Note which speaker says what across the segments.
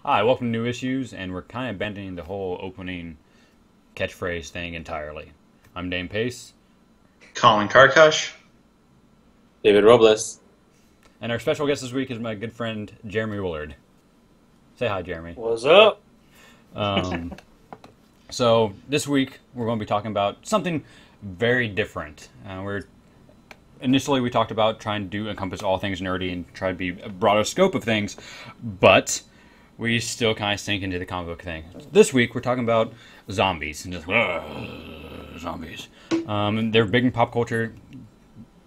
Speaker 1: Hi, welcome to New Issues, and we're kind of abandoning the whole opening catchphrase thing entirely. I'm Dane Pace,
Speaker 2: Colin Karkash.
Speaker 3: David Robles.
Speaker 1: and our special guest this week is my good friend Jeremy Willard. Say hi, Jeremy.
Speaker 4: What's up?
Speaker 1: Um, so this week we're going to be talking about something very different. Initially we talked about trying to encompass all things nerdy and try to be a broader scope of things, but we still kind of sink into the comic book thing. This week we're talking about zombies and just zombies. They're big in pop culture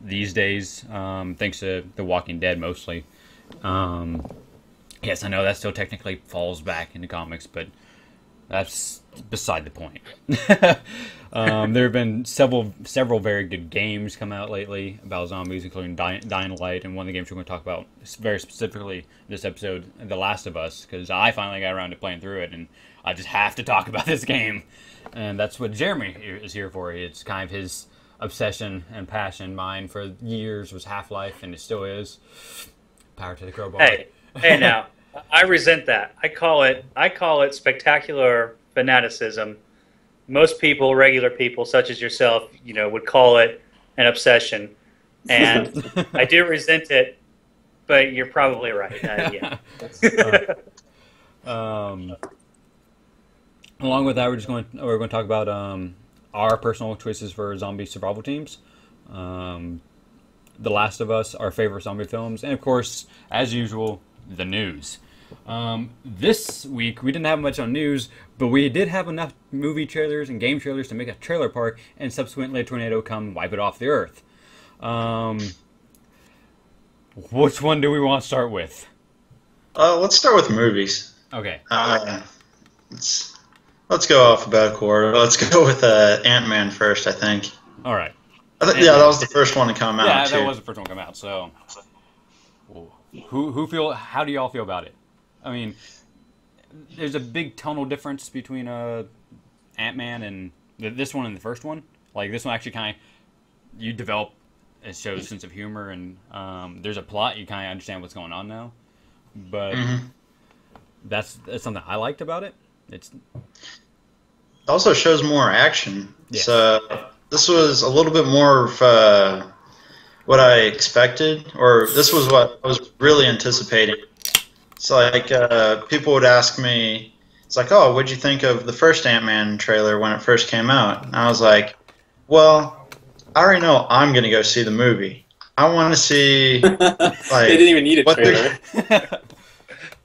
Speaker 1: these days, thanks to The Walking Dead mostly. Yes, I know that still technically falls back into comics, but that's beside the point. There have been several very good games come out lately about zombies, including Dying Light, and one of the games we're going to talk about very specifically this episode, The Last of Us, because I finally got around to playing through it, and I just have to talk about this game. And that's what Jeremy is here for. It's kind of his obsession and passion. Mine for years was Half-Life, and it still is. Power to the crowbar.
Speaker 4: Hey now, I resent that. I call it spectacular fanaticism. Most people, regular people such as yourself, would call it an obsession, and I do resent it. But you're probably right. Yeah.
Speaker 1: Along with that, we're going to talk about our personal choices for zombie survival teams, The Last of Us, our favorite zombie films, and of course, as usual, the news. This week we didn't have much on news, but we did have enough movie trailers and game trailers to make a trailer park, and subsequently a tornado come and wipe it off the earth. Which one do we want to start with?
Speaker 2: Let's start with movies.
Speaker 1: Okay.
Speaker 2: Let's go alphabetical order. Let's go with Ant-Man first, I think.
Speaker 1: All right.
Speaker 2: Yeah, that was the first one to come out.
Speaker 1: Yeah,
Speaker 2: too.
Speaker 1: that was the first one to come out. So, how do y'all feel about it? I mean, there's a big tonal difference between Ant-Man and this one and the first one. Like, this one actually you develop, it shows a sense of humor, and there's a plot, you kind of understand what's going on now. But that's something I liked about it. It
Speaker 2: also shows more action.
Speaker 1: Yeah.
Speaker 2: So this was a little bit more of what I expected, or this was what I was really anticipating. So, like, people would ask me, it's like, oh, what'd you think of the first Ant-Man trailer when it first came out? And I was like, well, I already know I'm going to go see the movie. I want to see, like...
Speaker 3: They didn't even need a trailer.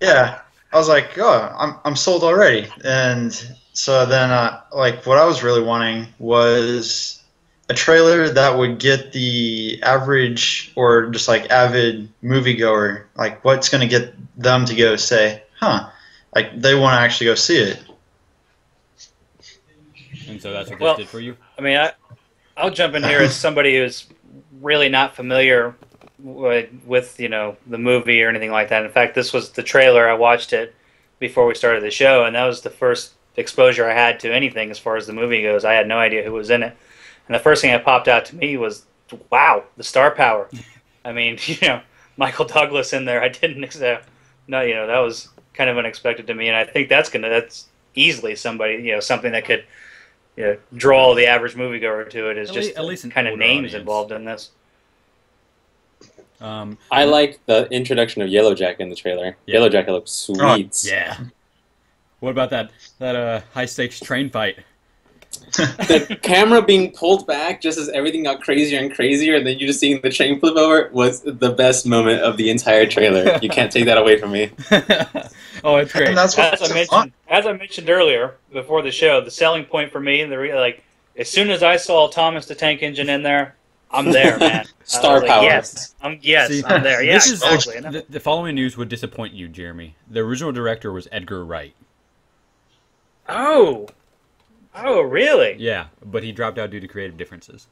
Speaker 2: Yeah. I was like, oh, I'm sold already. And so then, like, what I was really wanting was a trailer that would get the average or just, like, avid moviegoer, like, what's going to get them to go say, huh, like, they want to actually go see it.
Speaker 1: And so that's what this did for you?
Speaker 4: I mean, I'll jump in here as somebody who's really not familiar with the movie or anything like that. In fact, this was the trailer. I watched it before we started the show, and that was the first exposure I had to anything as far as the movie goes. I had no idea who was in it, and the first thing that popped out to me was, wow, the star power. I mean, Michael Douglas in there. I didn't expect. No, that was kind of unexpected to me, and I think that's easily somebody, something that could draw the average moviegoer to it. Is just
Speaker 1: at least
Speaker 4: kind of names
Speaker 1: audience
Speaker 4: involved in this.
Speaker 3: I like the introduction of Yellow Jacket in the trailer.
Speaker 1: Yeah.
Speaker 3: Yellow Jacket looks sweet.
Speaker 1: Yeah. What about that high stakes train fight?
Speaker 3: The camera being pulled back just as everything got crazier and crazier, and then you just seeing the train flip over was the best moment of the entire trailer. You can't take that away from me.
Speaker 1: Oh, it's great.
Speaker 2: And that's what
Speaker 4: As I mentioned earlier before the show, the selling point for me, as soon as I saw Thomas the Tank Engine in there, I'm there, man.
Speaker 3: Star power.
Speaker 4: Yes, I'm there. Yeah, exactly.
Speaker 1: The following news would disappoint you, Jeremy. The original director was Edgar Wright.
Speaker 4: Oh, really?
Speaker 1: Yeah, but he dropped out due to creative differences.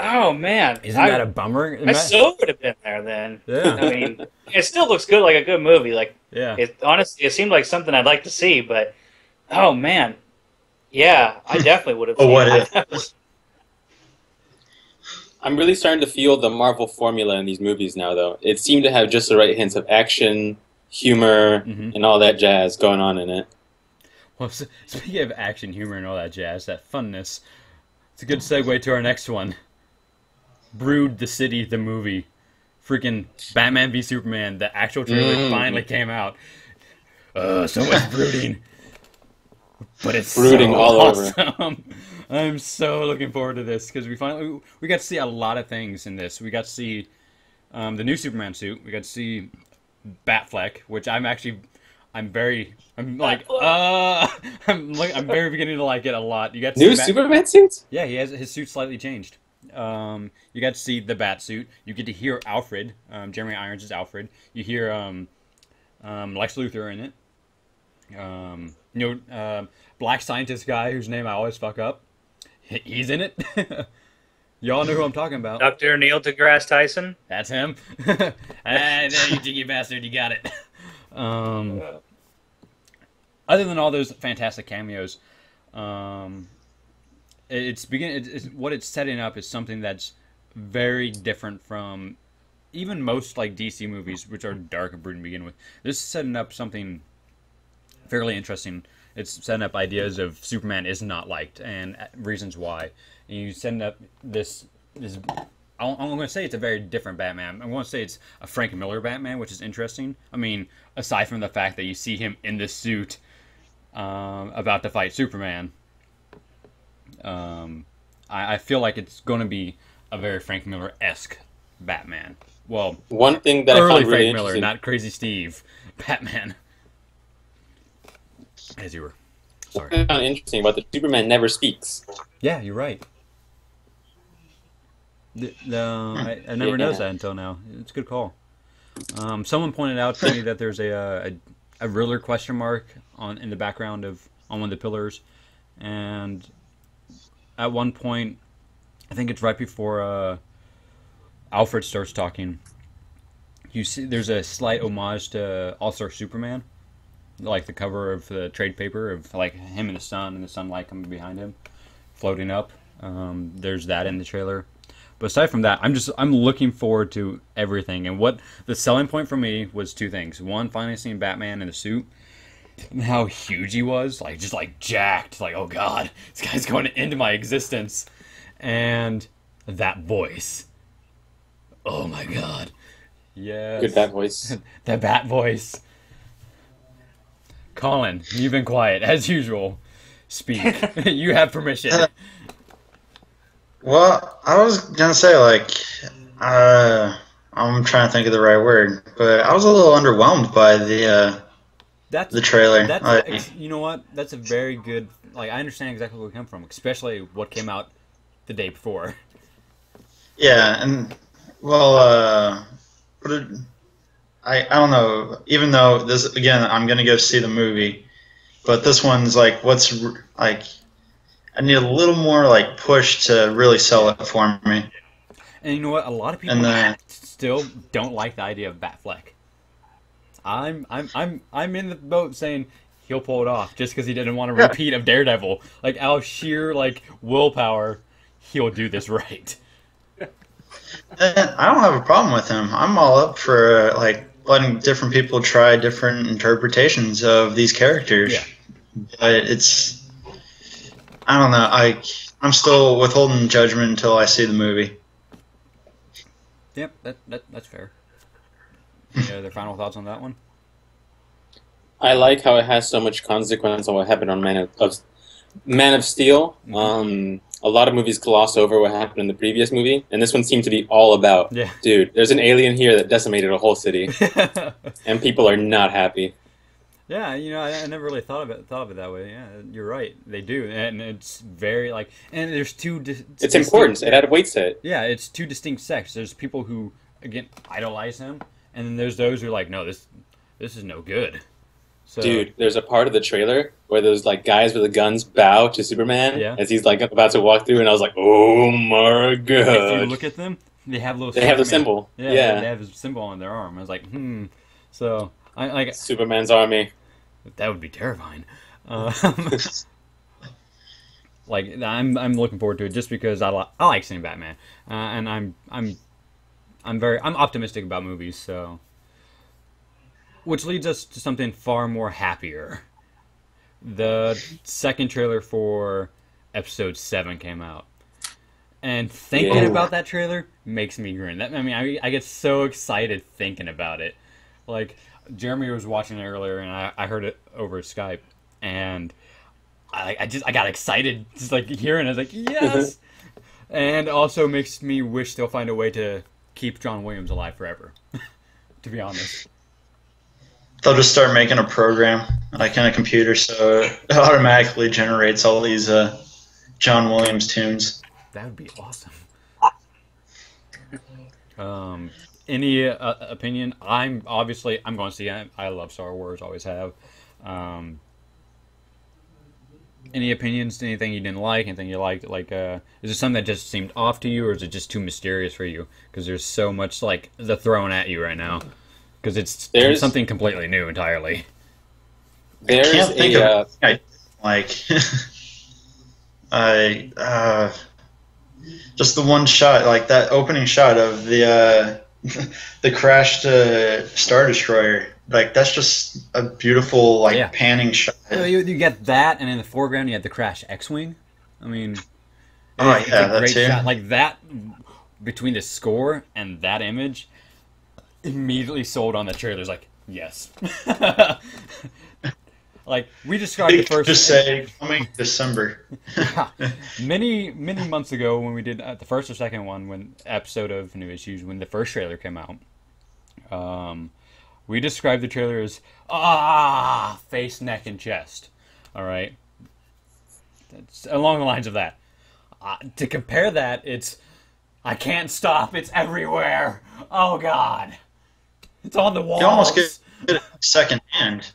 Speaker 4: Oh man,
Speaker 1: Isn't that a bummer?
Speaker 4: I so would have been there then.
Speaker 1: Yeah.
Speaker 4: I mean, it still looks good, like a good movie. Like,
Speaker 1: Yeah.
Speaker 4: Honestly, it seemed like something I'd like to see. But, oh man, yeah, I definitely would have.
Speaker 2: Oh, what
Speaker 4: if?
Speaker 3: I'm really starting to feel the Marvel formula in these movies now, though. It seemed to have just the right hints of action, humor,
Speaker 1: Mhm.
Speaker 3: and all that jazz going on in it.
Speaker 1: Well, speaking of action, humor, and all that jazz, that funness, it's a good segue to our next one. Brood the City, the movie. Freaking Batman v Superman, the actual trailer finally came out. So much brooding. But it's
Speaker 3: Brooding
Speaker 1: so
Speaker 3: all over.
Speaker 1: awesome. I'm so looking forward to this because we got to see a lot of things in this. We got to see the new Superman suit. We got to see Batfleck, which I'm very beginning to like it a lot. You got to
Speaker 3: New
Speaker 1: see
Speaker 3: Superman suits?
Speaker 1: Yeah, he has his suit slightly changed. You got to see the bat suit. You get to hear Alfred. Jeremy Irons is Alfred. You hear Lex Luthor in it. Black scientist guy whose name I always fuck up. He's in it. Y'all know who I'm talking about.
Speaker 4: Dr. Neil deGrasse Tyson.
Speaker 1: That's him. There you jiggy bastard, you got it. Other than all those fantastic cameos, what it's setting up is something that's very different from even most like DC movies, which are dark and brooding to begin with. This is setting up something fairly interesting. It's setting up ideas of Superman is not liked and reasons why. And you setting up this. I'm going to say it's a very different Batman. I'm going to say it's a Frank Miller Batman, which is interesting. I mean, aside from the fact that you see him in this suit about to fight Superman, I feel like it's going to be a very Frank Miller-esque Batman. Well,
Speaker 3: one thing that I
Speaker 1: early
Speaker 3: found really
Speaker 1: Frank Miller,
Speaker 3: interesting,
Speaker 1: not Crazy Steve Batman. As you were.
Speaker 3: what
Speaker 1: Sorry.
Speaker 3: I found interesting about the Superman never speaks.
Speaker 1: Yeah, you're right. I never noticed that until now. It's a good call. Someone pointed out to me that there's a Riddler question mark in the background on one of the pillars, and at one point, I think it's right before Alfred starts talking. You see, there's a slight homage to All-Star Superman, like the cover of the trade paper of like him in the sun and the sunlight coming behind him, floating up. There's that in the trailer. But aside from that, I'm looking forward to everything. And what the selling point for me was two things. One, finally seeing Batman in the suit and how huge he was, like just like jacked, like oh god, this guy's going into my existence. And that voice. Oh my god. Yes.
Speaker 3: Good bat voice.
Speaker 1: The bat voice. Colin, you've been quiet as usual. Speak. You have permission.
Speaker 2: Well, I was gonna say I'm trying to think of the right word, but I was a little underwhelmed by the trailer.
Speaker 1: You know what? That's a very good. Like, I understand exactly where we come from, especially what came out the day before.
Speaker 2: Yeah, and well, I don't know. Even though this again, I'm gonna go see the movie, but this one's like, I need a little more like push to really sell it for me.
Speaker 1: And you know what? A lot of people still don't like the idea of Batfleck. I'm in the boat saying he'll pull it off just because he didn't want a repeat of Daredevil. Like out of sheer like willpower, he'll do this right.
Speaker 2: I don't have a problem with him. I'm all up for like letting different people try different interpretations of these characters.
Speaker 1: Yeah.
Speaker 2: But I don't know. I'm still withholding judgment until I see the movie.
Speaker 1: Yep, that's fair. Any other final thoughts on that one?
Speaker 3: I like how it has so much consequence on what happened on Man of Steel. A lot of movies gloss over what happened in the previous movie, and this one seemed to be all about, dude, there's an alien here that decimated a whole city, and people are not happy.
Speaker 1: Yeah, I never really thought of it that way. Yeah, you're right. They do, and it's very like, and there's two.
Speaker 3: It's important. It added weight to it.
Speaker 1: Yeah, it's two distinct sects. There's people who again idolize him, and then there's those who are like, no, this is no good. So,
Speaker 3: dude, there's a part of the trailer where those like guys with the guns bow to Superman as he's like about to walk through, and I was like, oh my god!
Speaker 1: If you look at them, they have little.
Speaker 3: They have the symbol.
Speaker 1: Yeah, they have a symbol on their arm. I was like, So I like
Speaker 3: Superman's army.
Speaker 1: That would be terrifying. Like I'm looking forward to it just because I like seeing Batman, and I'm optimistic about movies. So which leads us to something far more happier. The second trailer for episode 7 came out. And thinking about that trailer makes me grin. I get so excited thinking about it. Like, Jeremy was watching it earlier, and I heard it over Skype, and I got excited just like hearing it. I was like, yes! And also makes me wish they'll find a way to keep John Williams alive forever, to be honest.
Speaker 2: They'll just start making a program, like in a computer, so it automatically generates all these John Williams tunes.
Speaker 1: That would be awesome. Any opinion? I'm going to see it. I love Star Wars, always have. Any opinions? Anything you didn't like? Anything you liked? Like, is it something that just seemed off to you, or is it just too mysterious for you? Because there's so much like the thrown at you right now. Because it's something completely new entirely.
Speaker 3: There's
Speaker 2: I can't think of just the one shot, like that opening shot of the crashed Star Destroyer. Like, that's just a beautiful panning shot.
Speaker 1: You get that, and in the foreground you have the crash X-wing. I mean,
Speaker 2: it's a great
Speaker 1: shot. Like that, between the score and that image, immediately sold on the trailers. Like, yes. Like, we described the first...
Speaker 2: Just say, coming December.
Speaker 1: Many months ago, when we did the first or second episode of New Issues, when the first trailer came out, we described the trailer as, face, neck, and chest. All right? That's along the lines of that. To compare that, it's, I can't stop, it's everywhere. Oh, God. It's on the walls.
Speaker 2: You almost get it secondhand.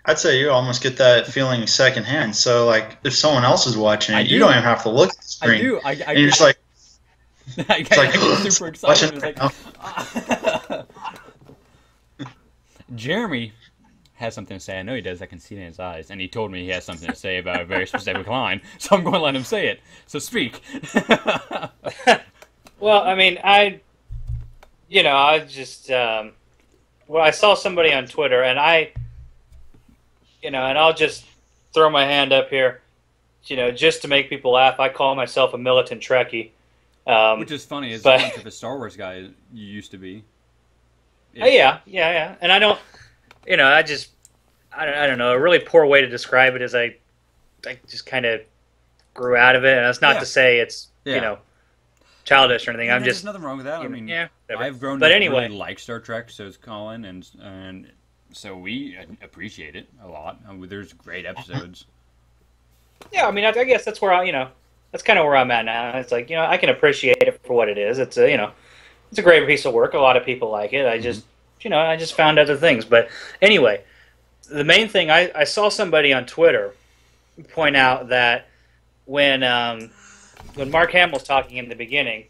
Speaker 2: I'd say you almost get that feeling secondhand. So, like, if someone else is watching it, you don't even have to look at the screen.
Speaker 1: I do.
Speaker 2: And you're just like,
Speaker 1: I get super excited. It's like, Jeremy has something to say. I know he does. I can see it in his eyes. And he told me he has something to say about a very specific line. So I'm going to let him say it. So speak.
Speaker 4: Well, I mean, I saw somebody on Twitter, and and I'll just throw my hand up here, just to make people laugh. I call myself a militant Trekkie.
Speaker 1: Which is funny, as much of a Star Wars guy you used to be.
Speaker 4: Yeah. And I don't, I don't know. A really poor way to describe it is I just kind of grew out of it. And that's not to say it's, childish or anything.
Speaker 1: There's nothing wrong with that. I mean, I've grown to really like Star Trek, so it's Colin, and so we appreciate it a lot. There's great episodes.
Speaker 4: Yeah, I mean, I guess that's where that's kind of where I'm at now. It's like, I can appreciate it for what it is. It's it's a great piece of work. A lot of people like it. I just, I just found other things. But anyway, the main thing, I saw somebody on Twitter point out that when Mark Hamill's talking in the beginning,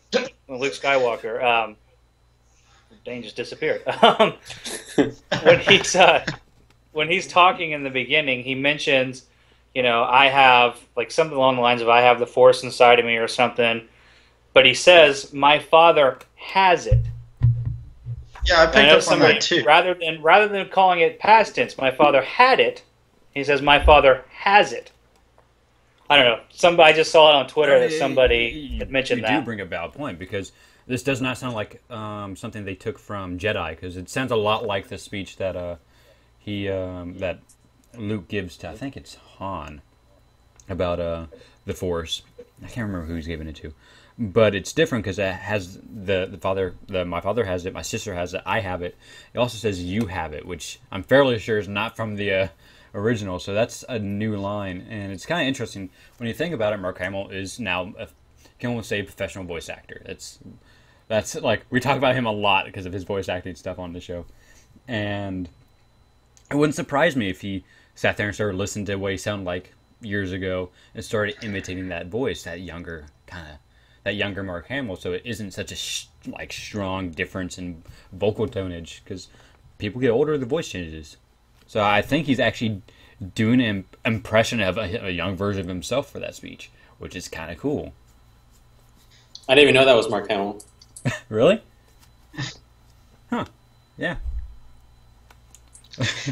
Speaker 4: when Luke Skywalker, Dane just disappeared. When he's talking in the beginning, he mentions, I have, like, something along the lines of, I have the Force inside of me or something. But he says, my father has it.
Speaker 2: Yeah, I picked up on that too.
Speaker 4: Rather than calling it past tense, my father had it, he says, my father has it. I don't know. I just saw it on Twitter that somebody had mentioned that.
Speaker 1: You do bring a valid point, because this does not sound like something they took from Jedi, because it sounds a lot like the speech that that Luke gives to, I think it's Han, about the Force. I can't remember who he's giving it to, but it's different because it has my father has it, my sister has it, I have it. It also says you have it, which I'm fairly sure is not from the original. So that's a new line, and it's kind of interesting when you think about it. Mark Hamill is now can almost say professional voice actor. That's like, we talk about him a lot because of his voice acting stuff on the show, and it wouldn't surprise me if he sat there and started listening to what he sounded like years ago and started imitating that voice, that younger Mark Hamill, so it isn't such a strong difference in vocal tonnage, because people get older, the voice changes. So I think he's actually doing an impression of a young version of himself for that speech, which is kind of cool.
Speaker 3: I didn't even know that was Mark Hamill.
Speaker 1: Really? Huh. Yeah.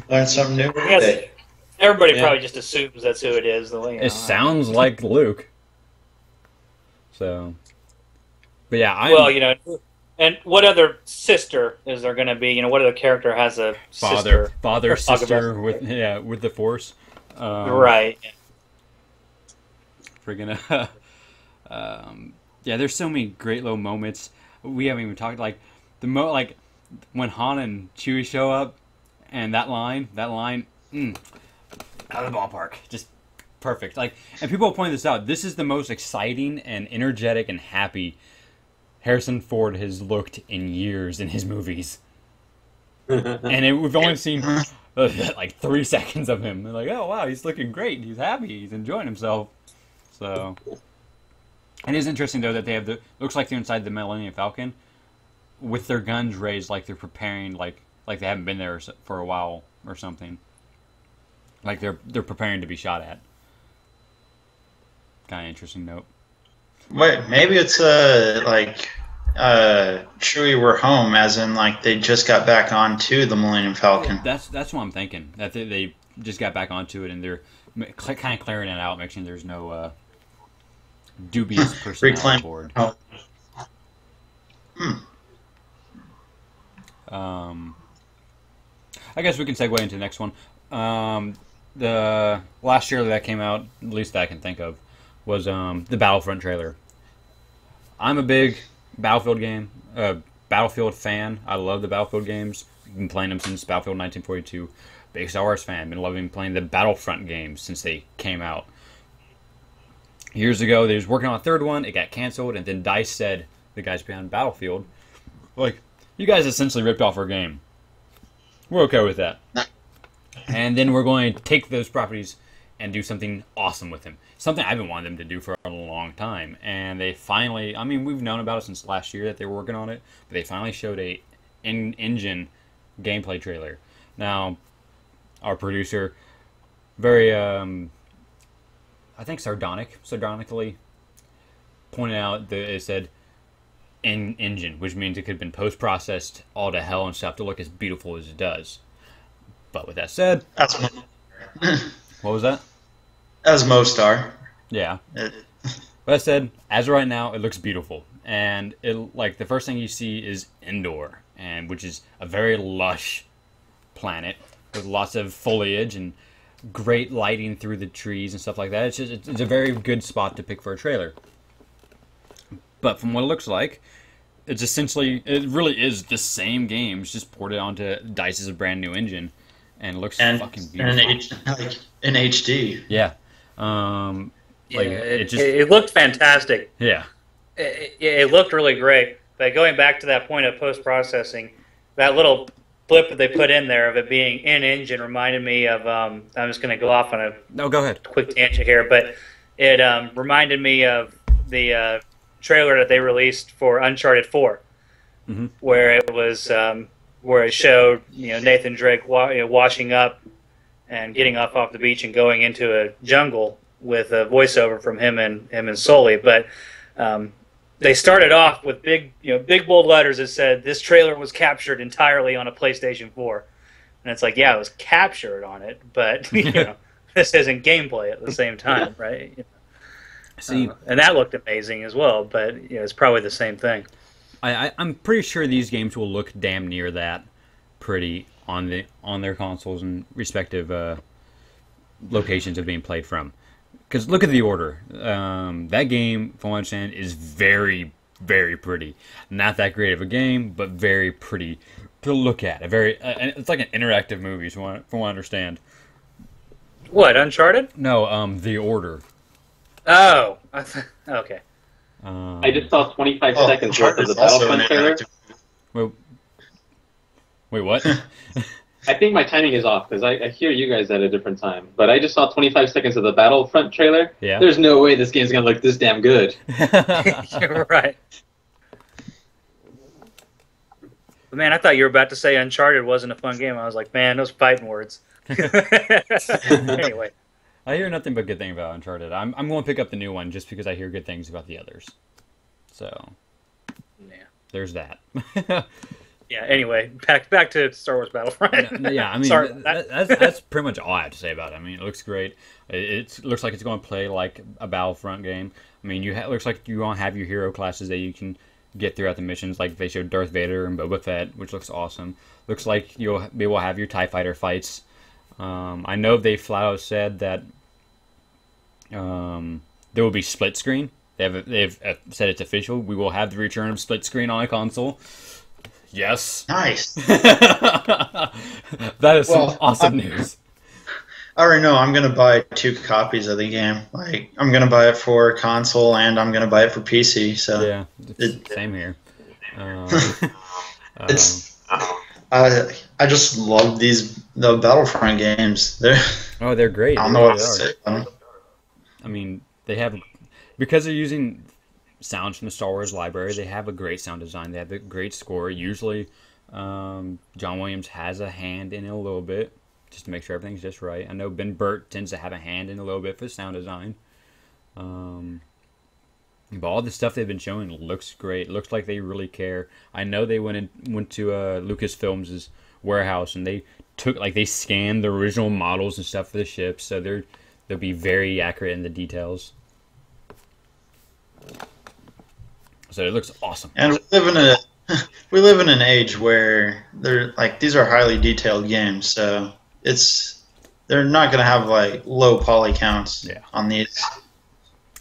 Speaker 2: Learn something new every
Speaker 4: Yes.
Speaker 2: day.
Speaker 4: Everybody
Speaker 3: Yeah.
Speaker 4: probably just assumes that's who it is. The way
Speaker 1: It sounds like Luke. So, but yeah,
Speaker 4: well, and what other sister is there going to be? What other character has a sister?
Speaker 1: father,
Speaker 4: Or talk
Speaker 1: sister
Speaker 4: about-
Speaker 1: with the Force.
Speaker 4: right.
Speaker 1: Friggin' yeah, there's so many great little moments. We haven't even talked like when Han and Chewie show up, and that line, out of the ballpark, just perfect. Like, and people point this out. This is the most exciting and energetic and happy Harrison Ford has looked in years in his movies, and we've only seen like 3 seconds of him. They're like, oh wow, he's looking great. He's happy. He's enjoying himself. So, and it is interesting though that they have looks like they're inside the Millennium Falcon with their guns raised, like they're preparing, like they haven't been there for a while or something. Like they're preparing to be shot at. Kind of interesting note.
Speaker 2: Wait, maybe it's Chewie were home, as in like they just got back onto the Millennium Falcon.
Speaker 1: That's what I'm thinking. That they just got back onto it and they're kind of clearing it out, making sure there's no dubious personnel on
Speaker 2: Reclaim.
Speaker 1: board.
Speaker 2: Oh.
Speaker 1: I guess we can segue into the next one. The last trailer that came out, at least that I can think of, was the Battlefront trailer. I'm a big Battlefield fan. I love the Battlefield games. I've been playing them since Battlefield 1942. Big Star Wars fan. Been loving playing the Battlefront games since they came out. Years ago, they was working on a third one. It got canceled, and then DICE said, the guys behind Battlefield, like, you guys essentially ripped off our game. We're okay with that. And then we're going to take those properties and do something awesome with them. Something I've been wanting them to do for a long time. And they finally, I mean, we've known about it since last year that they were working on it, but they finally showed a in-engine gameplay trailer. Now, our producer, very, I think sardonically pointed out that it said in-engine, which means it could have been post-processed all to hell and stuff to look as beautiful as it does. But with that said,
Speaker 2: That's
Speaker 1: what was that?
Speaker 2: as most are.
Speaker 1: Yeah. But I said, as of right now, it looks beautiful, and it like the first thing you see is Endor, and which is a very lush planet with lots of foliage and great lighting through the trees and stuff like that. It's a very good spot to pick for a trailer. But from what it looks like, it's essentially, it really is the same game, it's just ported onto DICE's brand new engine, and it looks fucking beautiful.
Speaker 2: In HD.
Speaker 1: Yeah.
Speaker 4: It looked fantastic.
Speaker 1: Yeah.
Speaker 4: It looked really great. But going back to that point of post-processing, that little blip that they put in there of it being in-engine reminded me of, I'm just going to go off on a
Speaker 1: No, go ahead.
Speaker 4: quick tangent here, but it reminded me of the trailer that they released for Uncharted 4, where it was where it showed Nathan Drake washing up and getting off the beach and going into a jungle with a voiceover from him and Sully. But they started off with big bold letters that said this trailer was captured entirely on a PlayStation 4, and it's like, yeah, it was captured on it, but this isn't gameplay at the same time, right?
Speaker 1: See,
Speaker 4: and that looked amazing as well, but it's probably the same thing.
Speaker 1: I'm pretty sure these games will look damn near that pretty on their consoles and respective locations of being played from. Because look at the order. That game, from what I understand, is very, very pretty. Not that great of a game, but very pretty to look at. It's like an interactive movie, from what I understand.
Speaker 4: What, Uncharted?
Speaker 1: No, The Order.
Speaker 4: Oh, okay.
Speaker 3: I just saw 25 seconds worth of the Battlefront trailer.
Speaker 1: Wait, what?
Speaker 3: I think my timing is off because I hear you guys at a different time. But I just saw 25 seconds of the Battlefront trailer.
Speaker 1: Yeah.
Speaker 3: There's no way this game's going to look this damn good.
Speaker 4: You're right. But man, I thought you were about to say Uncharted wasn't a fun game. I was like, man, those fighting words. Anyway.
Speaker 1: I hear nothing but good things about Uncharted. I'm going to pick up the new one just because I hear good things about the others. So,
Speaker 4: Yeah.
Speaker 1: there's that.
Speaker 4: Yeah. Anyway, back to Star Wars Battlefront.
Speaker 1: Yeah, I mean,
Speaker 4: Sorry.
Speaker 1: that's pretty much all I have to say about it. I mean, it looks great. It looks like it's going to play like a Battlefront game. I mean, looks like you won't have your hero classes that you can get throughout the missions. Like they showed Darth Vader and Boba Fett, which looks awesome. Looks like you'll be able to have your TIE fighter fights. I know they flat out said that there will be split screen. They've said it's official. We will have the return of split screen on a console. Yes.
Speaker 2: Nice.
Speaker 1: That is some awesome news.
Speaker 2: I already know I'm gonna buy 2 copies of the game. Like I'm gonna buy it for console and I'm gonna buy it for PC. So
Speaker 1: Yeah, same here.
Speaker 2: It's I just love the Battlefront games.
Speaker 1: They're great.
Speaker 2: I don't
Speaker 1: They
Speaker 2: know what
Speaker 1: really
Speaker 2: to
Speaker 1: are.
Speaker 2: say about them.
Speaker 1: I mean, they have, because they're using sounds from the Star Wars library, they have a great sound design. They have a great score. Usually, John Williams has a hand in it a little bit, just to make sure everything's just right. I know Ben Burtt tends to have a hand in a little bit for sound design. But all the stuff they've been showing looks great. Looks like they really care. I know they went to Lucasfilms' warehouse and they scanned the original models and stuff for the ships, so they'll be very accurate in the details. So it looks awesome.
Speaker 2: And we live in an age where these are highly detailed games, so they're not gonna have like low poly counts on these.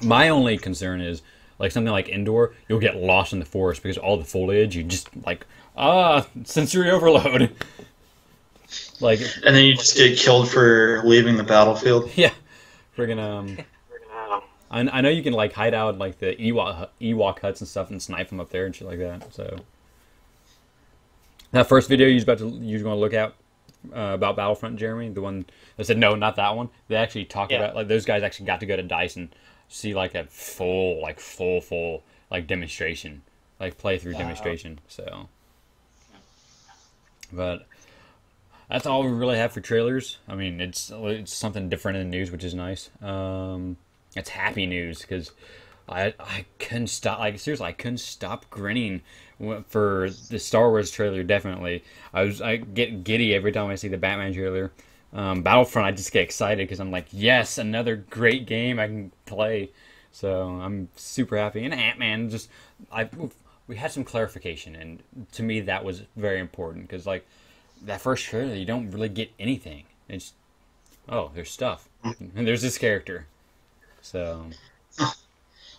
Speaker 1: My only concern is like something like Indoor, you'll get lost in the forest because all the foliage, you just sensory overload.
Speaker 2: And then you just get killed for leaving the battlefield.
Speaker 1: Yeah, friggin' I know you can like hide out in, like the Ewok huts and stuff and snipe them up there and shit like that. So that first video you're going to look at about Battlefront, Jeremy, the one that said no, not that one. They actually talked about like those guys actually got to go to DICE and see like a full demonstration, like playthrough demonstration. So, but that's all we really have for trailers. I mean, it's something different in the news, which is nice. It's happy news because I couldn't stop. Like seriously, I couldn't stop grinning for the Star Wars trailer. Definitely, I get giddy every time I see the Batman trailer. Battlefront, I just get excited because I'm like, yes, another great game I can play. So I'm super happy. And Ant-Man, we had some clarification, and to me that was very important because like that first trailer, you don't really get anything. It's there's stuff, and there's this character. So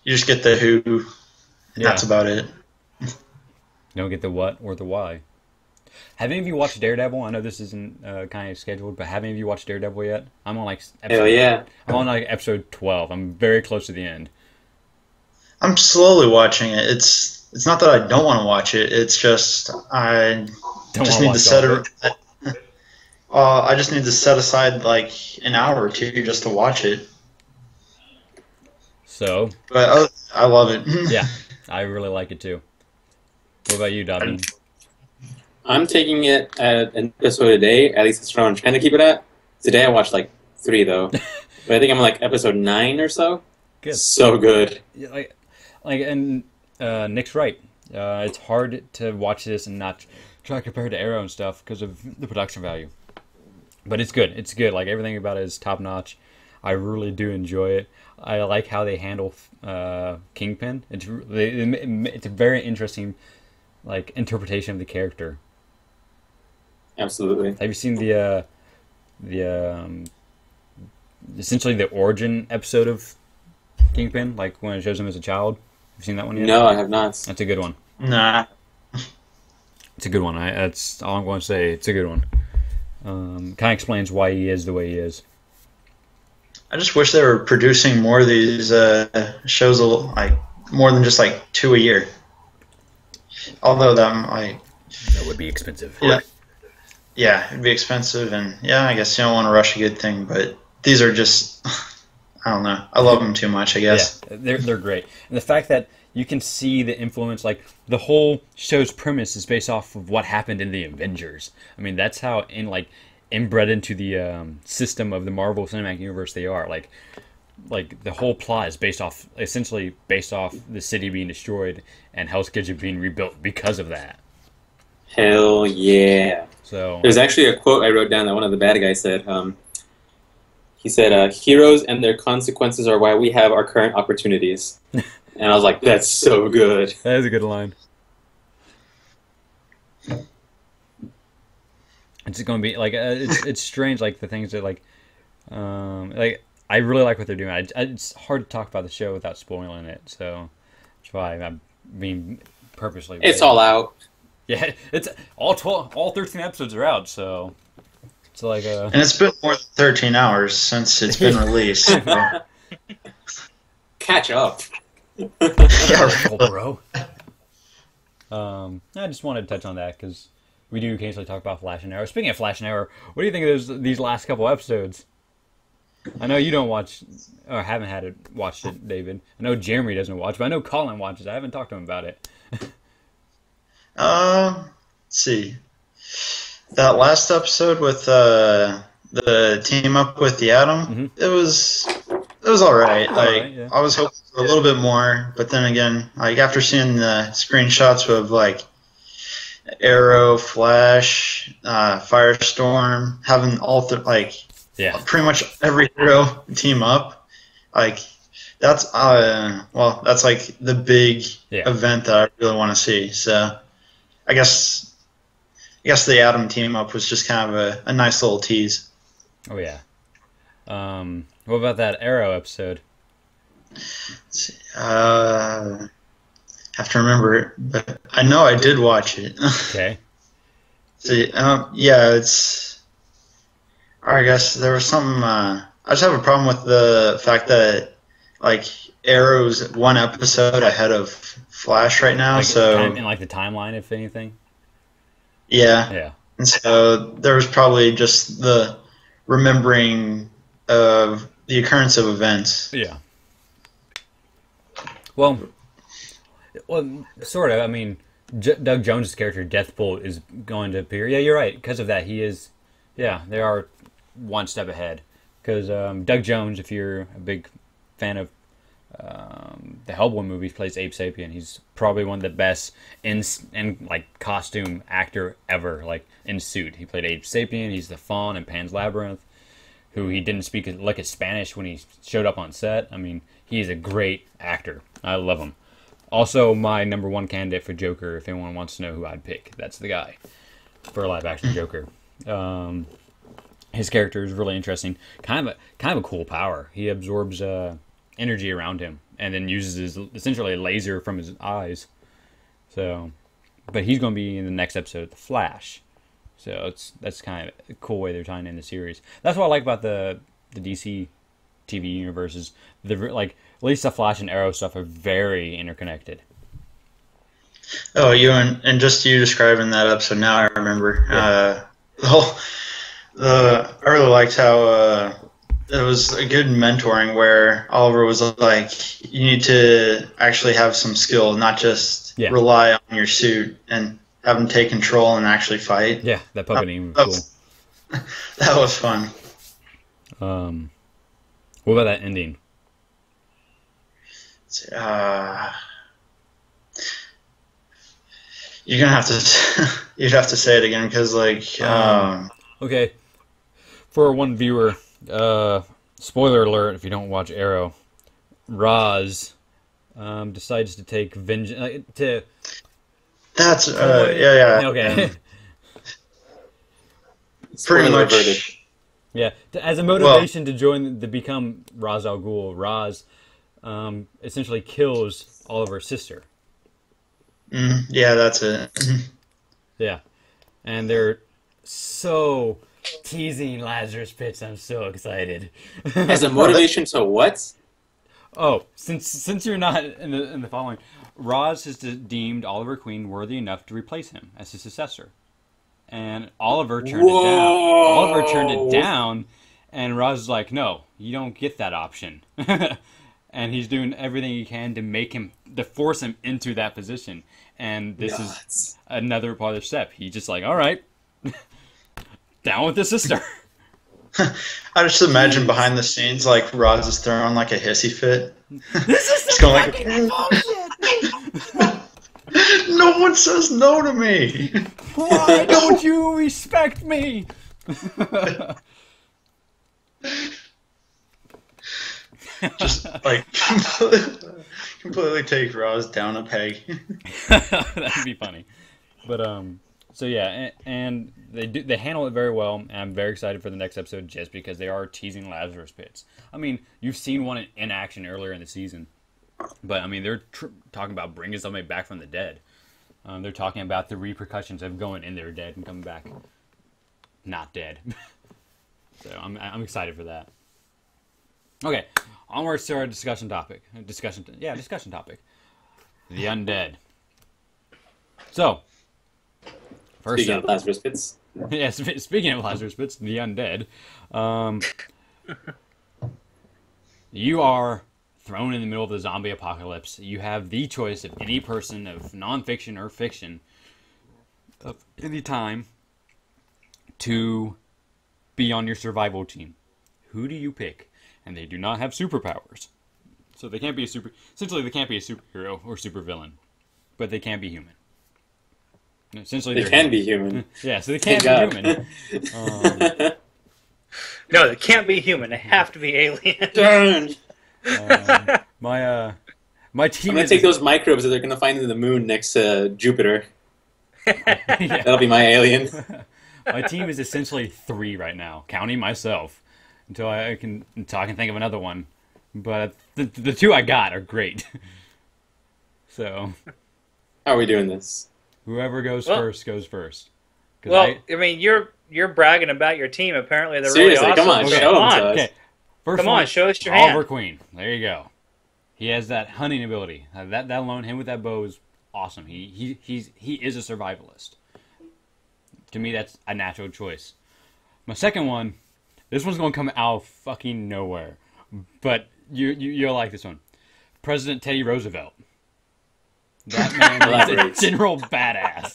Speaker 2: You just get the who, and that's about it.
Speaker 1: You don't get the what or the why. Have any of you watched Daredevil? I know this isn't kind of scheduled, but have any of you watched Daredevil yet? I'm on I'm on like episode 12. I'm very close to the end.
Speaker 2: I'm slowly watching it. It's not that I don't want to watch it. It's just I just need to set it. I just need to set aside like an hour or two just to watch it.
Speaker 1: So,
Speaker 2: but I love it.
Speaker 1: Yeah, I really like it too. What about you, Dobby?
Speaker 3: I'm taking it at an episode a day. At least that's what I'm trying to keep it at. Today I watched like 3 though, but I think I'm like episode 9 or so.
Speaker 1: Good.
Speaker 3: So good.
Speaker 1: Yeah, and Nick's right. It's hard to watch this and not try to compare it to Arrow and stuff because of the production value. But it's good. It's good. Like everything about it is top notch. I really do enjoy it. I like how they handle Kingpin. It's a very interesting like interpretation of the character.
Speaker 3: Absolutely.
Speaker 1: Have you seen the essentially the origin episode of Kingpin, like when it shows him as a child? Have you seen that one yet?
Speaker 3: No, I have not.
Speaker 1: That's a good one.
Speaker 2: Nah.
Speaker 1: It's a good one. That's all I'm going to say. It's a good one. Kind of explains why he is the way he is.
Speaker 2: I just wish they were producing more of these shows, like more than just like 2 a year. Although that
Speaker 1: would be expensive.
Speaker 2: Yeah, it'd be expensive, and I guess you don't want to rush a good thing. But these are just, I don't know. I love them too much, I guess.
Speaker 1: Yeah, they're great, and the fact that you can see the influence, like the whole show's premise is based off of what happened in the Avengers. I mean, that's how inbred into the system of the Marvel Cinematic Universe they are. Like the whole plot is essentially based off the city being destroyed and Hell's Kitchen being rebuilt because of that.
Speaker 3: Hell yeah.
Speaker 1: So
Speaker 3: There's actually a quote I wrote down that one of the bad guys said. He said, "Heroes and their consequences are why we have our current opportunities." And I was like, "That's so good."
Speaker 1: that is a good line. It's going to be like it's strange, like the things that like I really like what they're doing. It's hard to talk about the show without spoiling it, so that's why I'm being purposely.
Speaker 3: It's all out.
Speaker 1: Yeah, it's all 13 episodes are out, so it's like
Speaker 2: And it's been more than 13 hours since it's been released. So.
Speaker 3: Catch up.
Speaker 2: Yeah,
Speaker 1: bro. I just wanted to touch on that because we do occasionally talk about Flash and Arrow. Speaking of Flash and Arrow, what do you think of these last couple episodes? I know you don't watch or haven't watched it, David. I know Jeremy doesn't watch, but I know Colin watches. I haven't talked to him about it.
Speaker 2: Let's see. That last episode with the team up with the Atom, it was all right. Like
Speaker 1: yeah.
Speaker 2: I was hoping for a little bit more, but then again, like after seeing the screenshots of like Arrow, Flash, Firestorm, having all pretty much every hero team up, like that's that's like the big event that I really want to see. So I guess the Atom team up was just kind of a nice little tease.
Speaker 1: Oh yeah. What about that Arrow episode?
Speaker 2: Let's see, have to remember it, but I know I did watch it.
Speaker 1: Okay.
Speaker 2: See, yeah, it's. I guess there was some. I just have a problem with the fact that, like, Arrow's one episode ahead of Flash right now.
Speaker 1: Like
Speaker 2: so
Speaker 1: in like the timeline, if anything.
Speaker 2: Yeah.
Speaker 1: Yeah.
Speaker 2: And so there was probably just the remembering of the occurrence of events.
Speaker 1: Yeah. Well, sort of. I mean, Doug Jones' character, Deathbolt, is going to appear. Yeah, you're right. Because of that, he is. Yeah, they are one step ahead. Because Doug Jones, if you're a big fan of the Hellboy movies, plays Abe Sapien. He's probably one of the best in like costume actor ever. Like in suit, he played Abe Sapien. He's the Fawn in Pan's Labyrinth, who he didn't speak like Spanish when he showed up on set. I mean, he's a great actor. I love him. Also, my number one candidate for Joker, if anyone wants to know who I'd pick, that's the guy for a live-action Joker. His character is really interesting. Kind of a cool power. He absorbs energy around him and then uses essentially a laser from his eyes. So, but he's going to be in the next episode of The Flash. So that's kind of a cool way they're tying in the series. That's what I like about the DC TV universe is like at least the Flash and Arrow stuff are very interconnected.
Speaker 2: Oh, and just you describing that episode now, I remember.
Speaker 1: Yeah.
Speaker 2: I really liked how it was a good mentoring where Oliver was like, you need to actually have some skill, not just rely on your suit and have him take control and actually fight.
Speaker 1: Yeah, that puppeting was
Speaker 2: cool. That was fun.
Speaker 1: What about that ending?
Speaker 2: You're gonna have to you'd have to say it again because
Speaker 1: okay, for one viewer, spoiler alert if you don't watch Arrow, Roz decides to take vengeance
Speaker 2: That's yeah.
Speaker 1: Okay.
Speaker 2: Pretty much.
Speaker 1: Yeah, as a motivation to become Ra's al Ghul, Roz essentially kills Oliver's sister.
Speaker 2: Yeah, that's it.
Speaker 1: Yeah, and they're so teasing Lazarus Pits. I'm so excited.
Speaker 3: As a motivation to what?
Speaker 1: Oh, since you're not in the following, Roz has deemed Oliver Queen worthy enough to replace him as his successor, and Oliver turned it down. Oliver turned it down, and Roz is like, "No, you don't get that option." And he's doing everything he can to force him into that position. And this is another part of the step. He's just like, all right, down with the sister.
Speaker 2: I just imagine behind the scenes, like Roz is throwing like a hissy fit.
Speaker 1: This is the fucking bullshit.
Speaker 2: No one says no to me.
Speaker 1: Why don't you respect me?
Speaker 2: Just like completely take Roz down a peg.
Speaker 1: That'd be funny. But so yeah, and they handle it very well, and I'm very excited for the next episode just because they are teasing Lazarus pits. I mean, you've seen one in action earlier in the season, but I mean they're talking about bringing somebody back from the dead. They're talking about the repercussions of going in there dead and coming back not dead. So I'm excited for that. Okay, onwards to our discussion topic. Discussion topic. The undead. So, first
Speaker 3: Speaking
Speaker 1: up,
Speaker 3: of Lazarus Pits.
Speaker 1: yeah, speaking of Lazarus Pits, the undead. You are thrown in the middle of the zombie apocalypse. You have the choice of any person of nonfiction or fiction of any time to be on your survival team. Who do you pick? And they do not have superpowers. So they can't be essentially they can't be a superhero or supervillain. But they can be human. Essentially
Speaker 3: They can be human.
Speaker 1: Yeah, so they can be human.
Speaker 4: No, they can't be human. They have to be alien.
Speaker 3: Darn!
Speaker 1: My team
Speaker 3: I'm gonna
Speaker 1: is
Speaker 3: take those microbes that they're gonna find in the moon next to Jupiter.
Speaker 1: yeah.
Speaker 3: That'll be my alien.
Speaker 1: My team is essentially 3 right now, counting myself, until I can think of another one. But the 2 I got are great. So
Speaker 3: How are we doing this?
Speaker 1: whoever goes first goes first. 'Cause
Speaker 4: Well, I mean, you're bragging about your team. Apparently, they're
Speaker 3: Seriously,
Speaker 4: really awesome.
Speaker 3: come on,
Speaker 1: Okay,
Speaker 3: show them
Speaker 4: on.
Speaker 3: to us.
Speaker 1: okay, first
Speaker 4: Come
Speaker 1: one,
Speaker 4: on, show us your
Speaker 1: Oliver
Speaker 4: hand.
Speaker 1: Queen. There you go. He has that hunting ability. That alone, him with that bow is awesome. He is a survivalist. To me, that's a natural choice. My second one, this one's gonna come out of fucking nowhere, but you'll like this one. President Teddy Roosevelt. That man is
Speaker 3: Elaborate.
Speaker 1: a general badass.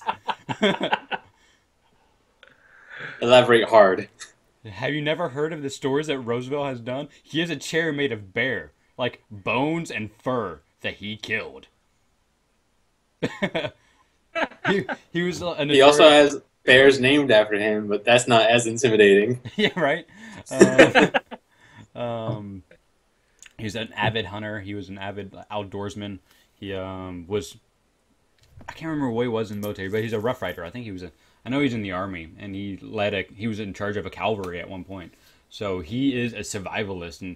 Speaker 3: Elaborate hard.
Speaker 1: Have you never heard of the stories that Roosevelt has done? He has a chair made of bear, like bones and fur that he killed. he was a
Speaker 3: He also has bears named after him, but that's not as intimidating.
Speaker 1: yeah, right. He's an avid hunter. He was an avid outdoorsman. He was, I can't remember what he was in the military, but he's a Rough Rider. I think I know he's in the army, and he was in charge of a cavalry at one point. So he is a survivalist, and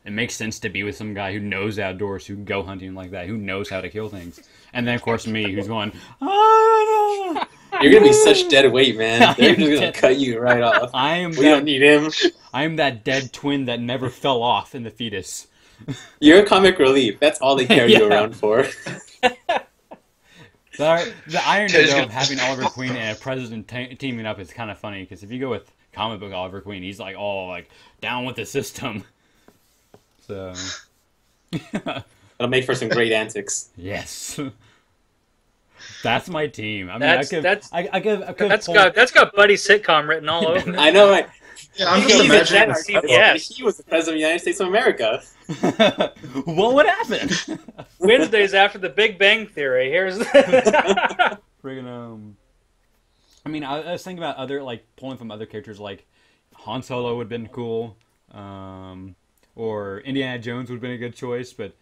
Speaker 1: it makes sense to be with some guy who knows the outdoors, who can go hunting like that, who knows how to kill things. And then, of course, me, who's going, oh,
Speaker 3: You're gonna be such dead weight, man. They're just gonna
Speaker 1: dead.
Speaker 3: cut you right off.
Speaker 1: We
Speaker 3: don't need him.
Speaker 1: I am that dead twin that never fell off in the fetus.
Speaker 3: You're a comic relief. That's all they carry you
Speaker 1: Yeah.
Speaker 3: around for.
Speaker 1: The irony though of having Oliver Queen and a president teaming up is kind of funny, because if you go with comic book Oliver Queen, he's like all like down with the system. So
Speaker 3: It'll make for some great antics.
Speaker 1: yes, that's my team. I mean,
Speaker 4: That's
Speaker 1: that's
Speaker 4: got buddy sitcom written all over.
Speaker 3: I know, right?
Speaker 2: Yeah, I'm
Speaker 3: He
Speaker 2: just
Speaker 3: was
Speaker 2: imagining.
Speaker 3: the president.
Speaker 4: Yes.
Speaker 3: He was the president of the United States of America.
Speaker 1: what would happen?
Speaker 4: Wednesdays after the Big Bang Theory. Here's
Speaker 1: Friggin' I mean, I was thinking about pulling from other characters, like Han Solo would have been cool, or Indiana Jones would have been a good choice, but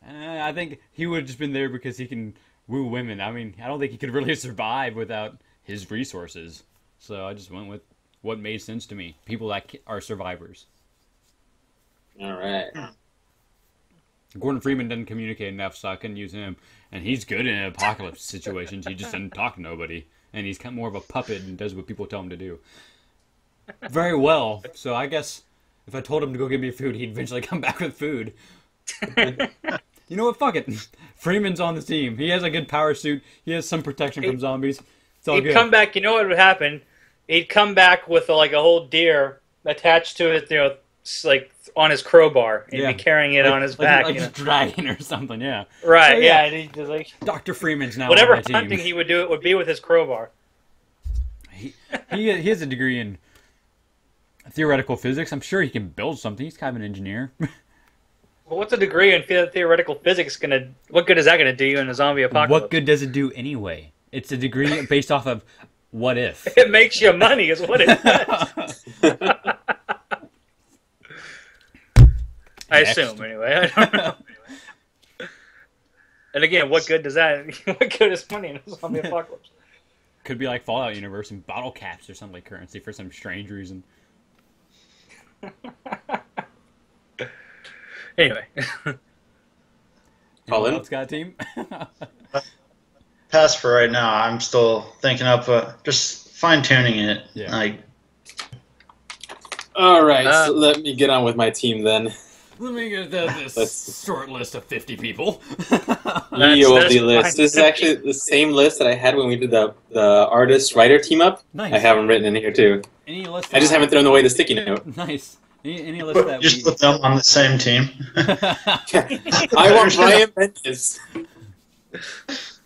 Speaker 1: I think he would have just been there because he can woo women. I mean, I don't think he could really survive without his resources. So I just went with what made sense to me. People that are survivors.
Speaker 3: All right.
Speaker 1: Gordon Freeman doesn't communicate enough, so I couldn't use him. And he's good in apocalypse situations. He just doesn't talk to nobody. And he's kind of more of a puppet and does what people tell him to do. Very well. So I guess if I told him to go get me food, he'd eventually come back with food. You know what? Fuck it. Freeman's on the team. He has a good power suit. He has some protection from zombies. It's all
Speaker 4: He'd
Speaker 1: good.
Speaker 4: come back. You know what would happen? He'd come back with a whole deer attached to it, like on his crowbar. He'd
Speaker 1: Yeah.
Speaker 4: be carrying it on his back.
Speaker 1: Like just dragging or something, yeah.
Speaker 4: Right?
Speaker 1: So,
Speaker 4: yeah. And he'd just like
Speaker 1: Dr. Freeman's now
Speaker 4: whatever
Speaker 1: on my team.
Speaker 4: hunting he would do, it would be with his crowbar.
Speaker 1: He has a degree in theoretical physics. I'm sure he can build something. He's kind of an engineer.
Speaker 4: Well, what's a degree in theoretical physics gonna? What good is that gonna do you in a zombie apocalypse?
Speaker 1: What good does it do anyway? It's a degree based off of what if.
Speaker 4: It makes you money, is what it does. I assume, anyway. I don't know. And again, what good does that? What good is money in a zombie apocalypse?
Speaker 1: Could be like Fallout Universe and bottle caps or some like currency for some strange reason.
Speaker 4: Anyway.
Speaker 3: Colin?
Speaker 1: Else got a team?
Speaker 2: Pass for right now. I'm still thinking up, just fine tuning it.
Speaker 1: Yeah.
Speaker 2: Like,
Speaker 3: All right, so let me get on with my team then.
Speaker 1: Let me get this short list of 50 people.
Speaker 3: That's list. This is actually the same list that I had when we did the artist-writer team-up.
Speaker 1: Nice.
Speaker 3: I have them written in here, too.
Speaker 1: Any list
Speaker 3: I just haven't thrown away the sticky note.
Speaker 1: Nice. Any list that
Speaker 2: just put them on the same team.
Speaker 3: I want Brian Bendis.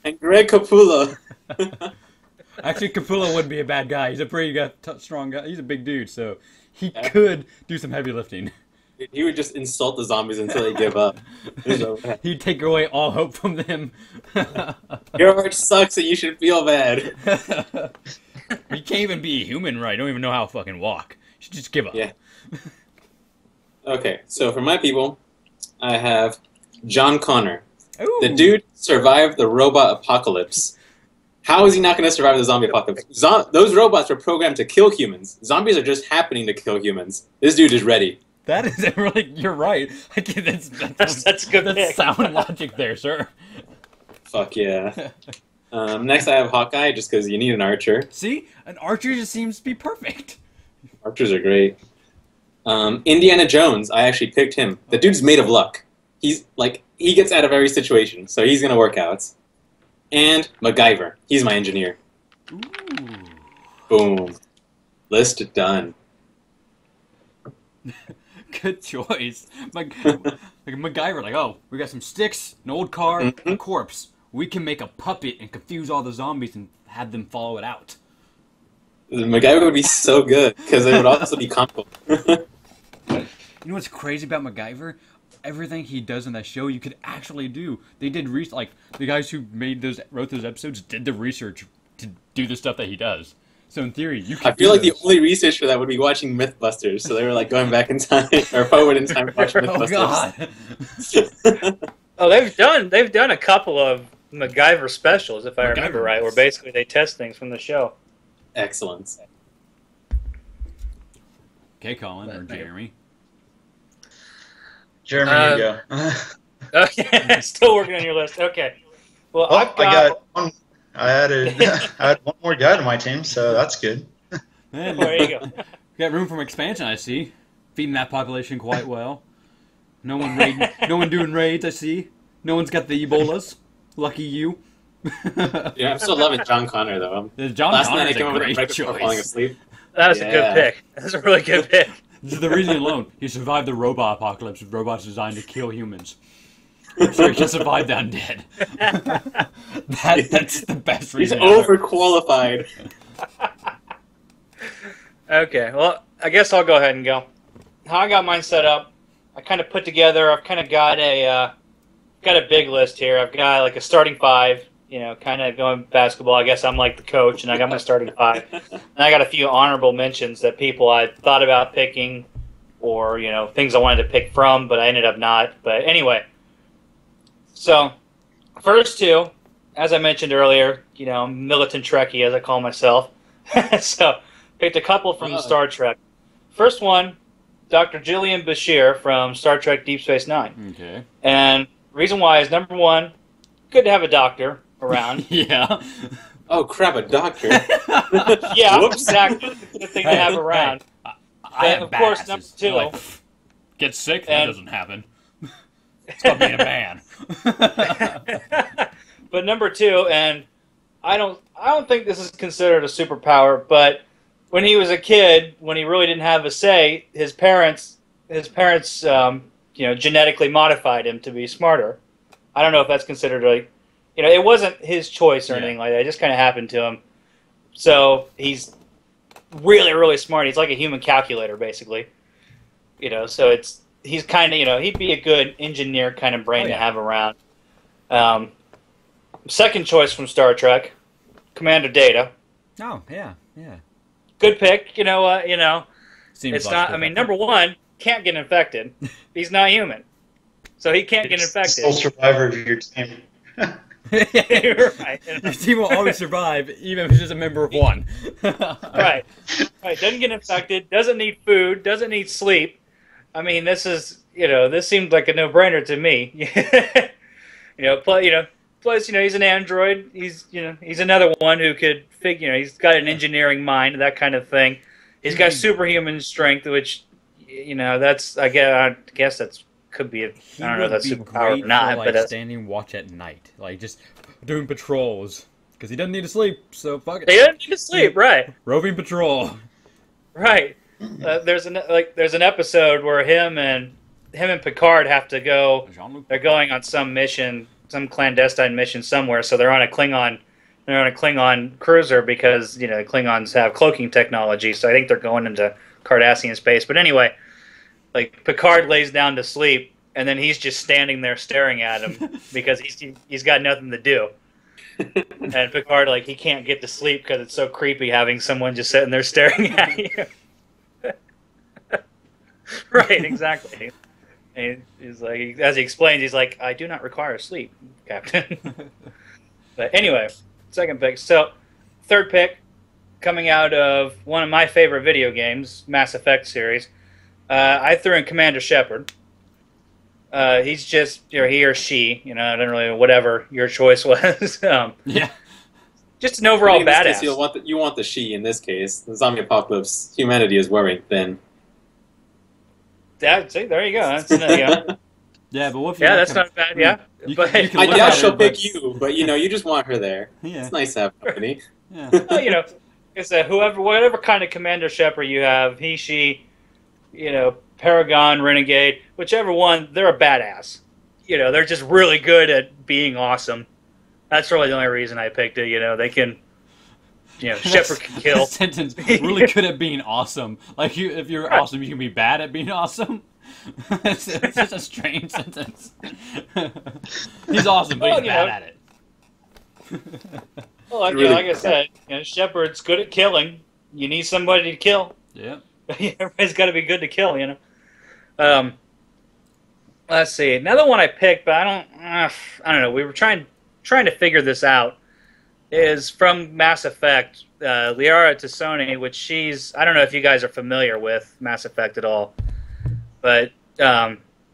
Speaker 3: And Greg Capullo.
Speaker 1: Actually, Capullo wouldn't be a bad guy. He's a pretty strong guy. He's a big dude, so he could do some heavy lifting.
Speaker 3: He would just insult the zombies until they give up.
Speaker 1: He'd take away all hope from them.
Speaker 3: Your art sucks and you should feel bad.
Speaker 1: He can't even be a human, right? Don't even know how to fucking walk. You should just give up.
Speaker 3: Yeah. Okay, so for my people, I have John Connor.
Speaker 1: Ooh.
Speaker 3: The dude survived the robot apocalypse. How is he not going to survive the zombie apocalypse? Those robots were programmed to kill humans. Zombies are just happening to kill humans. This dude is ready.
Speaker 1: That is really, you're right.
Speaker 4: That's good.
Speaker 1: That's sound logic there, sir.
Speaker 3: Fuck yeah. Next I have Hawkeye, just because you need an archer.
Speaker 1: See? An archer just seems to be perfect.
Speaker 3: Archers are great. Indiana Jones, I actually picked him. The dude's made of luck. He gets out of every situation, so he's going to work out. And MacGyver. He's my engineer.
Speaker 1: Ooh.
Speaker 3: Boom. List done.
Speaker 1: Good choice. MacGyver, like, oh, we got some sticks, an old car, a corpse. We can make a puppet and confuse all the zombies and have them follow it out.
Speaker 3: MacGyver would be so good, because it would also be comical.
Speaker 1: You know what's crazy about MacGyver? Everything he does in that show, you could actually do. They did like the guys who wrote those episodes did the research to do the stuff that he does. So in theory, you could.
Speaker 3: I feel like the only research for that would be watching MythBusters. So they were like going back in time or forward in time to watch MythBusters.
Speaker 1: Oh God!
Speaker 4: Oh, they've done a couple of MacGyver specials, if I remember right, where basically they test things from the show.
Speaker 3: Excellent.
Speaker 1: Okay, Colin or Jeremy.
Speaker 2: Jeremy, you go.
Speaker 4: Okay, still working on your list. Okay. Well,
Speaker 2: Oh,
Speaker 4: I've got...
Speaker 2: I got one. I had one more guy to my team, so that's good.
Speaker 1: Man,
Speaker 4: There you go.
Speaker 1: got room for expansion, I see. Feeding that population quite well. No one doing raids, I see. No one's got the Ebolas. Lucky you.
Speaker 3: Yeah, I'm still loving John Connor though.
Speaker 1: Last
Speaker 3: night I came over right before falling asleep.
Speaker 4: That was a good pick. That's a really good pick.
Speaker 1: This is the reason alone. He survived the robot apocalypse with robots designed to kill humans. So he can survive the undead. That's the best reason.
Speaker 3: He's overqualified.
Speaker 4: Okay, well, I guess I'll go ahead and go. How I got mine set up, I kind of put together, I've kind of got a big list here. I've got like a starting five, kind of going basketball. I guess I'm like the coach, and I got my starting five. And I got a few honorable mentions that people I thought about picking or, things I wanted to pick from, but I ended up not. But anyway, so first two, as I mentioned earlier, militant Trekkie, as I call myself. So picked a couple from Star Trek. First one, Dr. Gillian Bashir from Star Trek Deep Space Nine. Okay. And reason why is, number one, good to have a doctor around.
Speaker 1: Yeah.
Speaker 3: Oh, crap, a doctor.
Speaker 4: Yeah, exactly. Good thing to have around.
Speaker 1: And
Speaker 4: of course, number two.
Speaker 1: Like, get sick? That doesn't happen. It's called being a man.
Speaker 4: But number two, and I don't think this is considered a superpower, but when he was a kid, when he really didn't have a say, his parents, genetically modified him to be smarter. I don't know if that's considered it wasn't his choice or anything like that. It just kind of happened to him. So he's really, really smart. He's like a human calculator, basically. So he's kind of, he'd be a good engineer kind of brain to have around. Second choice from Star Trek, Commander Data.
Speaker 1: Oh, yeah.
Speaker 4: Good pick. You know what?
Speaker 1: Seems
Speaker 4: it's not. I mean, number one, can't get infected. He's not human, so he can't get infected.
Speaker 2: Sole survivor of your team.
Speaker 1: You're right. Your team will always survive, even if it's just a member of one.
Speaker 4: Right. Doesn't get infected. Doesn't need food. Doesn't need sleep. I mean, this seemed like a no-brainer to me. Plus, he's an android. He's another one who could figure. He's got an engineering mind, that kind of thing. He's got superhuman strength, which, that's I guess that's could be I don't know if that's superpower or not,
Speaker 1: but standing watch at night, like just doing patrols because he doesn't need to sleep. So fuck it.
Speaker 4: He doesn't need to sleep, right?
Speaker 1: Roving patrol,
Speaker 4: right? There's an episode where him and Picard have to go. They're going on some mission. Some clandestine mission somewhere, so they're on a Klingon cruiser because Klingons have cloaking technology. So I think they're going into Cardassian space. But anyway, like Picard lays down to sleep, and then he's just standing there staring at him because he's got nothing to do. And Picard he can't get to sleep because it's so creepy having someone just sitting there staring at you. Right, exactly. And he's like, as he explains, he's like, I do not require sleep, Captain. But anyway, second pick. So, third pick, coming out of one of my favorite video games, Mass Effect series. I threw in Commander Shepard. He's just, he or she, I don't really, whatever your choice was.
Speaker 1: Yeah.
Speaker 4: Just an overall badass.
Speaker 3: You want the she in this case. The zombie apocalypse, humanity is wearing thin.
Speaker 4: See, there you go. That's,
Speaker 1: Yeah, but what if
Speaker 4: that's not bad. Yeah,
Speaker 3: I doubt she'll pick you, but you just want her there.
Speaker 1: Yeah.
Speaker 3: It's nice to have company.
Speaker 1: Yeah.
Speaker 4: Well, I said, whatever kind of Commander Shepard you have, he, she, Paragon, Renegade, whichever one, they're a badass. They're just really good at being awesome. That's really the only reason I picked it. They can. Shepard can kill.
Speaker 1: That sentence really good at being awesome. Like if you're awesome, you can be bad at being awesome. it's just a strange sentence. He's awesome, but he's bad at it.
Speaker 4: Well, like I said, Shepard's good at killing. You need somebody to kill.
Speaker 1: Yeah.
Speaker 4: Everybody's got to be good to kill, Let's see. Another one I picked, but I don't know. We were trying to figure this out. Is from Mass Effect, Liara T'Soni, which I don't know if you guys are familiar with Mass Effect at all, but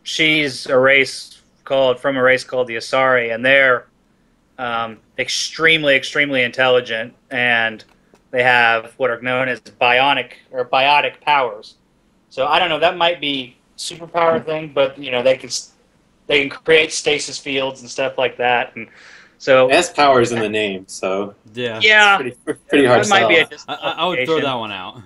Speaker 4: she's from a race called the Asari, and they're extremely, extremely intelligent, and they have what are known as biotic powers. So I don't know, that might be a superpower thing, but they can create stasis fields and stuff like that, and so
Speaker 3: S power's in the name, so
Speaker 1: yeah,
Speaker 3: pretty hard to
Speaker 4: might be
Speaker 1: I would throw that one out.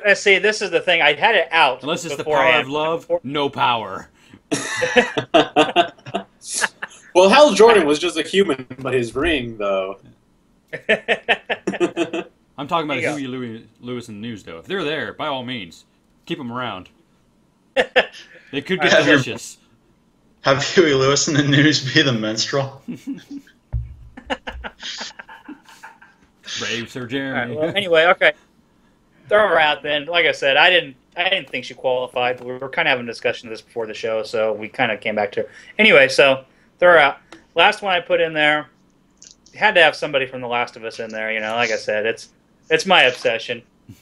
Speaker 4: I say this is the thing. I had it out.
Speaker 1: Unless it's the power of love, no power.
Speaker 3: Well, Hal Jordan was just a human, but his ring, though.
Speaker 1: I'm talking about Huey Lewis in the news, though. If they're there, by all means, keep them around. They could get delicious.
Speaker 2: Have Huey Lewis in the news be the minstrel?
Speaker 1: Brave Sir Jeremy.
Speaker 4: Right, well, anyway, okay. Throw her out then. Like I said, I didn't think she qualified, but we were kind of having a discussion of this before the show, so we kind of came back to her. Anyway, so throw her out. Last one I put in there, had to have somebody from The Last of Us in there. Like I said, it's my obsession.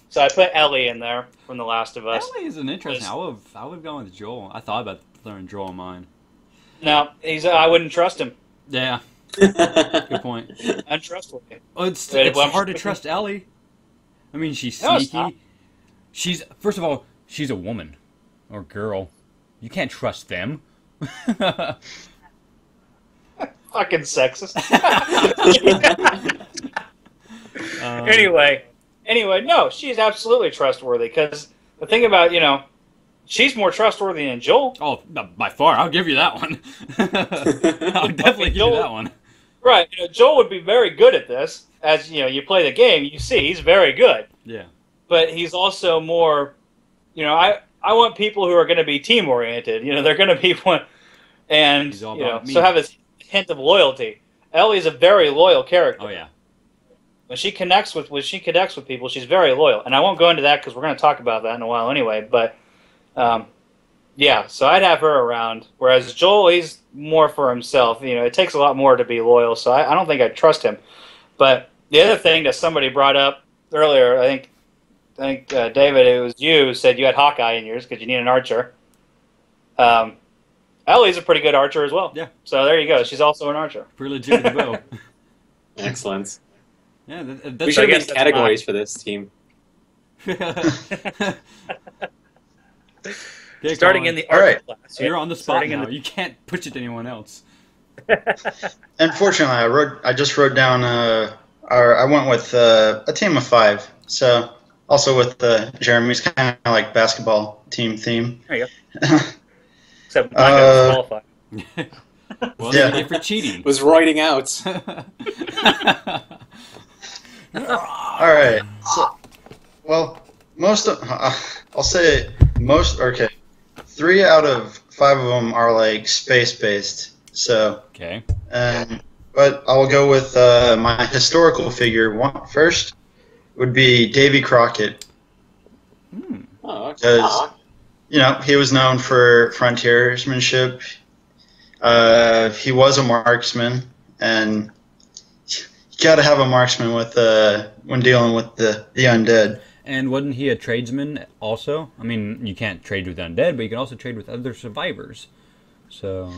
Speaker 4: So I put Ellie in there from The Last of Us.
Speaker 1: Ellie is an interesting. I would have gone with Joel. I thought about throwing Joel in mine.
Speaker 4: No, I wouldn't trust him.
Speaker 1: Yeah. Good point.
Speaker 4: Untrustworthy.
Speaker 1: Oh, it's hard to trust Ellie. I mean, she's sneaky. First of all, she's a woman or girl. You can't trust them.
Speaker 4: Fucking sexist. Anyway, no, she's absolutely trustworthy because the thing about, she's more trustworthy than Joel.
Speaker 1: Oh, by far. I'll give you that one. I'll definitely give you that one.
Speaker 4: Right. Joel would be very good at this. As, you play the game, you see he's very good.
Speaker 1: Yeah.
Speaker 4: But he's also more, I I want people who are going to be team oriented. You know, they're going to be one, and
Speaker 1: He's all
Speaker 4: you know,
Speaker 1: about me.
Speaker 4: so have this hint of loyalty. Ellie's a very loyal character.
Speaker 1: Oh yeah.
Speaker 4: When she connects with people, she's very loyal. And I won't go into that because we're going to talk about that in a while anyway. But yeah, so I'd have her around. Whereas Joel, he's more for himself. You know, it takes a lot more to be loyal. So I don't think I'd trust him. But the other thing that somebody brought up earlier, I think David, it was you who said you had Hawkeye in yours because you need an archer. Ellie's a pretty good archer as well.
Speaker 1: Yeah.
Speaker 4: So there you go. She's also an archer.
Speaker 1: Pretty legit with the bow.
Speaker 3: Excellent.
Speaker 1: Yeah,
Speaker 3: We should have made categories for this team.
Speaker 1: Okay,
Speaker 4: Starting
Speaker 1: Colin.
Speaker 4: in the archer class.
Speaker 1: You're on the spot
Speaker 4: Starting in
Speaker 1: now. You can't push it to anyone else.
Speaker 2: Unfortunately, I just wrote down. I went with a team of 5. So also with Jeremy's kind of like basketball team theme.
Speaker 4: There you go. Except I'm not going to qualify.
Speaker 1: Well,
Speaker 2: Yeah.
Speaker 1: yeah. For cheating.
Speaker 3: Was writing out.
Speaker 2: All right. So, well, I'll say most. Okay, 3 out of 5 of them are like space-based. So,
Speaker 1: Okay.
Speaker 2: but I'll go with my historical figure first. Would be Davy Crockett.
Speaker 3: Oh, okay.
Speaker 2: Because, you know, he was known for frontiersmanship. He was a marksman, and you got to have a marksman with when dealing with the undead.
Speaker 1: And wasn't he a tradesman also? I mean, you can't trade with undead, but you can also trade with other survivors. So.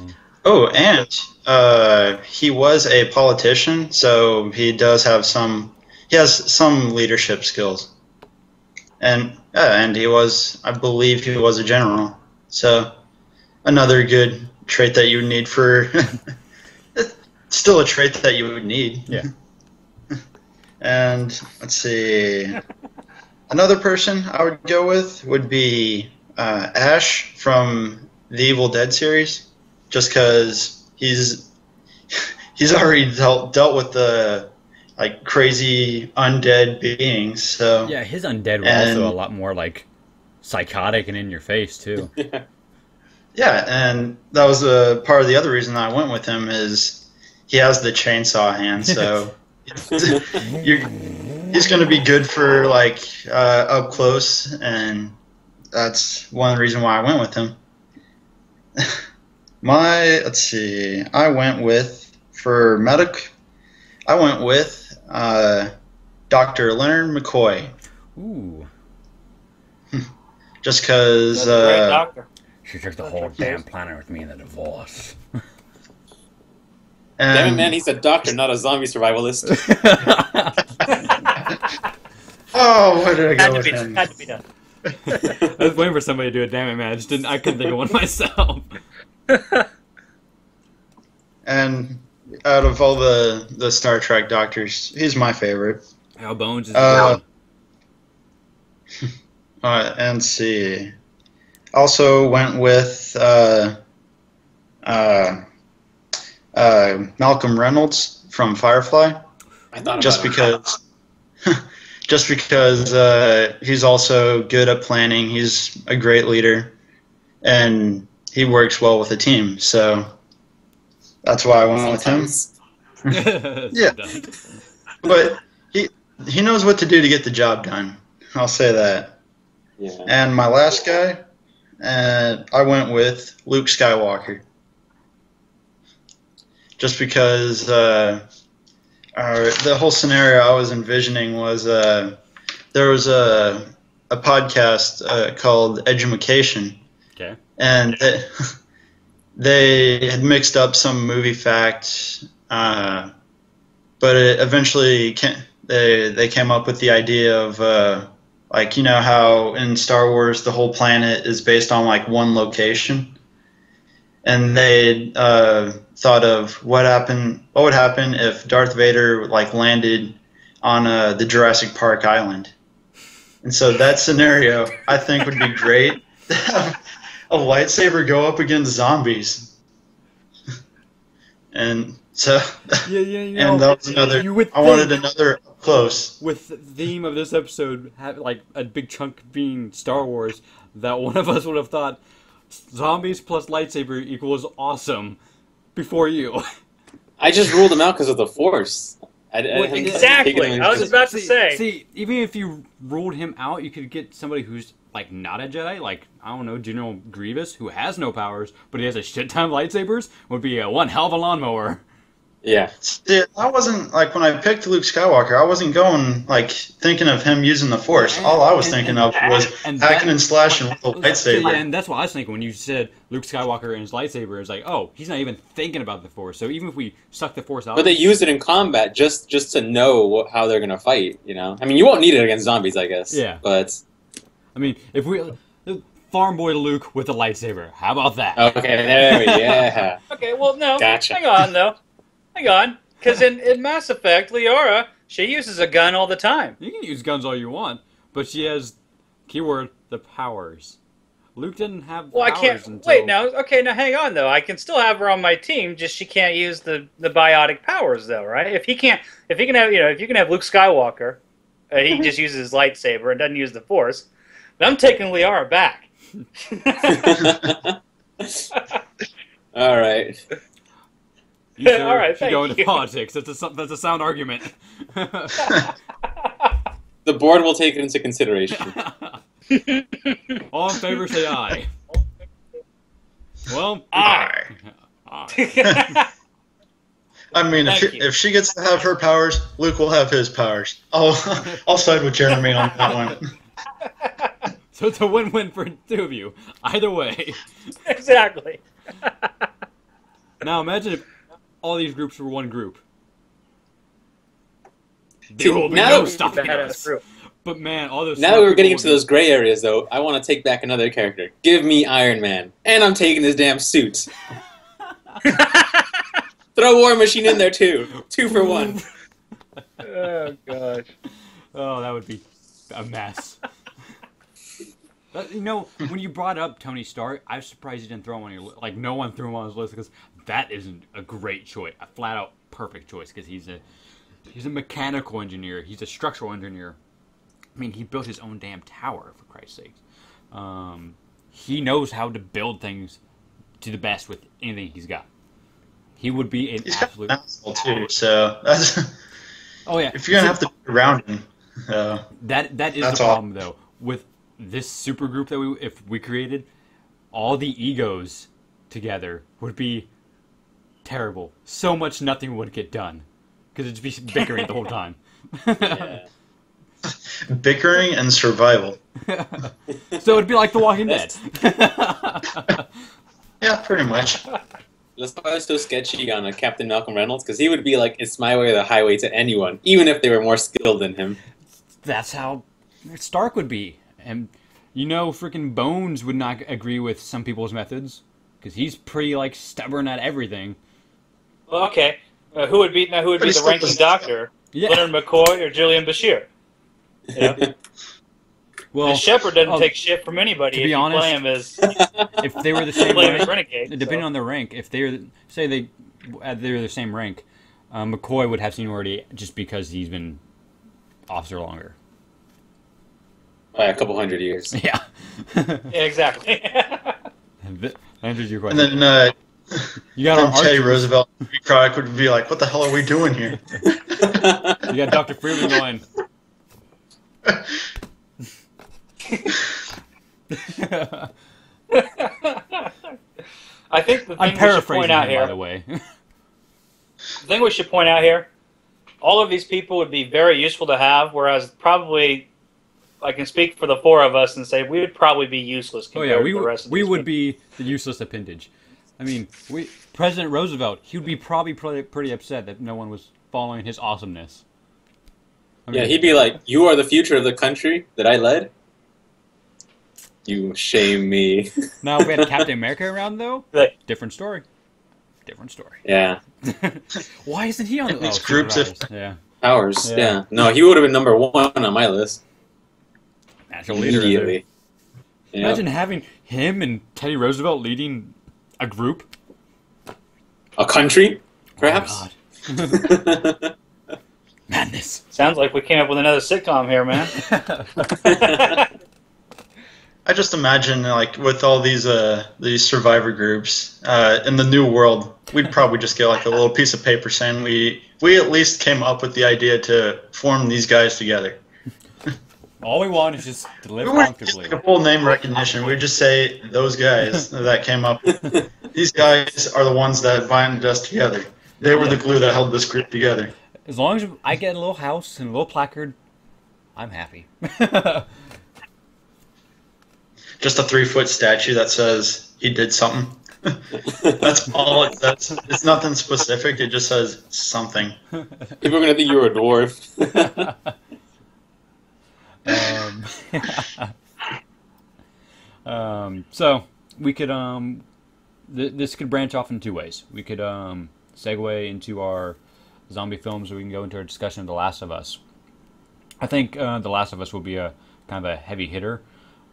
Speaker 2: Oh, and he was a politician, so he does have some. He has some leadership skills, and he was, I believe, he was a general. So, another good trait that you would need for. Still a trait that you would need.
Speaker 1: Yeah.
Speaker 2: And let's see. Another person I would go with would be Ash from the Evil Dead series, just because he's already dealt with the like crazy undead beings. So
Speaker 1: Yeah, his undead were also a lot more like psychotic and in your face too.
Speaker 2: yeah, and that was a part of the other reason I went with him is he has the chainsaw hand, so he's going to be good for like up close, and that's one reason why I went with him. Let's see, I went with Dr. Leonard McCoy.
Speaker 1: Ooh.
Speaker 2: Just because
Speaker 4: Great doctor.
Speaker 1: She took the whole damn planet with me in the divorce.
Speaker 3: Damn it, man, he's a doctor, not a zombie survivalist.
Speaker 2: Oh, why did I go with him?
Speaker 4: Had to be done.
Speaker 1: I was waiting for somebody to do it. Damn it, man! I couldn't think of one myself.
Speaker 2: And out of all the Star Trek doctors, he's my favorite.
Speaker 1: Al Bones is
Speaker 2: And see, also went with Malcolm Reynolds from Firefly.
Speaker 3: I thought
Speaker 2: Just because he's also good at planning. He's a great leader, and he works well with a team. So that's why I went with him. Yeah. But he knows what to do to get the job done. I'll say that.
Speaker 3: Yeah.
Speaker 2: And my last guy, I went with Luke Skywalker. Just because the whole scenario I was envisioning was there was a podcast called Edumacation.
Speaker 1: Okay.
Speaker 2: And they had mixed up some movie facts, but it eventually they came up with the idea of like, you know how in Star Wars the whole planet is based on like one location, and they thought of what would happen if Darth Vader like landed on the Jurassic Park island. And so that scenario I think would be great to have a lightsaber go up against zombies. And so
Speaker 1: Yeah.
Speaker 2: and that was another. I wanted another close.
Speaker 1: With the theme of this episode, like a big chunk being Star Wars, that one of us would have thought zombies plus lightsaber equals awesome before you.
Speaker 3: I just ruled him out because of the Force.
Speaker 4: Exactly. I was about to say.
Speaker 1: See, even if you ruled him out, you could get somebody who's like not a Jedi, like I don't know, General Grievous, who has no powers, but he has a shit ton of lightsabers. Would be one hell of a lawnmower.
Speaker 3: Yeah.
Speaker 2: See, I wasn't like when I picked Luke Skywalker. I wasn't going like thinking of him using the Force. All I was thinking of was hacking and slashing with a lightsaber.
Speaker 1: Yeah, and that's what I was thinking when you said Luke Skywalker and his lightsaber. It's like, oh, he's not even thinking about the Force. So even if we suck the Force out,
Speaker 3: But they use it in combat just to know how they're gonna fight. You know, I mean, you won't need it against zombies, I guess.
Speaker 1: Yeah.
Speaker 3: But
Speaker 1: I mean, if we farm boy Luke with a lightsaber, how about that?
Speaker 3: okay, there we yeah.
Speaker 4: Okay, well, no.
Speaker 3: Gotcha.
Speaker 4: Hang on, though. Hang on. Because in Mass Effect, Liara, she uses a gun all the time.
Speaker 1: You can use guns all you want, but she has, keyword, the powers. Luke didn't have
Speaker 4: Well, I
Speaker 1: powers
Speaker 4: can't.
Speaker 1: until...
Speaker 4: Wait, now. Okay, now hang on, though. I can still have her on my team, just she can't use the biotic powers, though, right? If you can have, if you can have Luke Skywalker, he just uses his lightsaber and doesn't use the Force, then I'm taking Liara back.
Speaker 3: All right.
Speaker 1: You sure
Speaker 4: All right,
Speaker 1: should go
Speaker 4: thank
Speaker 1: into
Speaker 4: you.
Speaker 1: politics. That's a sound argument.
Speaker 3: The board will take it into consideration.
Speaker 1: All in favor, say aye. Well,
Speaker 4: Aye.
Speaker 1: aye.
Speaker 2: I mean,
Speaker 4: Thank you.
Speaker 2: if she gets to have her powers, Luke will have his powers. I'll side with Jeremy on that one.
Speaker 1: So it's a win-win for the two of you. Either way.
Speaker 4: Exactly.
Speaker 1: Now imagine if all these groups were one group. There will be no stopping us. But man, all those...
Speaker 3: Now that we're getting into those gray areas, though, I want to take back another character. Give me Iron Man. And I'm taking his damn suit. Throw War Machine in there, too. 2 for 1.
Speaker 4: Oh, gosh.
Speaker 1: Oh, that would be a mess. But, you know, when you brought up Tony Stark, I was surprised you didn't throw him on your list. Like, no one threw him on his list because that isn't a great choice. A flat-out perfect choice because he's a mechanical engineer. He's a structural engineer. I mean, he built his own damn tower, for Christ's sake. He knows how to build things to the best with anything he's got. He would be an absolute...
Speaker 2: Asshole too, so that's...
Speaker 1: Oh, yeah.
Speaker 2: If you're going to have to be around him...
Speaker 1: That is the problem, though. With this super group that if we created, all the egos together would be terrible. So much nothing would get done. Because it'd be bickering the whole time.
Speaker 3: Yeah.
Speaker 2: Bickering and survival.
Speaker 1: So it'd be like The Walking Dead.
Speaker 2: Yeah, pretty much.
Speaker 3: That's why I was so sketchy on Captain Malcolm Reynolds, because he would be like, it's my way or the highway to anyone, even if they were more skilled than him.
Speaker 1: That's how Stark would be. And, you know, freaking Bones would not agree with some people's methods. Because he's pretty, like, stubborn at everything.
Speaker 4: Well, okay. Who would be the ranking doctor?
Speaker 1: Yeah.
Speaker 4: Leonard McCoy or Julian Bashir? Yeah.
Speaker 1: Well,
Speaker 4: Shepard doesn't take shit from anybody.
Speaker 1: to be honest,
Speaker 4: you play him as
Speaker 1: if they were the same
Speaker 4: play him as
Speaker 1: rank,
Speaker 4: renegade.
Speaker 1: depending on their rank, if they're the same rank, McCoy would have seniority just because he's been officer longer.
Speaker 3: By a couple 100 years.
Speaker 1: Yeah.
Speaker 4: Yeah, exactly.
Speaker 1: That answers your
Speaker 2: And
Speaker 1: question.
Speaker 2: then
Speaker 1: You got our
Speaker 2: Teddy
Speaker 1: archers.
Speaker 2: Roosevelt would be like, what the hell are we doing here?
Speaker 1: You got Dr. Freeman going.
Speaker 4: I think the
Speaker 1: I'm
Speaker 4: thing we should
Speaker 1: paraphrasing
Speaker 4: point out
Speaker 1: him,
Speaker 4: here,
Speaker 1: by the way.
Speaker 4: the thing we should point out here, all of these people would be very useful to have, whereas probably I can speak for the four of us and say we would probably be useless
Speaker 1: Oh
Speaker 4: compared
Speaker 1: yeah,
Speaker 4: to the rest of
Speaker 1: we
Speaker 4: these
Speaker 1: would
Speaker 4: people.
Speaker 1: be the useless appendage. I mean, President Roosevelt, he would be probably pretty upset that no one was following his awesomeness. I mean,
Speaker 3: Yeah, he'd be like, you are the future of the country that I led? You shame me.
Speaker 1: now if we had Captain America around though,
Speaker 4: Right.
Speaker 1: different story. Different story.
Speaker 3: Yeah.
Speaker 1: Why isn't he on the
Speaker 2: It's groups of-
Speaker 1: Yeah.
Speaker 3: Powers,
Speaker 1: Yeah.
Speaker 3: yeah. No, he would have been number 1 on my list.
Speaker 1: Natural leader. Right there.
Speaker 3: Immediately. Yeah.
Speaker 1: Imagine having him and Teddy Roosevelt leading a group.
Speaker 3: A country, perhaps?
Speaker 1: Oh, God. Madness.
Speaker 4: Sounds like we came up with another sitcom here, man.
Speaker 2: I just imagine, like, with all these survivor groups in the new world, we'd probably just get like a little piece of paper saying we at least came up with the idea to form these guys together.
Speaker 1: All we want is just to live
Speaker 2: We wouldn't
Speaker 1: comfortably.
Speaker 2: get like a full name recognition. We'd just say those guys that came up. These guys are the ones that bind us together. They were the glue that held this group together.
Speaker 1: As long as I get a little house and a little placard, I'm happy.
Speaker 2: Just a 3-foot statue that says he did something. That's all it says. It's nothing specific. It just says something.
Speaker 3: People are gonna think you're a dwarf.
Speaker 1: So we could this could branch off in two ways. We could segue into our zombie films, or we can go into our discussion of The Last of Us. I think The Last of Us will be a kind of a heavy hitter.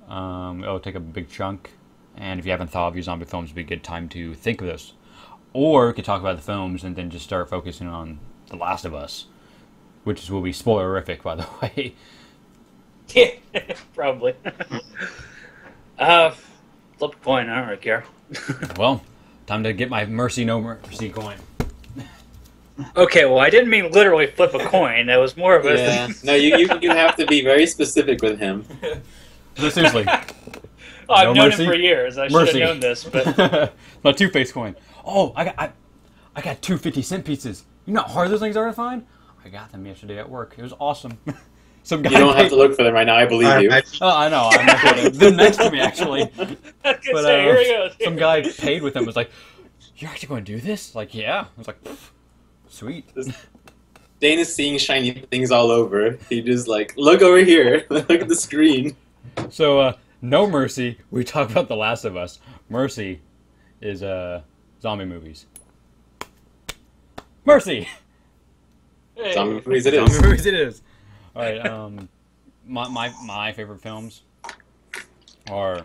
Speaker 1: It'll take a big chunk, and if you haven't thought of your zombie films, it'd be a good time to think of this. Or we could talk about the films and then just start focusing on The Last of Us, which will be spoilerific, by the way.
Speaker 4: Yeah, probably. Flip a coin. I don't really care.
Speaker 1: Well, time to get my mercy no mercy coin.
Speaker 4: Okay, well, I didn't mean literally flip a coin. That was more of a...
Speaker 3: Yeah. No, you have to be very specific with him.
Speaker 1: No, seriously.
Speaker 4: Oh, I've
Speaker 1: No
Speaker 4: known
Speaker 1: mercy?
Speaker 4: him for years. I should
Speaker 1: Mercy.
Speaker 4: have known this, but...
Speaker 1: My two-face coin. Oh, I got two 50-cent pieces. You know how hard those things are to find? I got them yesterday at work. It was awesome. Some guy
Speaker 3: You don't have
Speaker 1: paid-
Speaker 3: to look for them right now. I believe you.
Speaker 1: Oh, I know. I'm not gonna. They're next to me, actually.
Speaker 4: I was gonna
Speaker 1: But
Speaker 4: say, here he goes.
Speaker 1: some guy paid with them. Was like, "You're actually going to do this?" Like, yeah. I was like, "Sweet."
Speaker 3: Dane is seeing shiny things all over. He just like, look over here. Look at the screen.
Speaker 1: So, no mercy. We talk about The Last of Us. Mercy is zombie movies. Mercy.
Speaker 4: Hey.
Speaker 3: Zombie movies it
Speaker 1: Zombie
Speaker 3: is.
Speaker 1: movies it is. All right. My favorite films are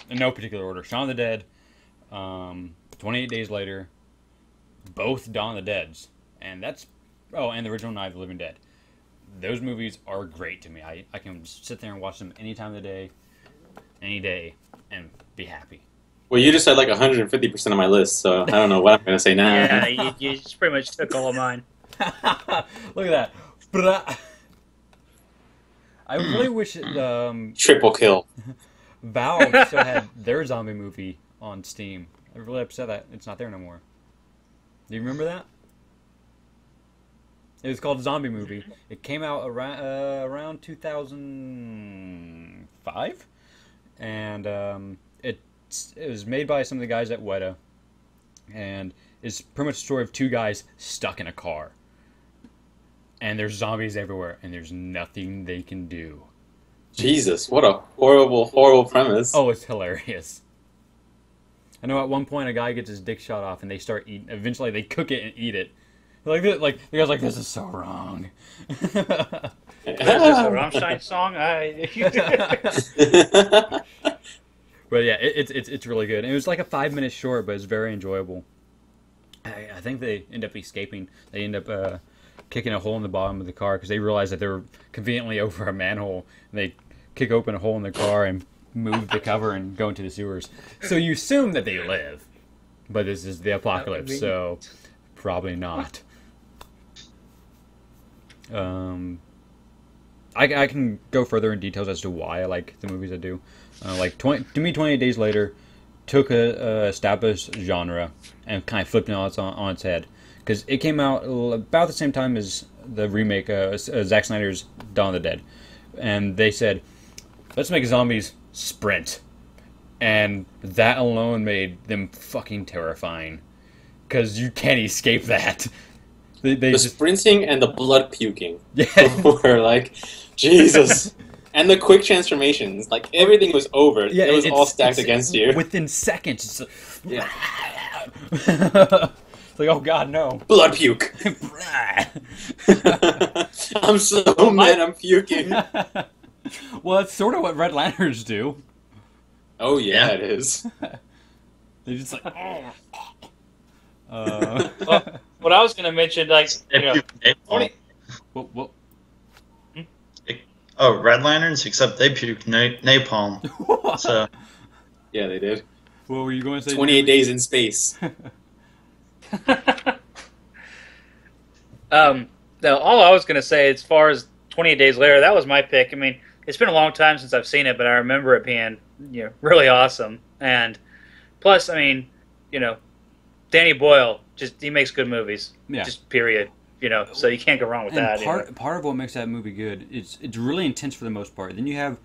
Speaker 1: in no particular order: Shaun of the Dead, 28 Days Later, both Dawn of the Deads, and that's and the original Night of the Living Dead. Those movies are great to me. I can sit there and watch them any time of the day, any day, and be happy.
Speaker 3: Well, you just said like 150% of my list, so I don't know what I'm gonna say now.
Speaker 4: Yeah, you just pretty much took all of mine.
Speaker 1: Look at that. I really wish
Speaker 3: Triple kill.
Speaker 1: Valve still had their zombie movie on Steam. I'm really upset that it's not there no more. Do you remember that? It was called Zombie Movie. It came out around 2005, and it was made by some of the guys at Weta, and it's pretty much a story of two guys stuck in a car. And there's zombies everywhere, and there's nothing they can do.
Speaker 3: Jesus, what a horrible, horrible premise.
Speaker 1: Oh, it's hilarious. I know at one point a guy gets his dick shot off, and they start eating. Eventually, they cook it and eat it. Like the guy's like, "This is so wrong."
Speaker 4: Is this a Rammstein song?
Speaker 1: But yeah, it's really good. And it was like a 5-minute short, but it's very enjoyable. I think they end up escaping. They end up kicking a hole in the bottom of the car because they realize that they're conveniently over a manhole. And they kick open a hole in the car and move the cover and go into the sewers. So you assume that they live, but this is the apocalypse, so probably not. I can go further in details as to why I like the movies I do. To me, 28 Days Later took a established genre and kind of flipped it on its head. Because it came out about the same time as the remake, Zack Snyder's Dawn of the Dead. And they said, let's make zombies sprint. And that alone made them fucking terrifying. Because you can't escape that. The
Speaker 3: sprinting and the blood puking
Speaker 1: Yeah.
Speaker 3: were like, Jesus. And the quick transformations, like everything was over.
Speaker 1: Yeah,
Speaker 3: it was all stacked
Speaker 1: it's
Speaker 3: against you.
Speaker 1: Within seconds.
Speaker 3: Yeah.
Speaker 1: It's like, oh god, no.
Speaker 3: Blood puke. I'm so mad I'm puking.
Speaker 1: Well, that's sort of what Red Lanterns do.
Speaker 3: Oh yeah, it is.
Speaker 1: They're just like,
Speaker 4: Well, what I was going to mention, like, you know,
Speaker 1: What?
Speaker 2: Oh, Red Lanterns, except they puke napalm. So
Speaker 3: Yeah, they did.
Speaker 1: What were you going to say?
Speaker 3: 28 days in space.
Speaker 4: No, all I was going to say, as far as 28 Days Later, that was my pick. I mean, it's been a long time since I've seen it, but I remember it being really awesome. And plus, I mean, Danny Boyle, he makes good movies.
Speaker 1: Yeah.
Speaker 4: Just period. So you can't go wrong with that.
Speaker 1: Part of what makes that movie good, it's really intense for the most part. Then you have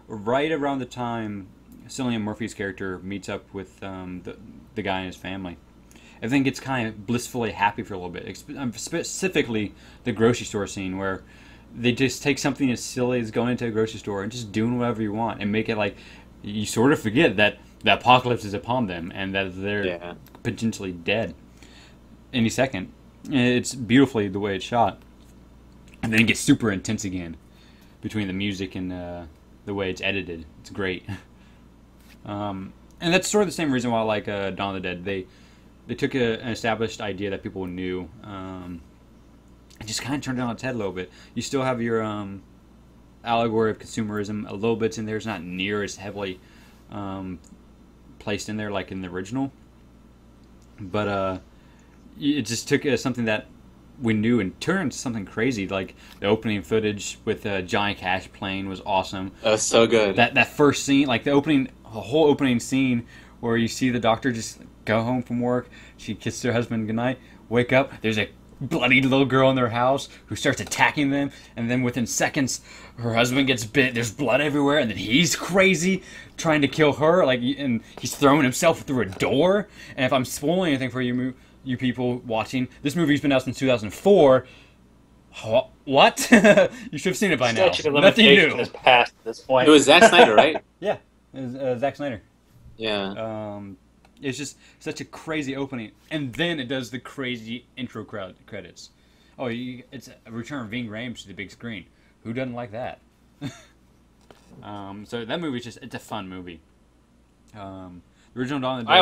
Speaker 1: right around the time Cillian Murphy's character meets up with the guy and his family. Everything gets kind of blissfully happy for a little bit. Specifically, the grocery store scene where they just take something as silly as going into a grocery store and just doing whatever you want and make it like you sort of forget that the apocalypse is upon them and that they're potentially dead any second. It's beautifully the way it's shot. And then it gets super intense again between the music and the way it's edited. It's great. And that's sort of the same reason why I like Dawn of the Dead. They took an established idea that people knew and just kind of turned it on its head a little bit. You still have your allegory of consumerism. A little bit's in there. It's not near as heavily placed in there like in the original. But it just took something that we knew and turned into something crazy. Like the opening footage with Johnny Cash playing was awesome.
Speaker 3: That was so good.
Speaker 1: That first scene, like the whole opening scene where you see the doctor just go home from work, she kisses her husband goodnight, wake up, there's a bloody little girl in their house who starts attacking them, and then within seconds her husband gets bit, there's blood everywhere, and then he's crazy trying to kill her, and he's throwing himself through a door. And if I'm spoiling anything for you people watching, this movie's been out since 2004. What? You should have seen it by now.
Speaker 4: Statute of limitation is past at this point.
Speaker 3: It was Zack Snyder, right?
Speaker 1: Yeah, it was Zack Snyder.
Speaker 3: Yeah.
Speaker 1: It's just such a crazy opening, and then it does the crazy intro credits. Oh, it's a return of Ving Rhames to the big screen. Who doesn't like that? So that movie's it's a fun movie. The original Dawn of the Dead.
Speaker 4: I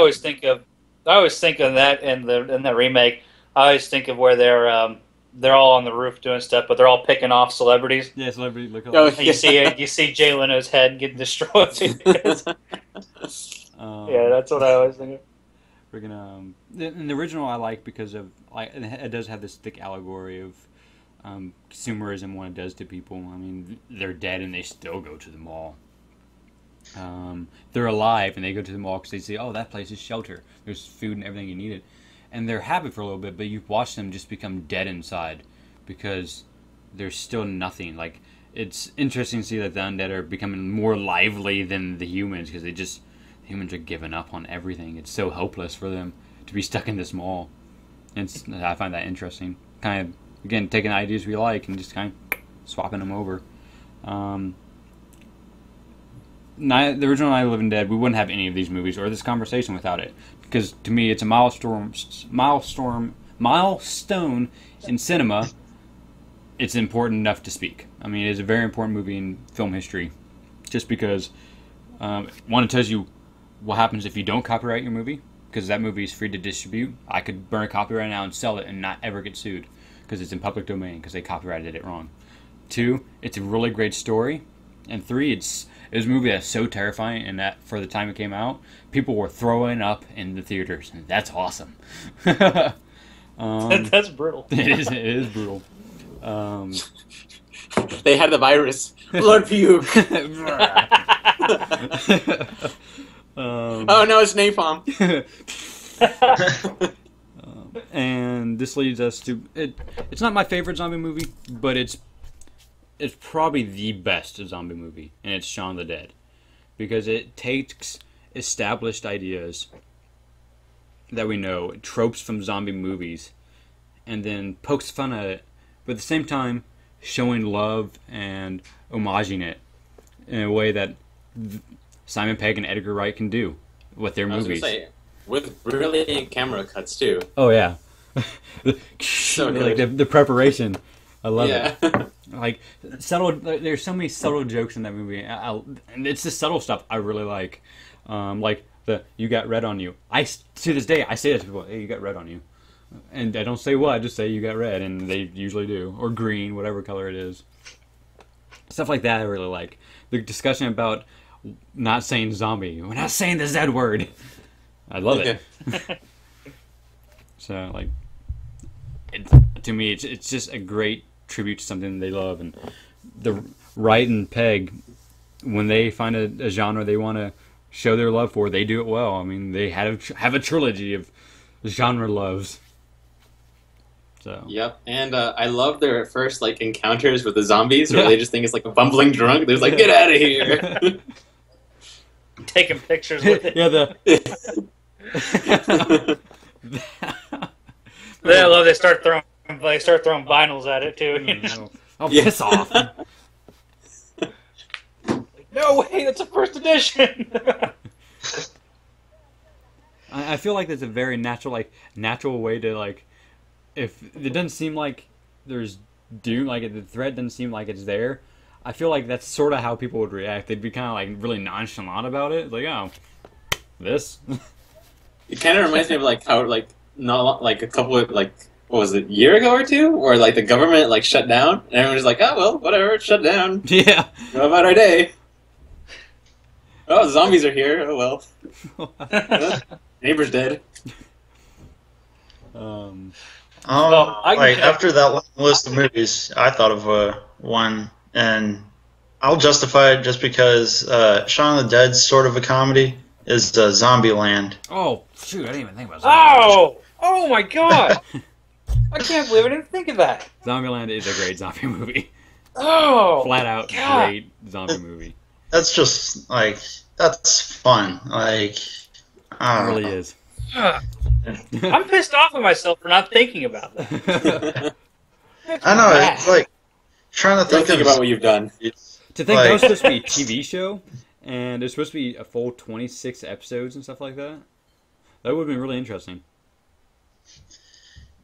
Speaker 4: always think of that in the remake. I always think of where they're all on the roof doing stuff, but they're all picking off celebrities.
Speaker 1: Yeah, celebrity look.
Speaker 4: Oh, you see Jay Leno's head getting destroyed. Yeah, that's what I always think of.
Speaker 1: Freaking in the original I like because of it does have this thick allegory of consumerism and what it does to people. I mean, they're dead and they still go to the mall. They're alive and they go to the mall because they say, "Oh, that place is shelter. There's food and everything you needed," and they're happy for a little bit. But you've watched them just become dead inside because there's still nothing. Like it's interesting to see that the undead are becoming more lively than the humans because humans are giving up on everything. It's so hopeless for them to be stuck in this mall. I find that interesting. Kind of, again, taking ideas we like and just kind of swapping them over. The original Night of the Living Dead, we wouldn't have any of these movies or this conversation without it. Because to me, it's a milestone in cinema. It's important enough to speak. I mean, it's a very important movie in film history. Just because, one, it tells you what happens if you don't copyright your movie, because that movie is free to distribute. I could burn a copy right now and sell it and not ever get sued because it's in public domain because they copyrighted it wrong. 2, it's a really great story. And 3, it was a movie that's so terrifying, and that for the time it came out, people were throwing up in the theaters, and that's awesome.
Speaker 4: That's brutal.
Speaker 1: It is brutal.
Speaker 3: They had the virus. Blood puke. Oh no, it's napalm.
Speaker 1: And this leads us to it's not my favorite zombie movie, but it's probably the best zombie movie, and it's Shaun of the Dead, because it takes established ideas that we know, tropes from zombie movies, and then pokes fun at it, but at the same time showing love and homaging it in a way that Simon Pegg and Edgar Wright can do with their movies.
Speaker 3: Say, with brilliant camera cuts too.
Speaker 1: Oh yeah,
Speaker 3: So
Speaker 1: like
Speaker 3: good.
Speaker 1: the preparation. I love
Speaker 3: Yeah.
Speaker 1: it. Like subtle. There's so many subtle jokes in that movie, and it's the subtle stuff I really like. Like the "you got red on you." To this day I say that to people. Hey, you got red on you. And I don't say what, I just say you got red, and they usually do. Or green, whatever color it is. Stuff like that I really like. The discussion about not saying zombie. We're not saying the Z word. I love it. So, like, to me, it's just a great tribute to something they love. And the Wright and Peg, when they find a genre they want to show their love for, they do it well. I mean, they have a trilogy of genre loves. So.
Speaker 3: Yep, and I love their first like encounters with the zombies, where they just think it's like a bumbling drunk. They're just like, "Get out of here!"
Speaker 4: Taking pictures with it.
Speaker 1: Yeah,
Speaker 4: Then I love they start throwing vinyls at it too. You know?
Speaker 1: Oh, piss off!
Speaker 4: No way, that's a first edition.
Speaker 1: I feel like there's a very natural way to like. If it doesn't seem like there's doom, like the threat doesn't seem like it's there, I feel like that's sort of how people would react. They'd be kind of like really nonchalant about it, like, oh, this.
Speaker 3: It kind of reminds me of like how like not like a couple of like what was it, a year ago or two, where like the government like shut down, and everyone was like, oh well, whatever, it shut down.
Speaker 1: Yeah.
Speaker 3: How about our day? Oh, zombies are here. Oh well. Neighbor's dead.
Speaker 2: After that long list of movies, I thought of one, and I'll justify it just because Shaun of the Dead's sort of a comedy is Zombieland.
Speaker 1: Oh shoot! I didn't even think about that.
Speaker 4: Oh my god! I can't believe I didn't think of that.
Speaker 1: Zombieland is a great zombie movie.
Speaker 4: Oh,
Speaker 1: flat out
Speaker 4: God.
Speaker 1: Great zombie movie.
Speaker 2: That's just like that's fun. Like
Speaker 1: It really is.
Speaker 4: I'm pissed off at myself for not thinking about that.
Speaker 2: I know, it's like trying to
Speaker 3: Think about what you've done.
Speaker 1: To think that was supposed to be a TV show, and there's supposed to be a full 26 episodes and stuff like that. That would have been really interesting.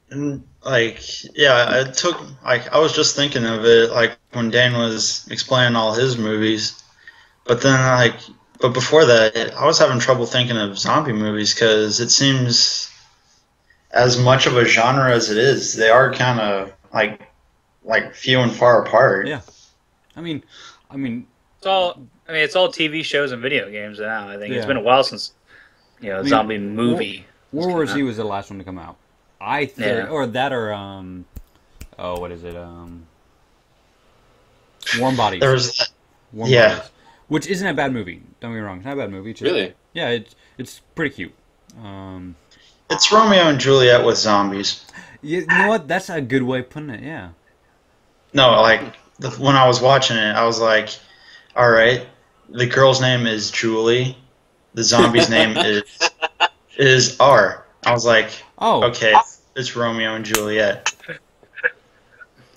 Speaker 2: And I was just thinking of it like when Dan was explaining all his movies, but then but before that, I was having trouble thinking of zombie movies because it seems as much of a genre as it is, they are kind of like few and far apart.
Speaker 1: Yeah, I mean,
Speaker 4: it's all TV shows and video games now. I think it's
Speaker 1: Yeah.
Speaker 4: been a while since zombie movie.
Speaker 1: World War Z was the last one to come out. I think,
Speaker 4: Yeah.
Speaker 1: or what is it? Warm Bodies.
Speaker 2: There's
Speaker 1: Warm
Speaker 2: yeah.
Speaker 1: Bodies, which isn't a bad movie. Don't get me wrong, it's not a bad movie. It's
Speaker 3: Really?
Speaker 1: Yeah, it's pretty cute.
Speaker 2: It's Romeo and Juliet with zombies.
Speaker 1: You know what? That's a good way of putting it. Yeah.
Speaker 2: No, when I was watching it, I was like, all right, the girl's name is Julie, the zombie's name is R. I was like,
Speaker 1: Oh.
Speaker 2: okay, it's Romeo and Juliet.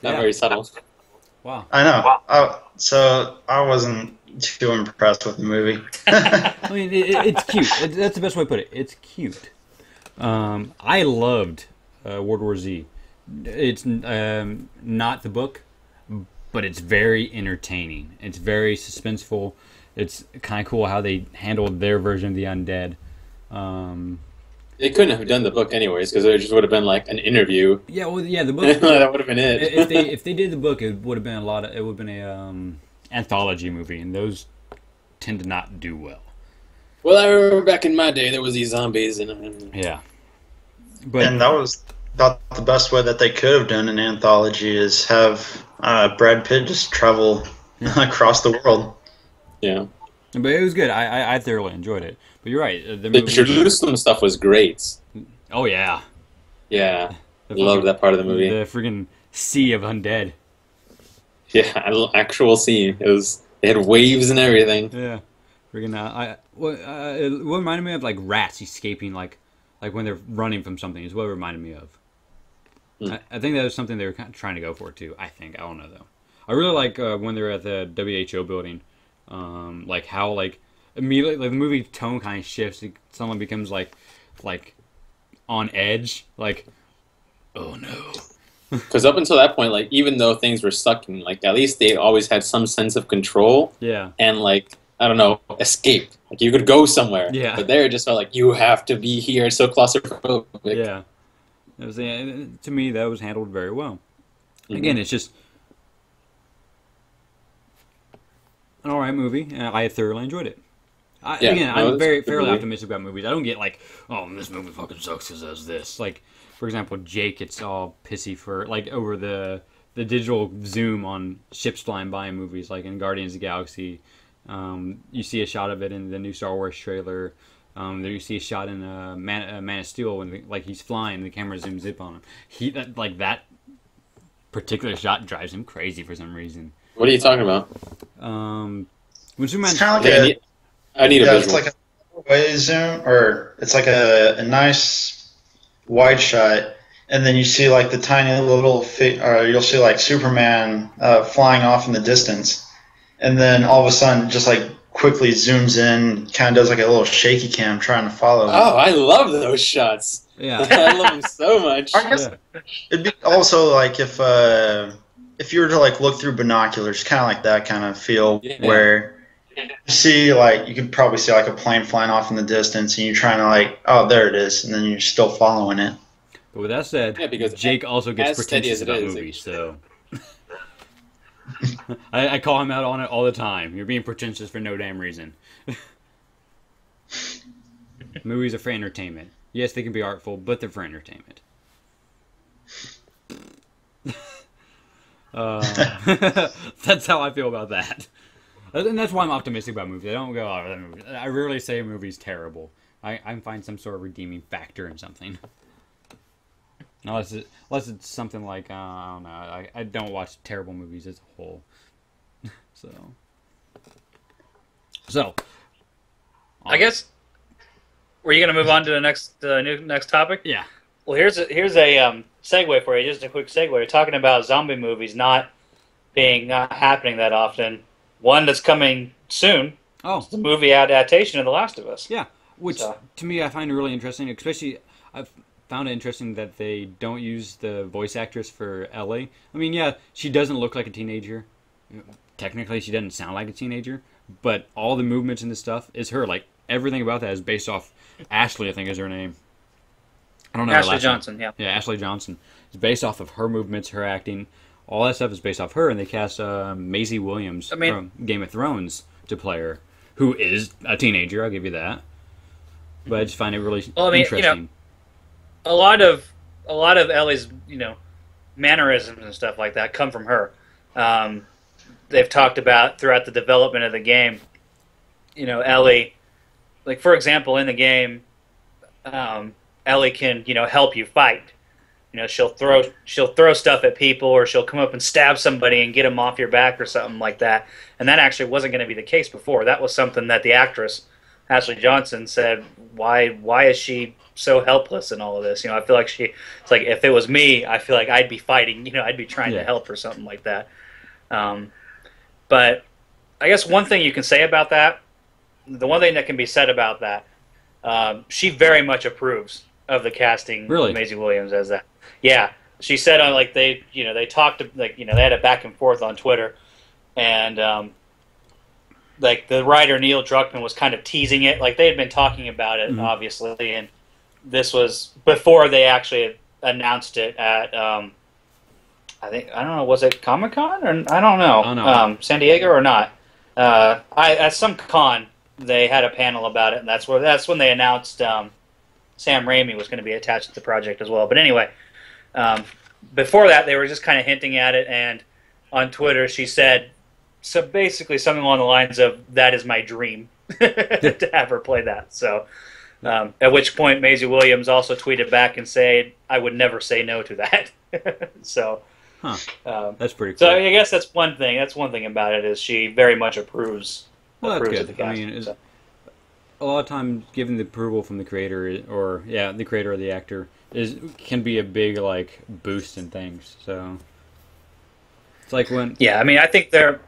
Speaker 3: Not
Speaker 1: Yeah.
Speaker 3: very subtle.
Speaker 1: Wow.
Speaker 2: I know. So I wasn't too impressed with the movie.
Speaker 1: I mean, it's cute. That's the best way to put it. It's cute. I loved World War Z. It's not the book, but it's very entertaining. It's very suspenseful. It's kind of cool how they handled their version of the undead.
Speaker 3: They couldn't have done the book anyways, because it just would have been like an interview.
Speaker 1: Yeah, well, yeah, the book.
Speaker 3: That would have been it.
Speaker 1: if they did the book, it would have been a anthology movie, and those tend to not do well.
Speaker 3: Well, I remember back in my day, there was these zombies, and
Speaker 1: Yeah, but
Speaker 2: And that was about the best way that they could have done an anthology is have Brad Pitt just travel across the world.
Speaker 3: yeah,
Speaker 1: but it was good. I thoroughly enjoyed it. But you're right. The
Speaker 3: the
Speaker 1: movie.
Speaker 3: Jerusalem stuff was great.
Speaker 1: Oh yeah,
Speaker 3: Yeah,
Speaker 1: The
Speaker 3: loved that part of the movie.
Speaker 1: The freaking sea of undead.
Speaker 3: Yeah, actual scene. They had waves and everything.
Speaker 1: Yeah, freaking. It reminded me of like rats escaping, like when they're running from something. Is what it reminded me of. I think that was something they were kind of trying to go for too. I don't know though. I really like when they're at the WHO building, like how like immediately like the movie tone kind of shifts. Someone becomes like on edge, like oh no.
Speaker 3: Because up until that point, like even though things were sucking, like at least they always had some sense of control.
Speaker 1: Yeah.
Speaker 3: And like I don't know, escape. Like you could go somewhere.
Speaker 1: Yeah.
Speaker 3: But there, it just felt like you have to be here. It's so claustrophobic.
Speaker 1: Yeah. To me, that was handled very well. Again, it's just an alright movie, and I thoroughly enjoyed it. I'm very fairly optimistic about movies. I don't get like, oh, this movie fucking sucks because it does this. Like, for example, Jake gets all pissy for like over the digital zoom on ships flying by in movies, like in Guardians of the Galaxy. You see a shot of it in the new Star Wars trailer. There you see a shot in Man of Steel when like he's flying, the camera zooms in on him. That particular shot drives him crazy for some reason.
Speaker 3: What are you talking about?
Speaker 1: When Superman,
Speaker 2: it's kind of like
Speaker 3: I need a visual.
Speaker 2: It's like a way zoom, or it's like a nice wide shot, and then you see like the tiny little you'll see like Superman flying off in the distance, and then all of a sudden just like quickly zooms in, kind of does like a little shaky cam trying to follow him.
Speaker 3: Oh, I love those shots.
Speaker 1: Yeah,
Speaker 3: I love them so much.
Speaker 2: I guess it'd be also like if you were to like look through binoculars, kind of like that kind of feel where you see like you could probably see like a plane flying off in the distance, and you're trying to like, oh, there it is, and then you're still following it.
Speaker 1: But with that said,
Speaker 3: because
Speaker 1: Jake also gets pretentious about movies, so I call him out on it all the time. You're being pretentious for no damn reason. Movies are for entertainment. Yes, they can be artful, but they're for entertainment. That's how I feel about that. And that's why I'm optimistic about movies. I don't go, oh, that movie. I rarely say a movie's terrible. I find some sort of redeeming factor in something. Unless it's something like, I don't know, I don't watch terrible movies as a whole. So.
Speaker 4: I guess, were you going to move on to the next topic?
Speaker 1: Yeah.
Speaker 4: Well, here's a segue for you, just a quick segue. We're talking about zombie movies not happening that often. One that's coming soon.
Speaker 1: Oh,
Speaker 4: it's the movie adaptation of The Last of Us.
Speaker 1: Yeah, which to me I find really interesting. Especially, I've found it interesting that they don't use the voice actress for Ellie. I mean, yeah, she doesn't look like a teenager. Technically, she doesn't sound like a teenager, but all the movements and the stuff is her. Like everything about that is based off Ashley, I think is her name. I don't know.
Speaker 4: Ashley Johnson, yeah.
Speaker 1: Yeah, Ashley Johnson. It's based off of her movements, her acting. All that stuff is based off her, and they cast Maisie Williams from Game of Thrones to play her, who is a teenager. I'll give you that. But I just find it really interesting.
Speaker 4: A lot of Ellie's mannerisms and stuff like that come from her. They've talked about throughout the development of the game. Ellie, like for example, in the game, Ellie can help you fight. She'll throw stuff at people, or she'll come up and stab somebody and get them off your back or something like that. And that actually wasn't going to be the case before. That was something that the actress Ashley Johnson said. Why is she so helpless in all of this? I feel like it's like if it was me, I feel like I'd be fighting. I'd be trying to help or something like that. But I guess one thing you can say about that, the one thing that can be said about that, she very much approves of the casting of Maisie Williams as that. Yeah, she said on they talked they had a back and forth on Twitter, and the writer Neil Druckmann was kind of teasing it. Like they had been talking about it obviously, and this was before they actually announced it at I don't know, was it Comic-Con or I don't know, San Diego or not? At some con they had a panel about it, and that's when they announced Sam Raimi was going to be attached to the project as well. But anyway, before that, they were just kind of hinting at it, and on Twitter she said, so basically something along the lines of, that is my dream to have her play that. So at which point Maisie Williams also tweeted back and said, I would never say no to that. So
Speaker 1: that's pretty cool.
Speaker 4: So I guess that's one thing. That's one thing about it, is she very much approves.
Speaker 1: Well, that's good.
Speaker 4: Of the casting,
Speaker 1: I mean, a lot of times, given the approval from the creator, or the creator or the actor, can be a big boost in things. So it's like when
Speaker 4: I think they're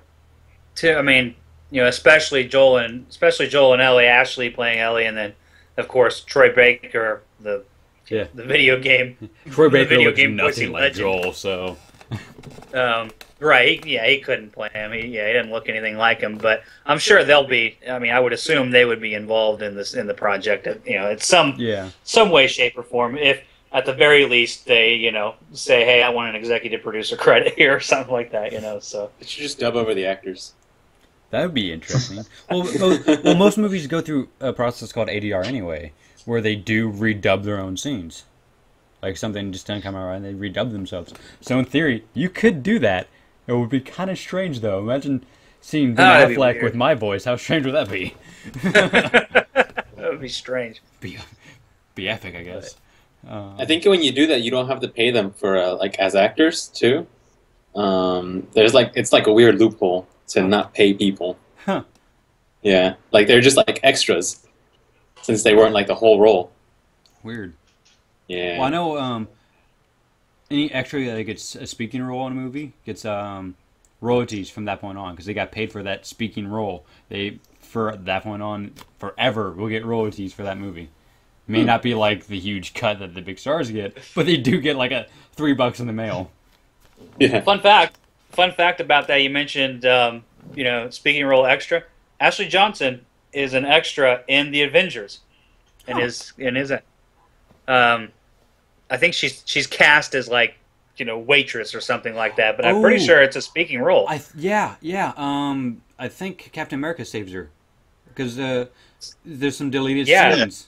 Speaker 4: especially Joel and Ellie, Ashley playing Ellie, and then of course Troy Baker, the video game.
Speaker 1: Troy Baker looks nothing like Joel, so.
Speaker 4: Right, he couldn't play him. He didn't look anything like him. But I'm sure they'll be. I would assume they would be involved in the project. In some way, shape, or form. If at the very least, they, say, hey, I want an executive producer credit here or something like that, so.
Speaker 3: It should just dub over the actors.
Speaker 1: That would be interesting. Well, most movies go through a process called ADR anyway, where they do redub their own scenes. Like something just doesn't come out right, and they redub themselves. So in theory, you could do that. It would be kind of strange, though. Imagine seeing Ben Affleck with my voice. How strange would that be?
Speaker 4: That would be strange.
Speaker 1: Be epic, I guess.
Speaker 3: I think when you do that, you don't have to pay them for as actors too. It's like a weird loophole to not pay people.
Speaker 1: Huh.
Speaker 3: Yeah, like they're just like extras, since they weren't like the whole role.
Speaker 1: Weird.
Speaker 3: Yeah.
Speaker 1: Well, I know any extra that gets a speaking role in a movie gets royalties from that point on because they got paid for that speaking role. They, for that point on, forever will get royalties for that movie. May not be like the huge cut that the big stars get, but they do get like a $3 in the mail.
Speaker 3: Yeah.
Speaker 4: Fun fact about that, you mentioned, speaking role extra. Ashley Johnson is an extra in the Avengers, and is I think she's cast as like waitress or something like that. But I'm pretty sure it's a speaking role.
Speaker 1: Yeah. I think Captain America saves her because there's some deleted scenes.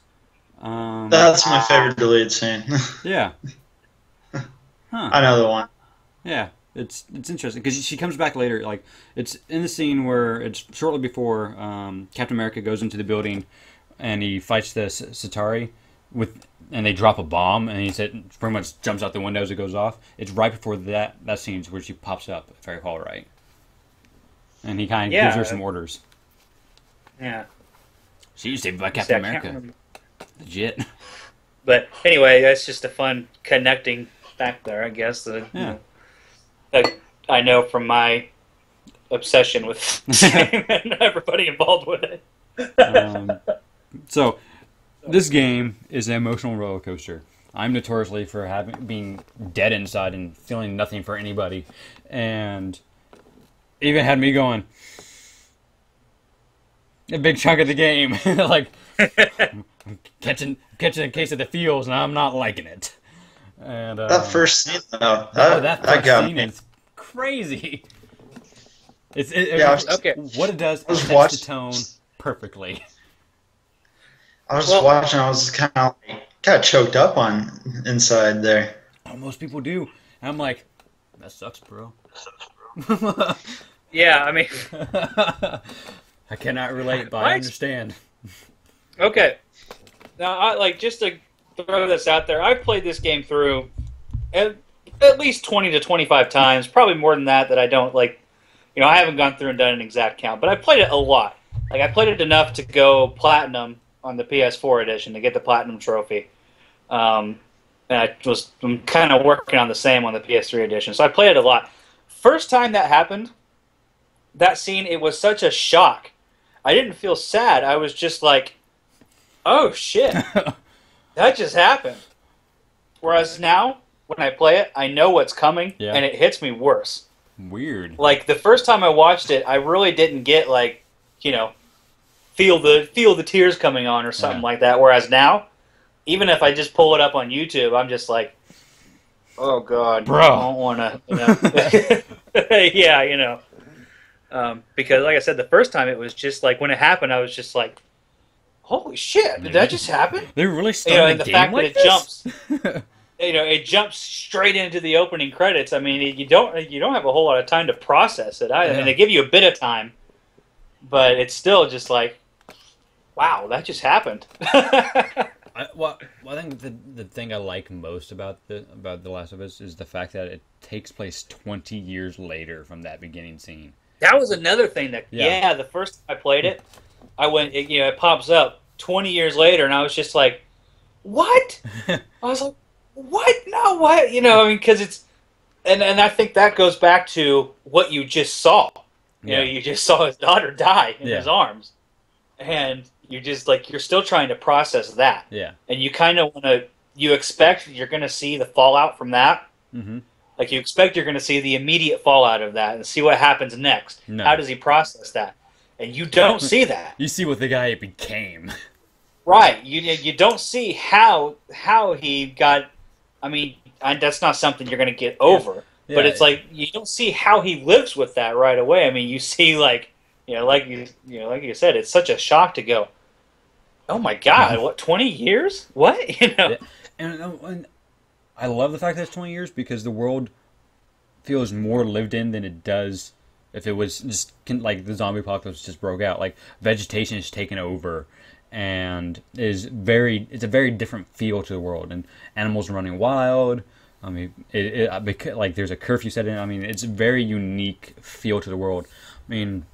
Speaker 2: That's my favorite deleted scene.
Speaker 1: Yeah. Huh.
Speaker 2: I know the one.
Speaker 1: Yeah, it's interesting because she comes back later. Like it's in the scene where it's shortly before Captain America goes into the building and he fights the Satari and they drop a bomb and he pretty much jumps out the window as it goes off. It's right before that scene where she pops up, if I recall right, and he kind of gives her some orders.
Speaker 4: Yeah,
Speaker 1: she was saved by Captain America. Legit.
Speaker 4: But anyway, that's just a fun connecting fact there, I guess. That I know from my obsession with Sam and everybody involved with it.
Speaker 1: So, this game is an emotional roller coaster. I'm notoriously for being dead inside and feeling nothing for anybody, and even had me going a big chunk of the game, like I'm catching a case of the feels, and I'm not liking it. And
Speaker 2: that first scene, though,
Speaker 1: that first scene is crazy.
Speaker 4: okay.
Speaker 1: What it does, it sets the tone perfectly.
Speaker 2: I was watching. I was kind of choked up on inside there.
Speaker 1: Oh, most people do. And I'm like, that sucks, bro.
Speaker 4: Yeah, I mean,
Speaker 1: I cannot relate, but I understand.
Speaker 4: Okay. Now, just to throw this out there, I've played this game through at least 20 to 25 times, probably more than that I don't, I haven't gone through and done an exact count, but I played it a lot. Like, I played it enough to go platinum on the PS4 edition to get the platinum trophy. And I'm kind of working on the same on the PS3 edition, so I played it a lot. First time that happened, that scene, it was such a shock. I didn't feel sad. I was just like, oh, shit. That just happened. Whereas now, when I play it, I know what's coming, and it hits me worse.
Speaker 1: Weird.
Speaker 4: Like, the first time I watched it, I really didn't get, feel the tears coming on or something like that. Whereas now, even if I just pull it up on YouTube, I'm just like, oh, God.
Speaker 1: Bro.
Speaker 4: I don't want to, Yeah, because, like I said, the first time it was just like, when it happened, I was just like, holy shit, did that just happen?
Speaker 1: They really started
Speaker 4: the
Speaker 1: game
Speaker 4: fact
Speaker 1: like
Speaker 4: that it
Speaker 1: this?
Speaker 4: jumps, it jumps straight into the opening credits. I mean, you don't have a whole lot of time to process it. I mean, they give you a bit of time, but it's still just like, wow, that just happened.
Speaker 1: I think the thing I like most about The Last of Us is the fact that it takes place 20 years later from that beginning scene.
Speaker 4: That was another thing that, the first time I played it, I went, it pops up 20 years later, and I was just like, what? I was like, what? No, what? Because it's, and I think that goes back to what you just saw. You just saw his daughter die in his arms. And you're just you're still trying to process that. Yeah. And you kind of want to, you expect you're going to see the fallout from that. Mm-hmm. Like, you expect you're going to see the immediate fallout of that and see what happens next. No. How does he process that? And you don't see that.
Speaker 1: You see what the guy became.
Speaker 4: Right. You don't see how he got I mean, that's not something you're going to get over.
Speaker 1: Yeah.
Speaker 4: But it's like you don't see how he lives with that right away. I mean, you see like like you said, it's such a shock to go, oh my God, what 20 years? What
Speaker 1: Yeah. And I love the fact that it's 20 years because the world feels more lived in than it does if it was just like the zombie apocalypse just broke out. Like vegetation is taken over, and it's a very different feel to the world, and animals are running wild. I mean, like there's a curfew set in. I mean, it's a very unique feel to the world. I mean,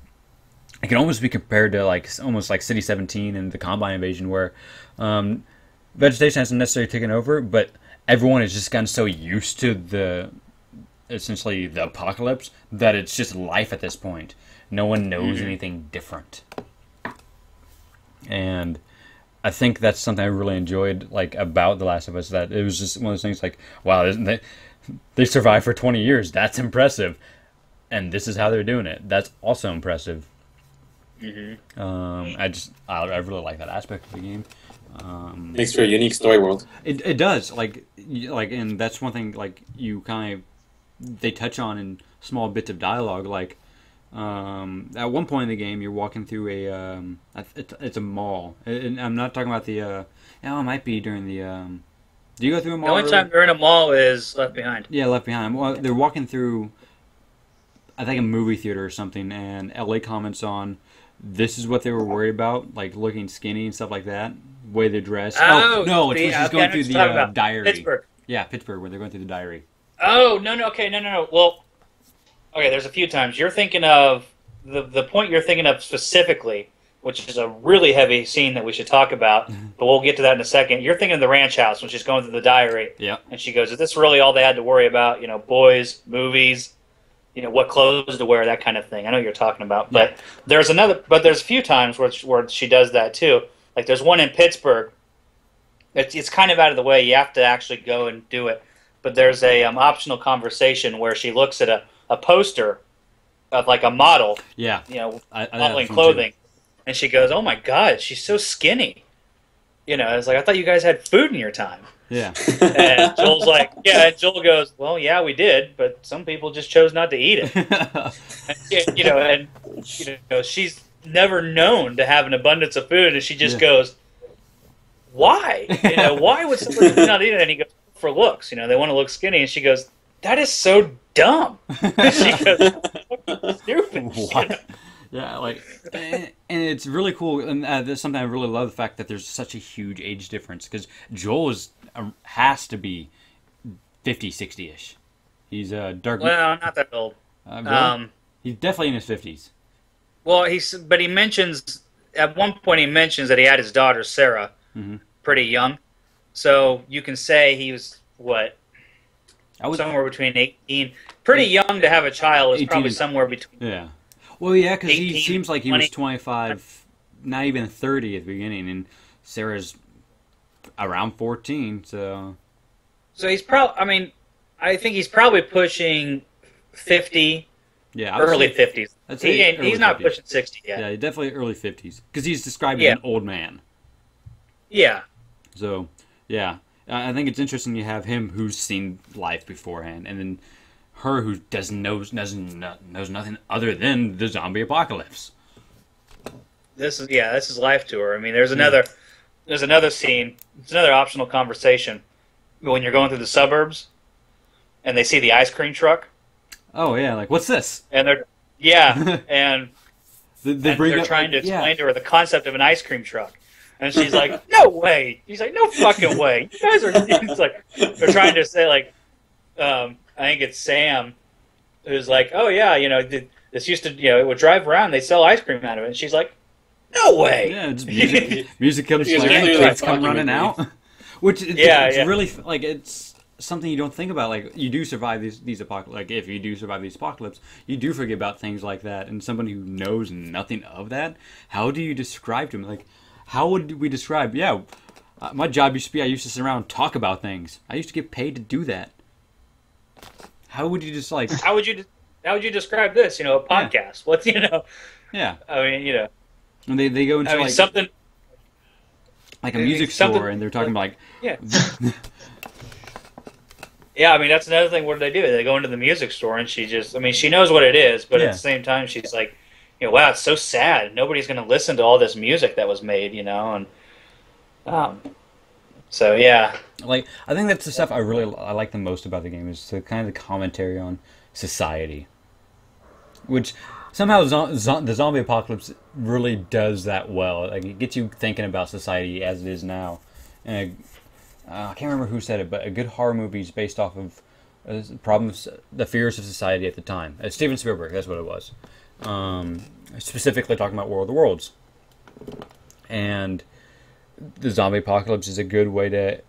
Speaker 1: it can almost be compared to almost like City 17 and the Combine invasion, where vegetation hasn't necessarily taken over, but everyone has just gotten so used to essentially the apocalypse that it's just life at this point. No one knows anything different. And I think that's something I really enjoyed about The Last of Us, that it was just one of those things like, wow, they survived for 20 years. That's impressive. And this is how they're doing it. That's also impressive. I really like that aspect of the game.
Speaker 3: Makes for a unique story world.
Speaker 1: It does. And that's one thing you kind of they touch on in small bits of dialogue. At one point in the game, you're walking through it's a mall. And I'm not talking about it might be during the. Do you go through a mall?
Speaker 4: The only time you're in a mall is Left Behind.
Speaker 1: Yeah, Left Behind. Well, they're walking through, I think, a movie theater or something, and LA comments on this is what they were worried about, like looking skinny and stuff like that. Way they dress.
Speaker 4: Oh
Speaker 1: no, it's when she's going through the diary.
Speaker 4: Pittsburgh.
Speaker 1: Yeah, Pittsburgh, where they're going through the diary.
Speaker 4: Oh, no, okay, no. Well, okay, there's a few times. You're thinking of, the point you're thinking of specifically, which is a really heavy scene that we should talk about, but we'll get to that in a second. You're thinking of the ranch house when she's going through the diary.
Speaker 1: Yeah.
Speaker 4: And she goes, is this really all they had to worry about? Boys, movies, what clothes to wear, that kind of thing. I know what you're talking about. But there's a few times where she does that too. Like there's one in Pittsburgh. It's kind of out of the way. You have to actually go and do it. But there's a optional conversation where she looks at a poster of like a model.
Speaker 1: Yeah.
Speaker 4: Modeling clothing. Too. And she goes, oh my God, she's so skinny. It's like, I thought you guys had food in your time.
Speaker 1: Yeah.
Speaker 4: And Joel's like, yeah, and Joel goes, well, yeah, we did, but some people just chose not to eat it. and she's never known to have an abundance of food, and she just goes, why? Why would somebody not eat it? And he goes, for looks. They want to look skinny, and she goes, that is so dumb. She goes, fucking stupid.
Speaker 1: What? Yeah, and it's really cool, and there's something I really love, the fact that there's such a huge age difference, because Joel has to be 50, 60-ish. He's dark.
Speaker 4: Well, not that old.
Speaker 1: Really? He's definitely in his 50s.
Speaker 4: Well, but he mentions, at one point he mentions that he had his daughter, Sarah, pretty young. So you can say he was, somewhere between 18. Pretty young to have a child is probably somewhere between...
Speaker 1: Yeah. Well, yeah, because he seems like he was 25, not even 30 at the beginning, and Sarah's around 14, so...
Speaker 4: So he's probably... I think he's probably pushing 50, early 50s. He's not pushing 60 yet.
Speaker 1: Yeah, definitely early 50s, because he's described as an old man.
Speaker 4: Yeah.
Speaker 1: So, yeah. I think it's interesting you have him who's seen life beforehand, and then her who knows nothing other than the zombie apocalypse.
Speaker 4: This is life to her. I mean, there's another scene. It's another optional conversation when you're going through the suburbs, and they see the ice cream truck.
Speaker 1: Oh yeah, like what's this?
Speaker 4: And they're and they're trying to explain to her the concept of an ice cream truck. And she's like, no way. He's like, no fucking way. You guys are... He's like, they're trying to say, like, I think it's Sam, who's like, oh, yeah, this used to, it would drive around, they sell ice cream out of it. And she's like, no way.
Speaker 1: Yeah, it's music comes playing, kids come running out. Which, it's really, it's something you don't think about. Like, you do survive these apocalypse. Like, if you do survive these apocalypse, you do forget about things like that. And somebody who knows nothing of that, how do you describe to him? Like, how would we describe? Yeah, my job used to be I used to sit around and talk about things. I used to get paid to do that. How would you just like?
Speaker 4: How would you describe this? A podcast. Yeah. What's
Speaker 1: Yeah.
Speaker 4: I mean,
Speaker 1: And they go into
Speaker 4: something
Speaker 1: like a music store, and they're talking about
Speaker 4: yeah. Yeah, I mean that's another thing. What do? They go into the music store, and she just, I mean, she knows what it is, but at
Speaker 1: Yeah.
Speaker 4: the same time, she's like, wow, it's so sad. Nobody's going to listen to all this music that was made, and um, so yeah,
Speaker 1: Like, I think that's the stuff I like the most about the game is the kind of the commentary on society, which somehow the zombie apocalypse really does that well. Like, it gets you thinking about society as it is now. And I can't remember who said it, but a good horror movie is based off of problems, the fears of society at the time. Steven Spielberg, that's what it was. Specifically talking about War of the Worlds. And the zombie apocalypse is a good way to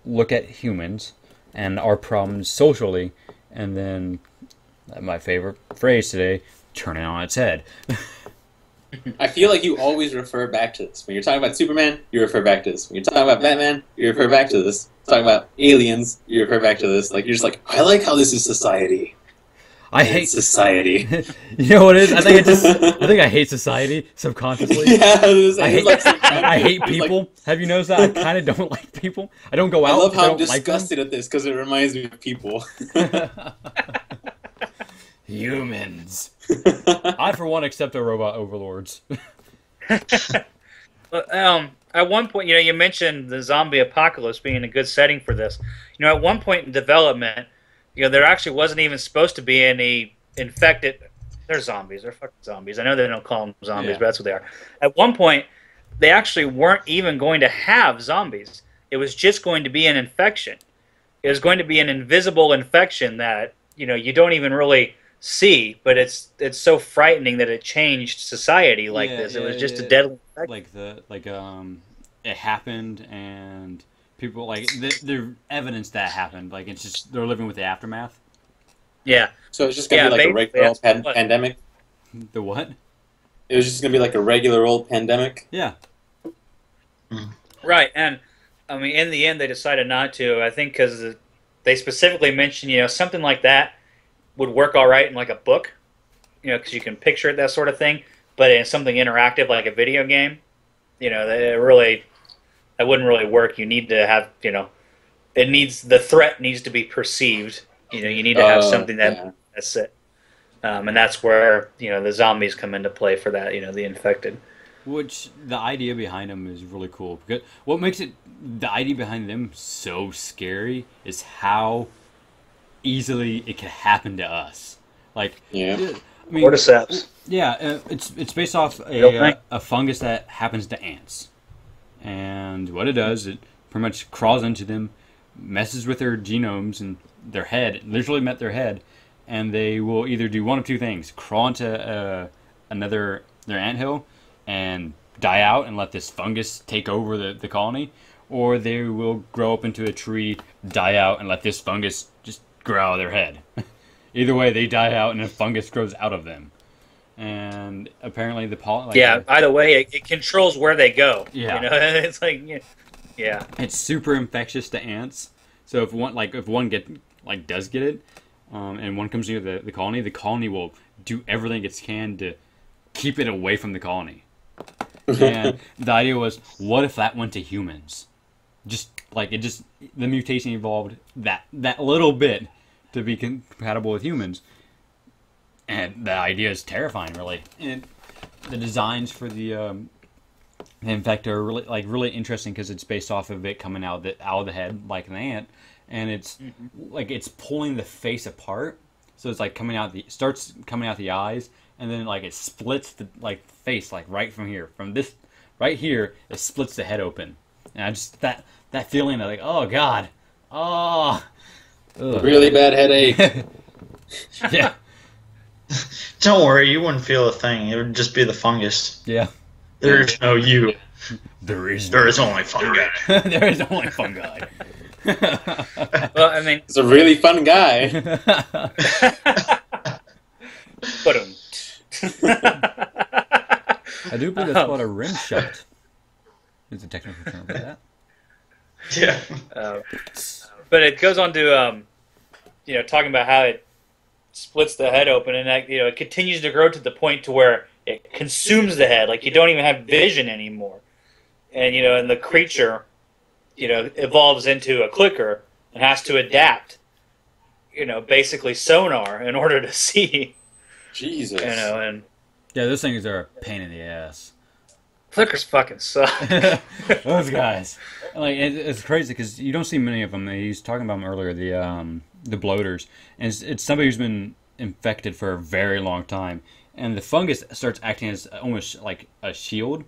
Speaker 1: look at humans and our problems socially, and then my favorite phrase today, turn it on its head.
Speaker 3: I feel like you always refer back to this. When you're talking about Superman, you refer back to this. When you're talking about Batman, you refer back to this. Talking about aliens, you refer back to this. Like, you're just like, I like how this is society.
Speaker 1: I hate
Speaker 3: society.
Speaker 1: You know what it is? I think I hate society subconsciously.
Speaker 3: Yeah,
Speaker 1: I hate people. Have you noticed that? I kind of don't like people. I don't go out.
Speaker 3: I love how I'm
Speaker 1: because I don't
Speaker 3: disgusted at this because it reminds me of people.
Speaker 1: Humans. I, for one, accept the robot overlords.
Speaker 4: At one point, you mentioned the zombie apocalypse being a good setting for this. At one point in development, there actually wasn't even supposed to be any infected. They're zombies. They're fucking zombies. I know they don't call them zombies,
Speaker 1: Yeah.
Speaker 4: but that's what they are. At one point, they actually weren't even going to have zombies. It was just going to be an infection. It was going to be an invisible infection that you don't even really see, but it's so frightening that it changed society like this. It was just a deadly infection.
Speaker 1: It happened, and people the evidence that happened. Like, it's just they're living with the aftermath.
Speaker 4: Yeah.
Speaker 3: So it's just gonna be like a regular old pandemic.
Speaker 1: The what?
Speaker 3: It was just gonna be like a regular old pandemic.
Speaker 1: Yeah.
Speaker 4: Right, and I mean, in the end, they decided not to. I think because they specifically mentioned, something like that would work all right in like a book, because you can picture it, that sort of thing. But in something interactive like a video game, that wouldn't really work. You need to have, the threat needs to be perceived. You need to have something that's it. And that's where, the zombies come into play for that, the infected.
Speaker 1: Which, the idea behind them is really cool. Because what makes the idea behind them so scary is how easily it can happen to us. Like,
Speaker 3: Yeah.
Speaker 1: I mean,
Speaker 4: Cordyceps.
Speaker 1: yeah, it's based off
Speaker 4: Real thing.
Speaker 1: a fungus that happens to ants. And what it does, it pretty much crawls into them, messes with their genomes and their head, literally met their head, and they will either do one of two things: crawl into their anthill and die out and let this fungus take over the colony, or they will grow up into a tree, die out, and let this fungus just grow out of their head. Either way, they die out and a fungus grows out of them. And apparently the pollen...
Speaker 4: Either way, it controls where they go.
Speaker 1: Yeah.
Speaker 4: It's like, yeah.
Speaker 1: It's super infectious to ants. So if one does get it, and one comes near the colony will do everything it can to keep it away from the colony. And the idea was, what if that went to humans? The mutation evolved that little bit to be compatible with humans. And the idea is terrifying, really. And the designs for the infector are really interesting because it's based off of it coming out of the head like an ant, and it's it's pulling the face apart. So it's starts coming out the eyes, and then it splits the face right from here, from this right here. It splits the head open, and I just that feeling of oh god, oh, ugh.
Speaker 3: Really bad headache.
Speaker 1: Yeah.
Speaker 2: Don't worry, you wouldn't feel a thing. It would just be the fungus.
Speaker 1: Yeah.
Speaker 2: There is no you.
Speaker 1: There is
Speaker 2: only fungi.
Speaker 1: there is only fungi.
Speaker 4: Well, I mean,
Speaker 3: It's a really fun guy.
Speaker 4: but
Speaker 1: I do believe that's called a rim shot. There's a technical term for that.
Speaker 2: Yeah.
Speaker 4: but it goes on to talking about how it splits the head open, and that it continues to grow to the point to where it consumes the head, you don't even have vision anymore, and the creature evolves into a clicker and has to adapt basically sonar in order to see.
Speaker 3: Jesus.
Speaker 4: And
Speaker 1: Yeah, those things are a pain in the ass.
Speaker 4: flickers fucking suck.
Speaker 1: Those guys, like it's crazy because you don't see many of them. He's talking about them earlier, the bloaters, and it's somebody who's been infected for a very long time, and the fungus starts acting as almost like a shield.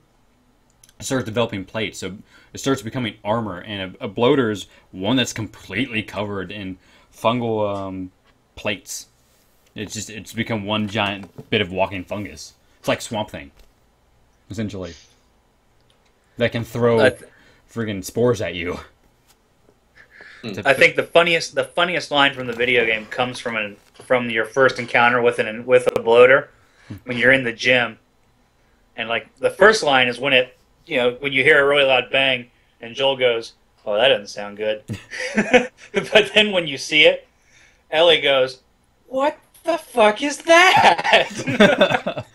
Speaker 1: It starts developing plates, so it starts becoming armor, and a bloater is one that's completely covered in fungal plates. It's become one giant bit of walking fungus. It's like Swamp Thing, essentially. That can throw friggin' spores at you.
Speaker 4: I think the funniest line from the video game comes from your first encounter with a bloater when you're in the gym, and like the first line is when when you hear a really loud bang and Joel goes, "Oh, that doesn't sound good," but then when you see it, Ellie goes, "What the fuck is that?"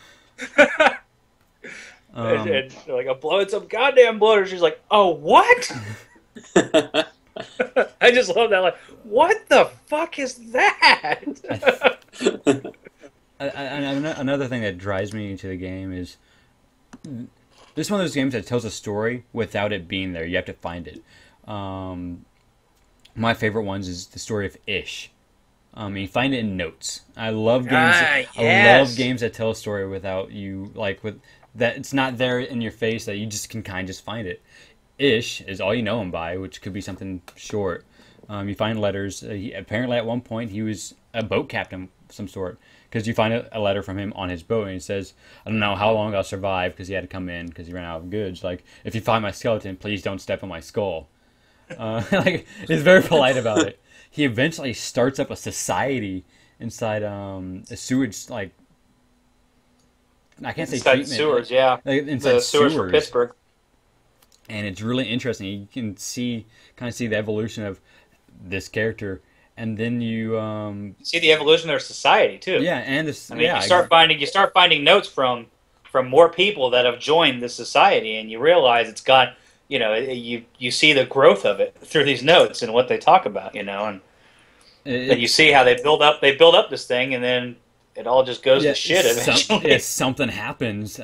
Speaker 4: and like it's a goddamn bloater. She's like, "Oh, what?" I just love that. Like, what the fuck is that?
Speaker 1: Another thing that drives me to the game is this is one of those games that tells a story without it being there. You have to find it. My favorite ones is the story of Ish. You find it in notes. I love games.
Speaker 4: Yes.
Speaker 1: I love games that tell a story without you with that. It's not there in your face that you just can kind of just find it. Ish is all you know him by, which could be something short. You find letters. Apparently, at one point, he was a boat captain of some sort, because you find a letter from him on his boat, and he says, "I don't know how long I'll survive," because he had to come in because he ran out of goods. Like, if you find my skeleton, please don't step on my skull. Like, he's very polite about it. He eventually starts up a society inside a sewage, like, I can't say
Speaker 4: inside
Speaker 1: treatment.
Speaker 4: sewers, yeah.
Speaker 1: Like, inside
Speaker 4: the sewers for Pittsburgh.
Speaker 1: And it's really interesting. You can kind of see the evolution of this character, and then you
Speaker 4: see the evolution of their society too.
Speaker 1: Yeah, and this.
Speaker 4: I mean, you start finding notes from more people that have joined this society, and you realize it's got you see the growth of it through these notes and what they talk about, and you see how they build up this thing, and then it all just goes to shit eventually.
Speaker 1: Something happens.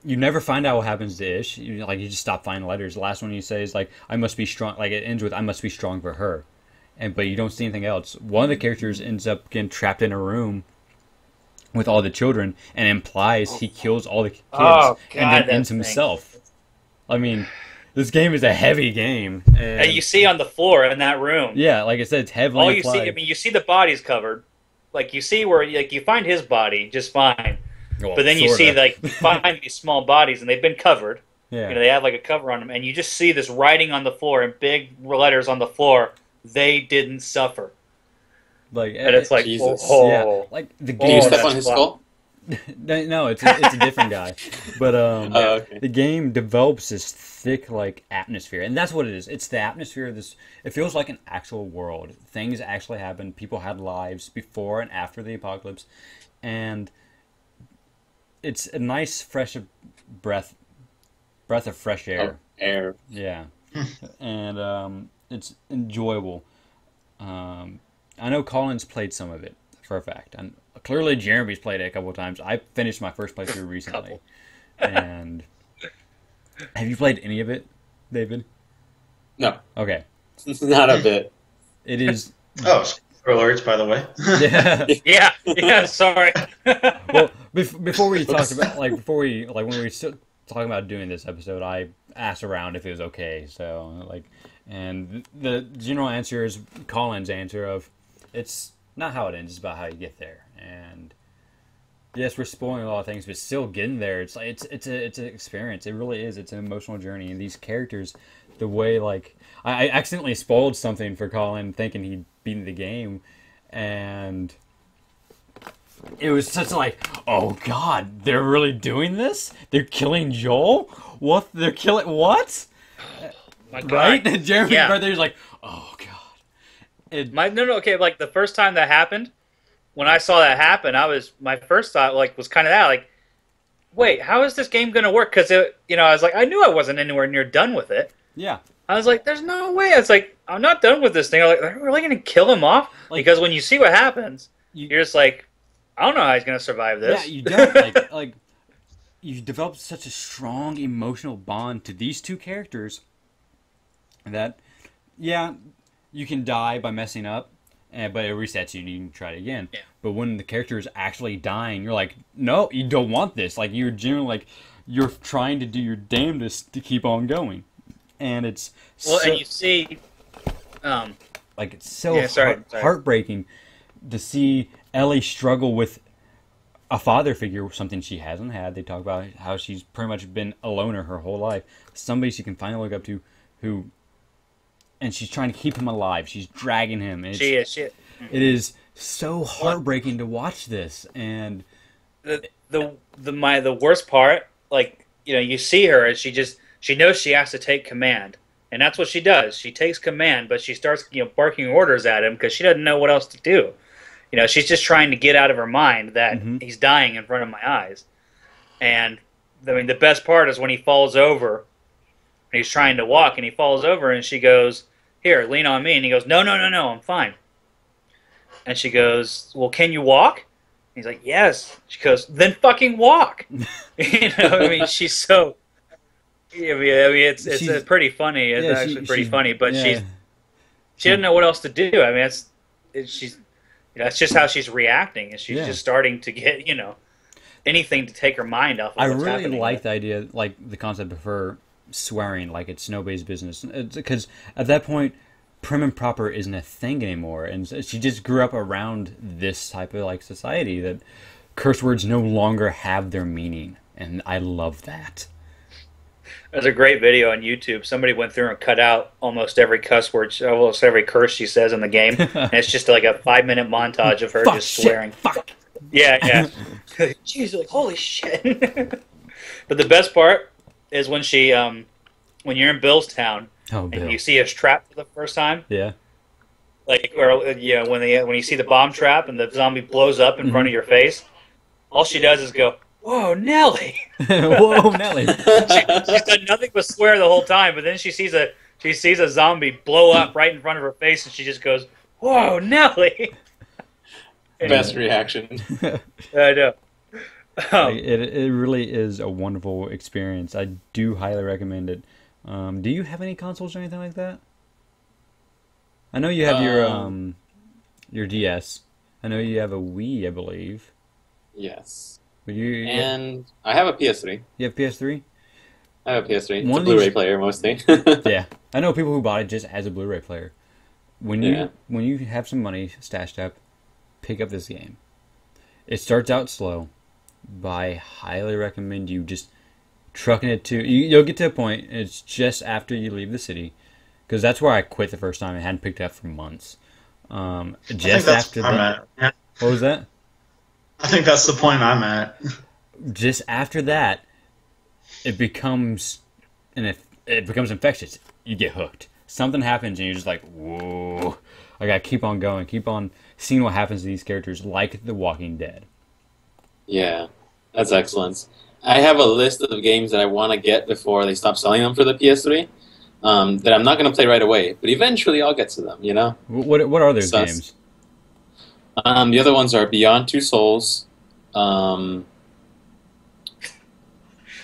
Speaker 1: You never find out what happens to Ish. You just stop finding letters. The last one you say is like, "I must be strong." Like, it ends with, "I must be strong for her," but you don't see anything else. One of the characters ends up getting trapped in a room with all the children, and implies he kills all the kids and then ends himself. I mean, this game is a heavy game. And
Speaker 4: you see on the floor in that room.
Speaker 1: Yeah, like I said, it's heavily
Speaker 4: all you
Speaker 1: implied.
Speaker 4: see. I mean, you see the bodies covered. Like, you see where you find his body just fine.
Speaker 1: Well,
Speaker 4: but then you see, you find these small bodies, and they've been covered.
Speaker 1: Yeah.
Speaker 4: They have, like, a cover on them, and you just see this writing on the floor in big letters on the floor, "They didn't suffer."
Speaker 1: Like,
Speaker 4: and it's like,
Speaker 3: Jesus.
Speaker 1: Yeah. Like, the game.
Speaker 3: Do you step on his skull?
Speaker 1: No, it's a different guy. But
Speaker 3: okay.
Speaker 1: The game develops this thick, like, atmosphere, and that's what it is. It's the atmosphere of this. It feels like an actual world. Things actually happened. People had lives before and after the apocalypse, and it's a nice fresh breath of fresh air.
Speaker 3: Air.
Speaker 1: Yeah, and it's enjoyable. I know Colin's played some of it for a fact, and clearly Jeremy's played it a couple of times. I finished my first playthrough recently. And have you played any of it, David?
Speaker 3: No.
Speaker 1: Okay.
Speaker 3: Not a bit.
Speaker 1: It is.
Speaker 2: Oh, spoiler alerts, by the way.
Speaker 1: Yeah.
Speaker 4: Yeah. Sorry.
Speaker 1: Well, before we talked about when we were still talking about doing this episode, I asked around if it was okay. So and the general answer is Colin's answer of, it's not how it ends, it's about how you get there. And yes, we're spoiling a lot of things, but still getting there. It's like it's an experience. It really is. It's an emotional journey, and these characters, the way I accidentally spoiled something for Colin, thinking he'd beaten the game, and it was such oh god, they're really doing this? They're killing Joel? What? They're killing what?
Speaker 4: My God.
Speaker 1: Right? And Jeremy's
Speaker 4: Yeah.
Speaker 1: brother's like, oh god.
Speaker 4: Okay, like the first time that happened, when I saw that happen, my first thought was kind of that, wait, how is this game going to work? Because I was like, I knew I wasn't anywhere near done with it.
Speaker 1: Yeah.
Speaker 4: I was like, "There's no way." It's like, I'm not done with this thing. I'm like, are we really gonna kill him off?
Speaker 1: Like,
Speaker 4: because when you see what happens,
Speaker 1: you,
Speaker 4: you're just like, I don't know how he's gonna survive
Speaker 1: yeah,
Speaker 4: this.
Speaker 1: you don't like you develop such a strong emotional bond to these two characters that, yeah, you can die by messing up, but it resets you and you can try it again.
Speaker 4: Yeah.
Speaker 1: But when the character is actually dying, you're like, no, you don't want this. Like, you're generally like, you're trying to do your damnedest to keep on going. And it's
Speaker 4: and you see,
Speaker 1: like, it's so
Speaker 4: yeah, sorry.
Speaker 1: heartbreaking to see Ellie struggle with a father figure, something she hasn't had. They talk about how she's pretty much been a loner her whole life. Somebody she can finally look up to, and she's trying to keep him alive. She's dragging him. And
Speaker 4: She is.
Speaker 1: It is so heartbreaking to watch this. And
Speaker 4: the worst part, like, you see her and she knows she has to take command, and that's what she does. She takes command, but she starts barking orders at him because she doesn't know what else to do. She's just trying to get out of her mind that he's dying in front of my eyes. And I mean, the best part is when he falls over. He's trying to walk, and he falls over, and she goes, "Here, lean on me." And he goes, "No, no, no, no, I'm fine." And she goes, "Well, can you walk?" And he's like, "Yes." She goes, "Then fucking walk." I mean, she's so. I mean, it's pretty funny. It's actually pretty funny, but she doesn't know what else to do. I mean, that's just how she's reacting, and she's just starting to get anything to take her mind off of what's happening.
Speaker 1: I really like the idea, like the concept of her swearing like it's nobody's business, because at that point prim and proper isn't a thing anymore, and she just grew up around this type of like society that curse words no longer have their meaning, and I love that.
Speaker 4: There's a great video on YouTube. Somebody went through and cut out almost every cuss word, almost every curse she says in the game, and it's just like a 5-minute montage of her just swearing.
Speaker 1: Fuck.
Speaker 4: Yeah. Jeez, like, holy shit. But the best part is when she, when you're in Billstown, and you see us trapped for the first time.
Speaker 1: Yeah.
Speaker 4: Like, or when you see the bomb trap and the zombie blows up in front of your face, all she does is go, "Whoa, Nelly!"
Speaker 1: Whoa, Nelly!
Speaker 4: She's done nothing but swear the whole time, but then she sees a zombie blow up right in front of her face, and she just goes, "Whoa, Nelly!"
Speaker 3: Best reaction.
Speaker 4: I know.
Speaker 1: It really is a wonderful experience. I do highly recommend it. Do you have any consoles or anything like that? I know you have your DS. I know you have a Wii, I believe.
Speaker 3: Yes.
Speaker 1: And
Speaker 3: I have a PS3.
Speaker 1: You have PS3?
Speaker 3: I have a PS3. It's a Blu-ray player mostly.
Speaker 1: Yeah, I know people who bought it just as a Blu-ray player. When you have some money stashed up, pick up this game. It starts out slow, but I highly recommend you just trucking it to. You'll get to a point. It's just after you leave the city, because that's where I quit the first time and hadn't picked it up for months. Just after that. What was that?
Speaker 2: I think that's the point I'm at.
Speaker 1: Just after that, it becomes infectious. You get hooked. Something happens, and you're just like, whoa! I gotta keep on going, keep on seeing what happens to these characters, like The Walking Dead.
Speaker 3: Yeah, that's excellent. I have a list of games that I want to get before they stop selling them for the PS3. That I'm not going to play right away, but eventually I'll get to them. You know.
Speaker 1: What are those games?
Speaker 3: The other ones are Beyond Two Souls. I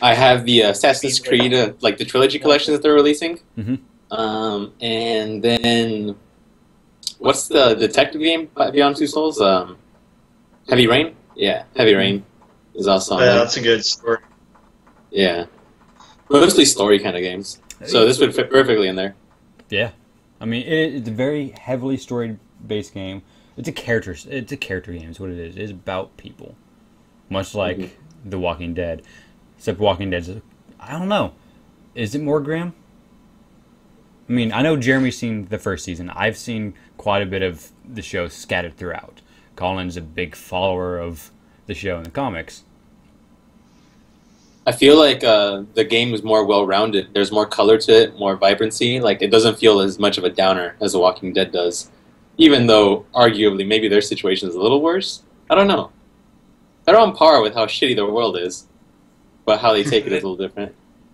Speaker 3: have the Assassin's Creed, like the trilogy collections that they're releasing.
Speaker 1: Mm-hmm.
Speaker 3: And then, what's the detective game Beyond Two Souls? Heavy Rain? Yeah, Heavy Rain is also on there.
Speaker 2: That's a good story.
Speaker 3: Yeah. Mostly story kind of games. So this would fit perfectly in there.
Speaker 1: Yeah. I mean, it's a very heavily story-based game. It's a character game is what it is. It's about people. Much like The Walking Dead. Except Walking Dead's, I don't know. Is it more grim? I mean, I know Jeremy's seen the first season. I've seen quite a bit of the show scattered throughout. Colin's a big follower of the show and the comics.
Speaker 3: I feel like the game is more well-rounded. There's more color to it, more vibrancy. Like, it doesn't feel as much of a downer as The Walking Dead does. Even though, arguably, maybe their situation is a little worse. I don't know. They're on par with how shitty the world is. But how they take it is a little different.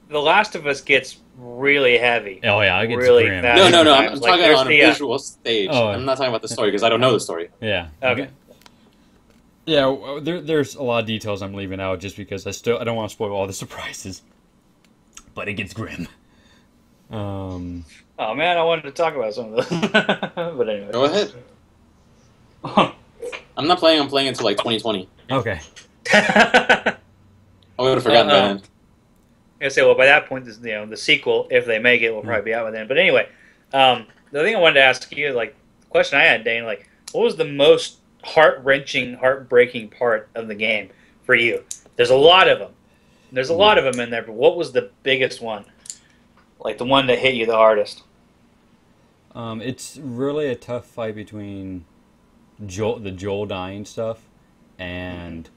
Speaker 4: The Last of Us gets really heavy.
Speaker 1: Oh yeah, it gets
Speaker 4: really
Speaker 1: grim.
Speaker 4: fast.
Speaker 3: No. I'm
Speaker 4: Like,
Speaker 3: talking
Speaker 4: there's
Speaker 3: on a
Speaker 4: the,
Speaker 3: visual stage.
Speaker 1: Oh.
Speaker 3: I'm not talking about the story because I don't know the story.
Speaker 1: Yeah.
Speaker 4: Okay.
Speaker 1: Yeah, there's a lot of details I'm leaving out just because I don't want to spoil all the surprises. But it gets grim.
Speaker 4: Oh man, I wanted to talk about some of those. But anyway.
Speaker 3: Go ahead. I'm not planning on playing until like 2020.
Speaker 1: Okay.
Speaker 3: I would have forgotten by then.
Speaker 4: I say, well, by that point, the sequel, if they make it, will probably be out by then. But anyway, the thing I wanted to ask you, like, the question I had, Dane, like, what was the most heart-wrenching, heartbreaking part of the game for you? There's a lot of them. There's a lot of them in there, but what was the biggest one? Like, the one that hit you the hardest?
Speaker 1: It's really a tough fight between the Joel dying stuff and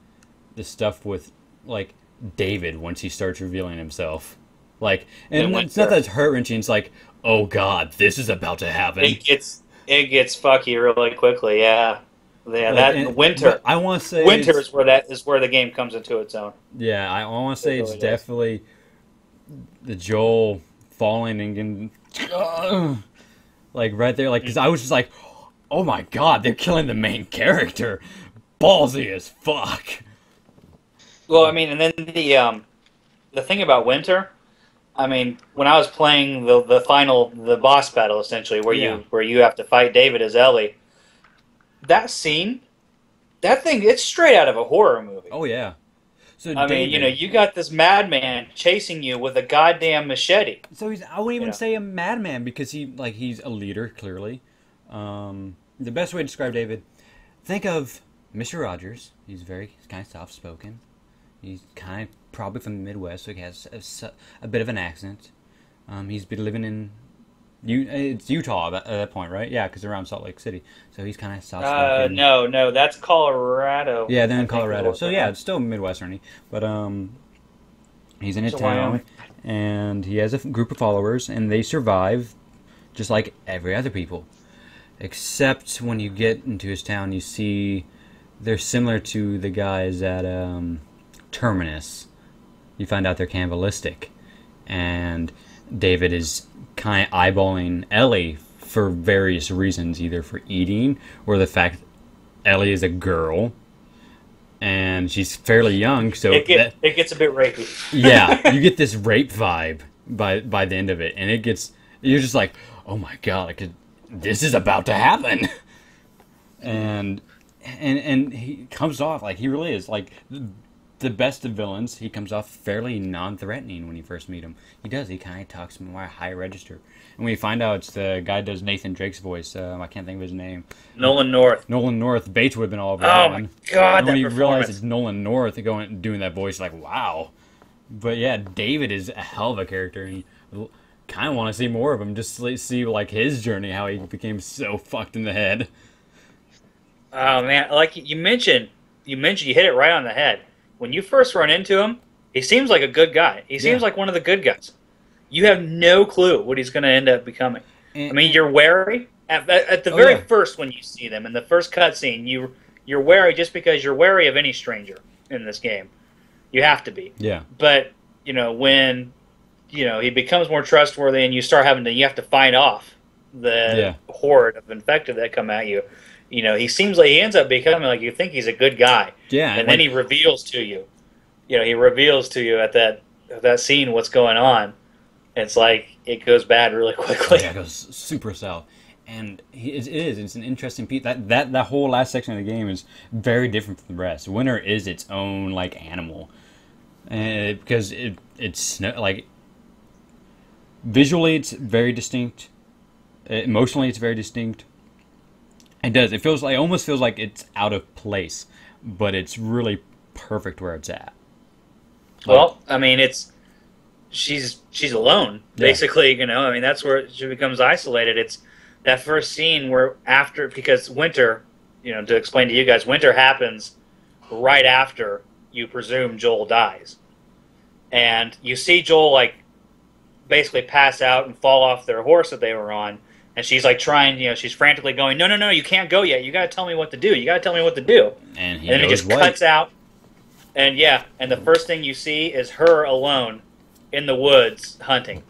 Speaker 1: the stuff with, like, David once he starts revealing himself. Like, and it's not that it's heart-wrenching, it's like, oh god, this is about to happen.
Speaker 4: It gets fucky really quickly, yeah. Yeah, Winter.
Speaker 1: I want to say
Speaker 4: Winter is where the game comes into its own.
Speaker 1: Yeah, I want to say it's
Speaker 4: really
Speaker 1: definitely the Joel falling and getting, like right there, like because I was just like, oh my god, they're killing the main character, ballsy as fuck.
Speaker 4: Well, I mean, and then the thing about Winter, I mean, when I was playing the boss battle essentially, where you have to fight David as Ellie, that scene, it's straight out of a horror movie.
Speaker 1: Oh yeah. So
Speaker 4: I mean, you got this madman chasing you with a goddamn machete.
Speaker 1: So I wouldn't even say a madman because he's a leader clearly. The best way to describe David, think of Mr. Rogers. He's kind of soft spoken. He's kind of probably from the Midwest, so he has a bit of an accent. He's been living in it's Utah at that point, right? Yeah, because around Salt Lake City. So he's kind of soft-spoken.
Speaker 4: No, that's Colorado.
Speaker 1: Yeah, they're in Colorado. So yeah, it's still Midwestern-y. But he's in a town, and he has a group of followers, and they survive just like every other people. Except when you get into his town, you see they're similar to the guys at Terminus. You find out they're cannibalistic. And David is kind of eyeballing Ellie for various reasons, either for eating or the fact Ellie is a girl and she's fairly young, so
Speaker 4: it gets a bit rapey.
Speaker 1: Yeah, you get this rape vibe by the end of it, and you're just like, oh my god, like, this is about to happen. And he comes off like he really is like the best of villains. He comes off fairly non-threatening when you first meet him. He does. He kind of talks more high register. And when you find out it's the guy who does Nathan Drake's voice, I can't think of his name.
Speaker 4: Nolan North.
Speaker 1: Bates would have been all over that one.
Speaker 4: Oh my god,
Speaker 1: and when you
Speaker 4: performance.
Speaker 1: realize it's Nolan North doing that voice, like, wow. But yeah, David is a hell of a character, and you kind of want to see more of him, just to see like his journey, how he became so fucked in the head.
Speaker 4: Oh man, like you mentioned, you hit it right on the head. When you first run into him, he seems like a good guy. He seems like one of the good guys. You have no clue what he's going to end up becoming. I mean, you're wary. At the very first, when you see them, in the first cutscene, you're wary just because you're wary of any stranger in this game. You have to be.
Speaker 1: Yeah.
Speaker 4: But, when, he becomes more trustworthy and you start you have to fight off the horde of infected that come at you. He seems like he ends up becoming like you think he's a good guy.
Speaker 1: Yeah.
Speaker 4: And then he reveals to you. He reveals to you at that scene what's going on. It's like it goes bad really quickly.
Speaker 1: Yeah, it goes super south. And it's an interesting piece. That whole last section of the game is very different from the rest. Winter is its own like animal. Because it's like visually it's very distinct. Emotionally it's very distinct. It does. It almost feels like it's out of place, but it's really perfect where it's at.
Speaker 4: Well, I mean, she's alone basically. I mean, that's where she becomes isolated. It's that first scene where because Winter, to explain to you guys, Winter happens right after you presume Joel dies, and you see Joel like basically pass out and fall off their horse that they were on. And she's like trying, she's frantically going, no, you can't go yet. You got to tell me what to do. And then it just cuts out. And and the first thing you see is her alone in the woods hunting.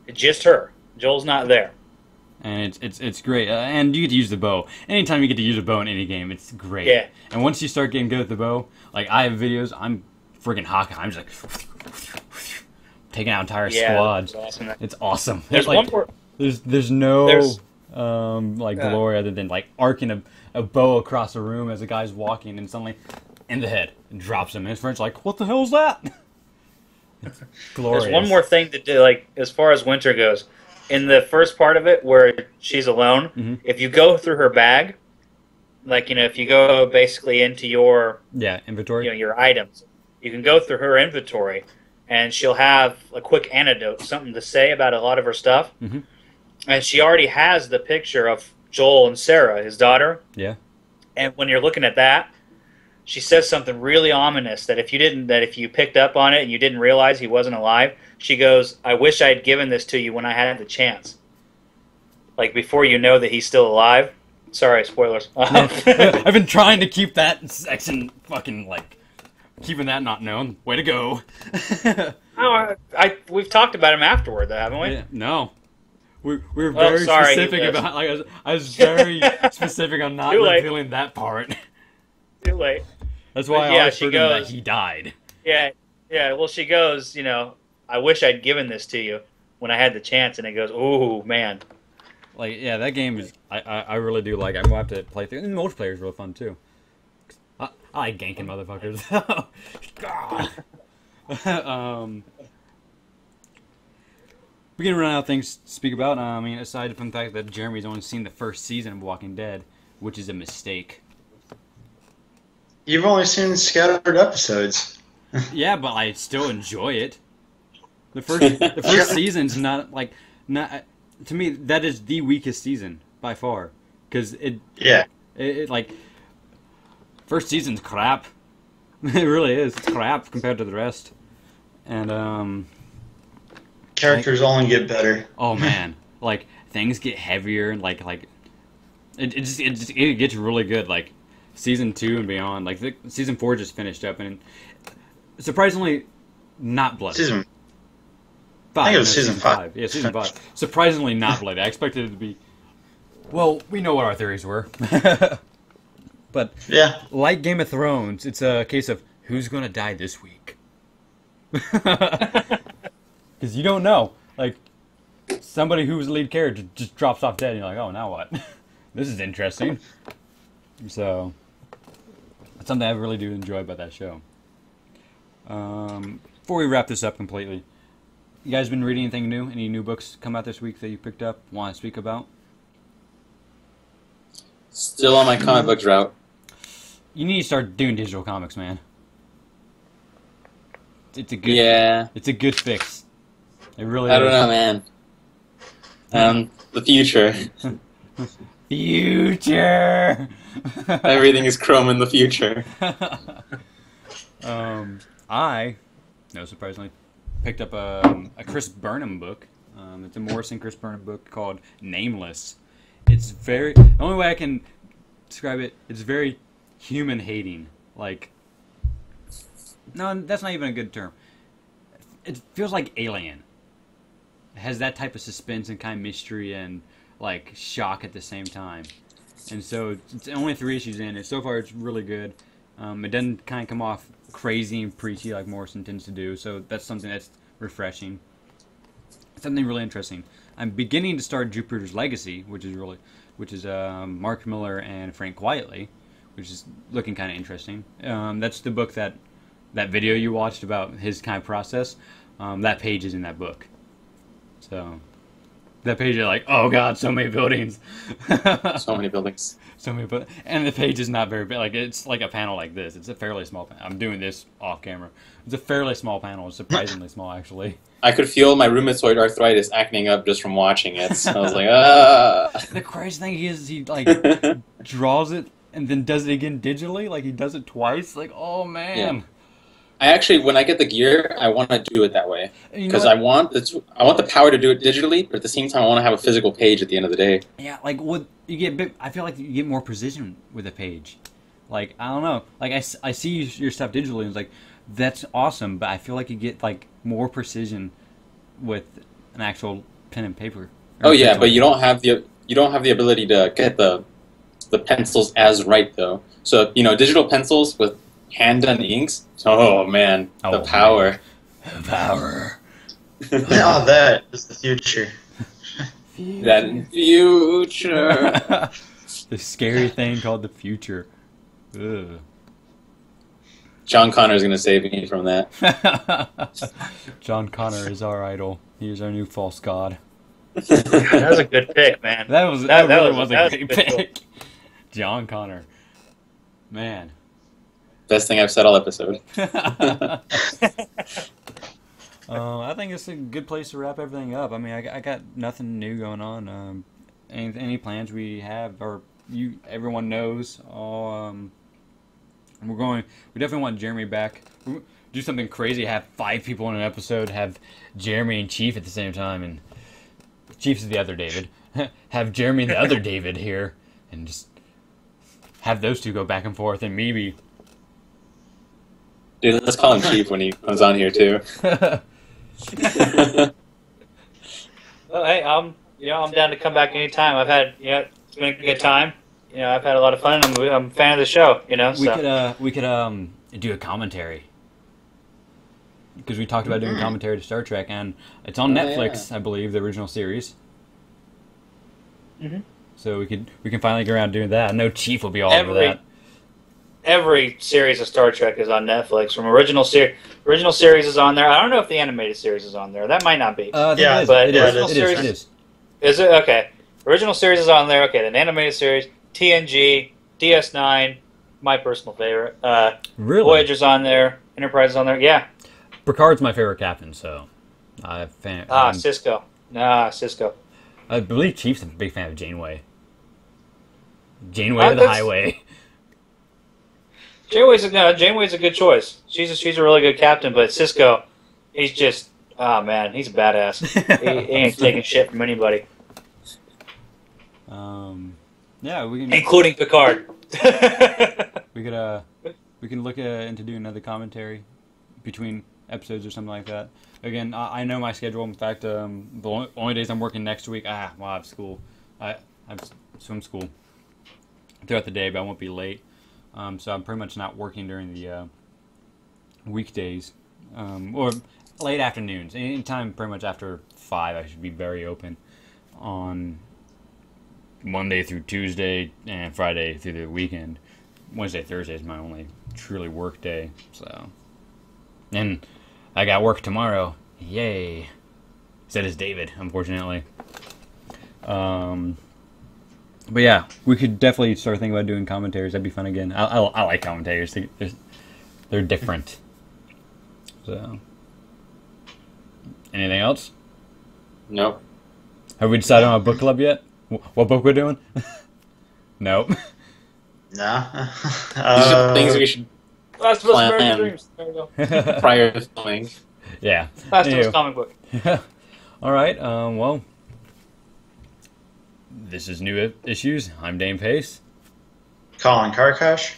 Speaker 4: It's just her. Joel's not there.
Speaker 1: And it's great. And you get to use the bow. Anytime you get to use a bow in any game, it's great.
Speaker 4: Yeah.
Speaker 1: And once you start getting good at the bow, like I have videos, I'm friggin' Hawkeye. I'm just like taking out entire squads.
Speaker 4: That's awesome.
Speaker 1: It's awesome.
Speaker 4: There's
Speaker 1: like,
Speaker 4: one more.
Speaker 1: There's no glory other than like arcing a bow across a room as a guy's walking and suddenly in the head and drops him. And his friend's like, "What the hell's that?" It's glorious.
Speaker 4: There's one more thing to do. Like as far as Winter goes, in the first part of it where she's alone, if you go through her bag, like if you go basically into your
Speaker 1: inventory,
Speaker 4: your items, you can go through her inventory, and she'll have a quick anecdote, something to say about a lot of her stuff. And she already has the picture of Joel and Sarah, his daughter.
Speaker 1: Yeah.
Speaker 4: And when you're looking at that, she says something really ominous that if you picked up on it and you didn't realize he wasn't alive, she goes, "I wish I had given this to you when I had the chance." Like before you know that he's still alive. Sorry, spoilers.
Speaker 1: I've been trying to keep that section fucking keeping that not known. Way to go.
Speaker 4: We've talked about him afterward, though, haven't we?
Speaker 1: Yeah, no. We're very specific about. I was very specific on not revealing that part.
Speaker 4: Too late.
Speaker 1: That's why I always forgot that he died.
Speaker 4: Yeah. Well, she goes, "I wish I'd given this to you when I had the chance," and it goes, "Ooh, man."
Speaker 1: That game is. I really do like it. I'm gonna have to play through. And multiplayer is real fun too. I like ganking motherfuckers. God. We're getting run out of things to speak about. Aside from the fact that Jeremy's only seen the first season of Walking Dead, which is a mistake.
Speaker 2: You've only seen scattered episodes.
Speaker 1: Yeah, but I still enjoy it. The first season's not to me that is the weakest season by far because first season's crap. It really is. It's crap compared to the rest. And
Speaker 2: characters only get better.
Speaker 1: Oh man, things get heavier and it gets really good. Season 2 and beyond. Season 4 just finished up and surprisingly not bloody.
Speaker 2: Season
Speaker 1: 5.
Speaker 2: I think it was season 5.
Speaker 1: Yeah, season 5. Surprisingly not bloody. I expected it to be. Well, we know what our theories were. But
Speaker 2: yeah,
Speaker 1: like Game of Thrones, it's a case of who's going to die this week. Because you don't know. Somebody who was the lead character just drops off dead, and you're like, oh, now what? This is interesting. So, that's something I really do enjoy about that show. Before we wrap this up completely, you guys been reading anything new? Any new books come out this week that you picked up, want to speak about?
Speaker 3: Still on my comic books route.
Speaker 1: You need to start doing digital comics, man. It's a good fix. It really is.
Speaker 3: I don't know, man. The future.
Speaker 1: Future!
Speaker 3: Everything is chrome in the future.
Speaker 1: I, no surprisingly, picked up a Chris Burnham book. It's a Morrison Chris Burnham book called Nameless. It's the only way I can describe it, it's very human-hating. No, that's not even a good term. It feels like Alien. It has that type of suspense and kind of mystery and shock at the same time. And so it's only 3 issues in, and so far it's really good. It doesn't kind of come off crazy and preachy like Morrison tends to do, so that's something that's refreshing. Something really interesting. I'm beginning to start Jupiter's Legacy, which is Mark Miller and Frank Quietly, which is looking kind of interesting. That's the book that video you watched about his kind of process. That page is in that book. So that page is oh god, so many buildings.
Speaker 3: So many buildings.
Speaker 1: So many, and the page is not very big. It's like a panel like this. It's a fairly small panel. I'm doing this off camera. It's a fairly small panel. It's surprisingly small, actually.
Speaker 3: I could feel my rheumatoid arthritis acting up just from watching it. So I was like, ah.
Speaker 1: The crazy thing is, he draws it and then does it again digitally. He does it twice. Oh man.
Speaker 3: Yeah. I actually, when I get the gear, I want to do it that way because I want the power to do it digitally, but at the same time, I want to have a physical page at the end of the day.
Speaker 1: Yeah, you get. I feel like you get more precision with a page. I don't know. I see your stuff digitally, and it's That's awesome, but I feel like you get like more precision with an actual pen and paper.
Speaker 3: Oh yeah, but you don't have the ability to get the pencils as right though. So digital pencils with hand done inks. Oh man, the power.
Speaker 1: Man. Power.
Speaker 2: Oh, that is the future.
Speaker 3: That future.
Speaker 1: The scary thing called the future. Ugh.
Speaker 3: John Connor is going to save me from that.
Speaker 1: John Connor is our idol. He is our new false god.
Speaker 4: That was a good pick, man.
Speaker 1: That really was a great pick. John Connor. Man.
Speaker 3: Best thing I've said all episode.
Speaker 1: I think it's a good place to wrap everything up. I mean, I got nothing new going on. Any plans we have, or everyone knows. We definitely want Jeremy back. Do something crazy. Have 5 people in an episode. Have Jeremy and Chief at the same time, and Chief's the other David. Have Jeremy and the other David here, and just have those two go back and forth, and maybe.
Speaker 3: Dude, let's call him Chief when he comes on here too.
Speaker 4: Well, hey, I'm down to come back anytime. I've had, it's been a good time. I've had a lot of fun. I'm a fan of the show.
Speaker 1: We could do a commentary, because we talked about doing commentary to Star Trek, and it's on Netflix, I believe, the original series.
Speaker 4: Mm-hmm.
Speaker 1: So we can finally get around doing that. I know Chief will be all over that.
Speaker 4: Every series of Star Trek is on Netflix. From original series is on there. I don't know if the animated series is on there. That might not be.
Speaker 1: Yeah,
Speaker 4: but
Speaker 1: it is.
Speaker 4: Is it? Okay. Original series is on there. Okay, then animated series, TNG, DS9, my personal favorite.
Speaker 1: Really?
Speaker 4: Voyager's on there. Enterprise is on there. Yeah.
Speaker 1: Picard's my favorite captain, so
Speaker 4: Cisco. Cisco.
Speaker 1: I believe Chief's a big fan of Janeway. Janeway of the Highway.
Speaker 4: Janeway's a good choice. She's a really good captain, but Cisco, he's just he's a badass. he ain't taking shit from anybody.
Speaker 1: Yeah, we can,
Speaker 4: including Picard.
Speaker 1: we can look into doing another commentary between episodes or something like that. Again, I know my schedule. In fact, the only days I'm working next week, I have school. I have swim school throughout the day, but I won't be late. So I'm pretty much not working during the weekdays or late afternoons. Anytime pretty much after 5, I should be very open on Monday through Tuesday and Friday through the weekend. Wednesday, Thursday is my only truly work day. So, and I got work tomorrow. Yay! So does David, unfortunately. But yeah, we could definitely start thinking about doing commentaries. That'd be fun again. I like commentaries. They're different. So, anything else?
Speaker 3: Nope.
Speaker 1: Have we decided on a book club yet? What book we're doing? Nope.
Speaker 2: Nah.
Speaker 3: These are things we should
Speaker 4: Last of Us American Dreams. There we go.
Speaker 3: prior to filming.
Speaker 1: Yeah.
Speaker 4: Last of Us comic book.
Speaker 1: All right. Well, this is New Issues. I'm Dane Pace.
Speaker 2: Colin Karkash.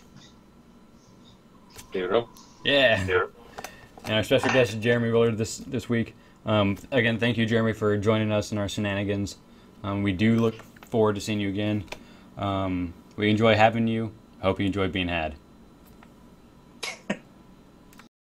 Speaker 3: Zero.
Speaker 1: Yeah. And our special guest is Jeremy Willard this week. Again, thank you, Jeremy, for joining us in our shenanigans. We do look forward to seeing you again. We enjoy having you. Hope you enjoy being had.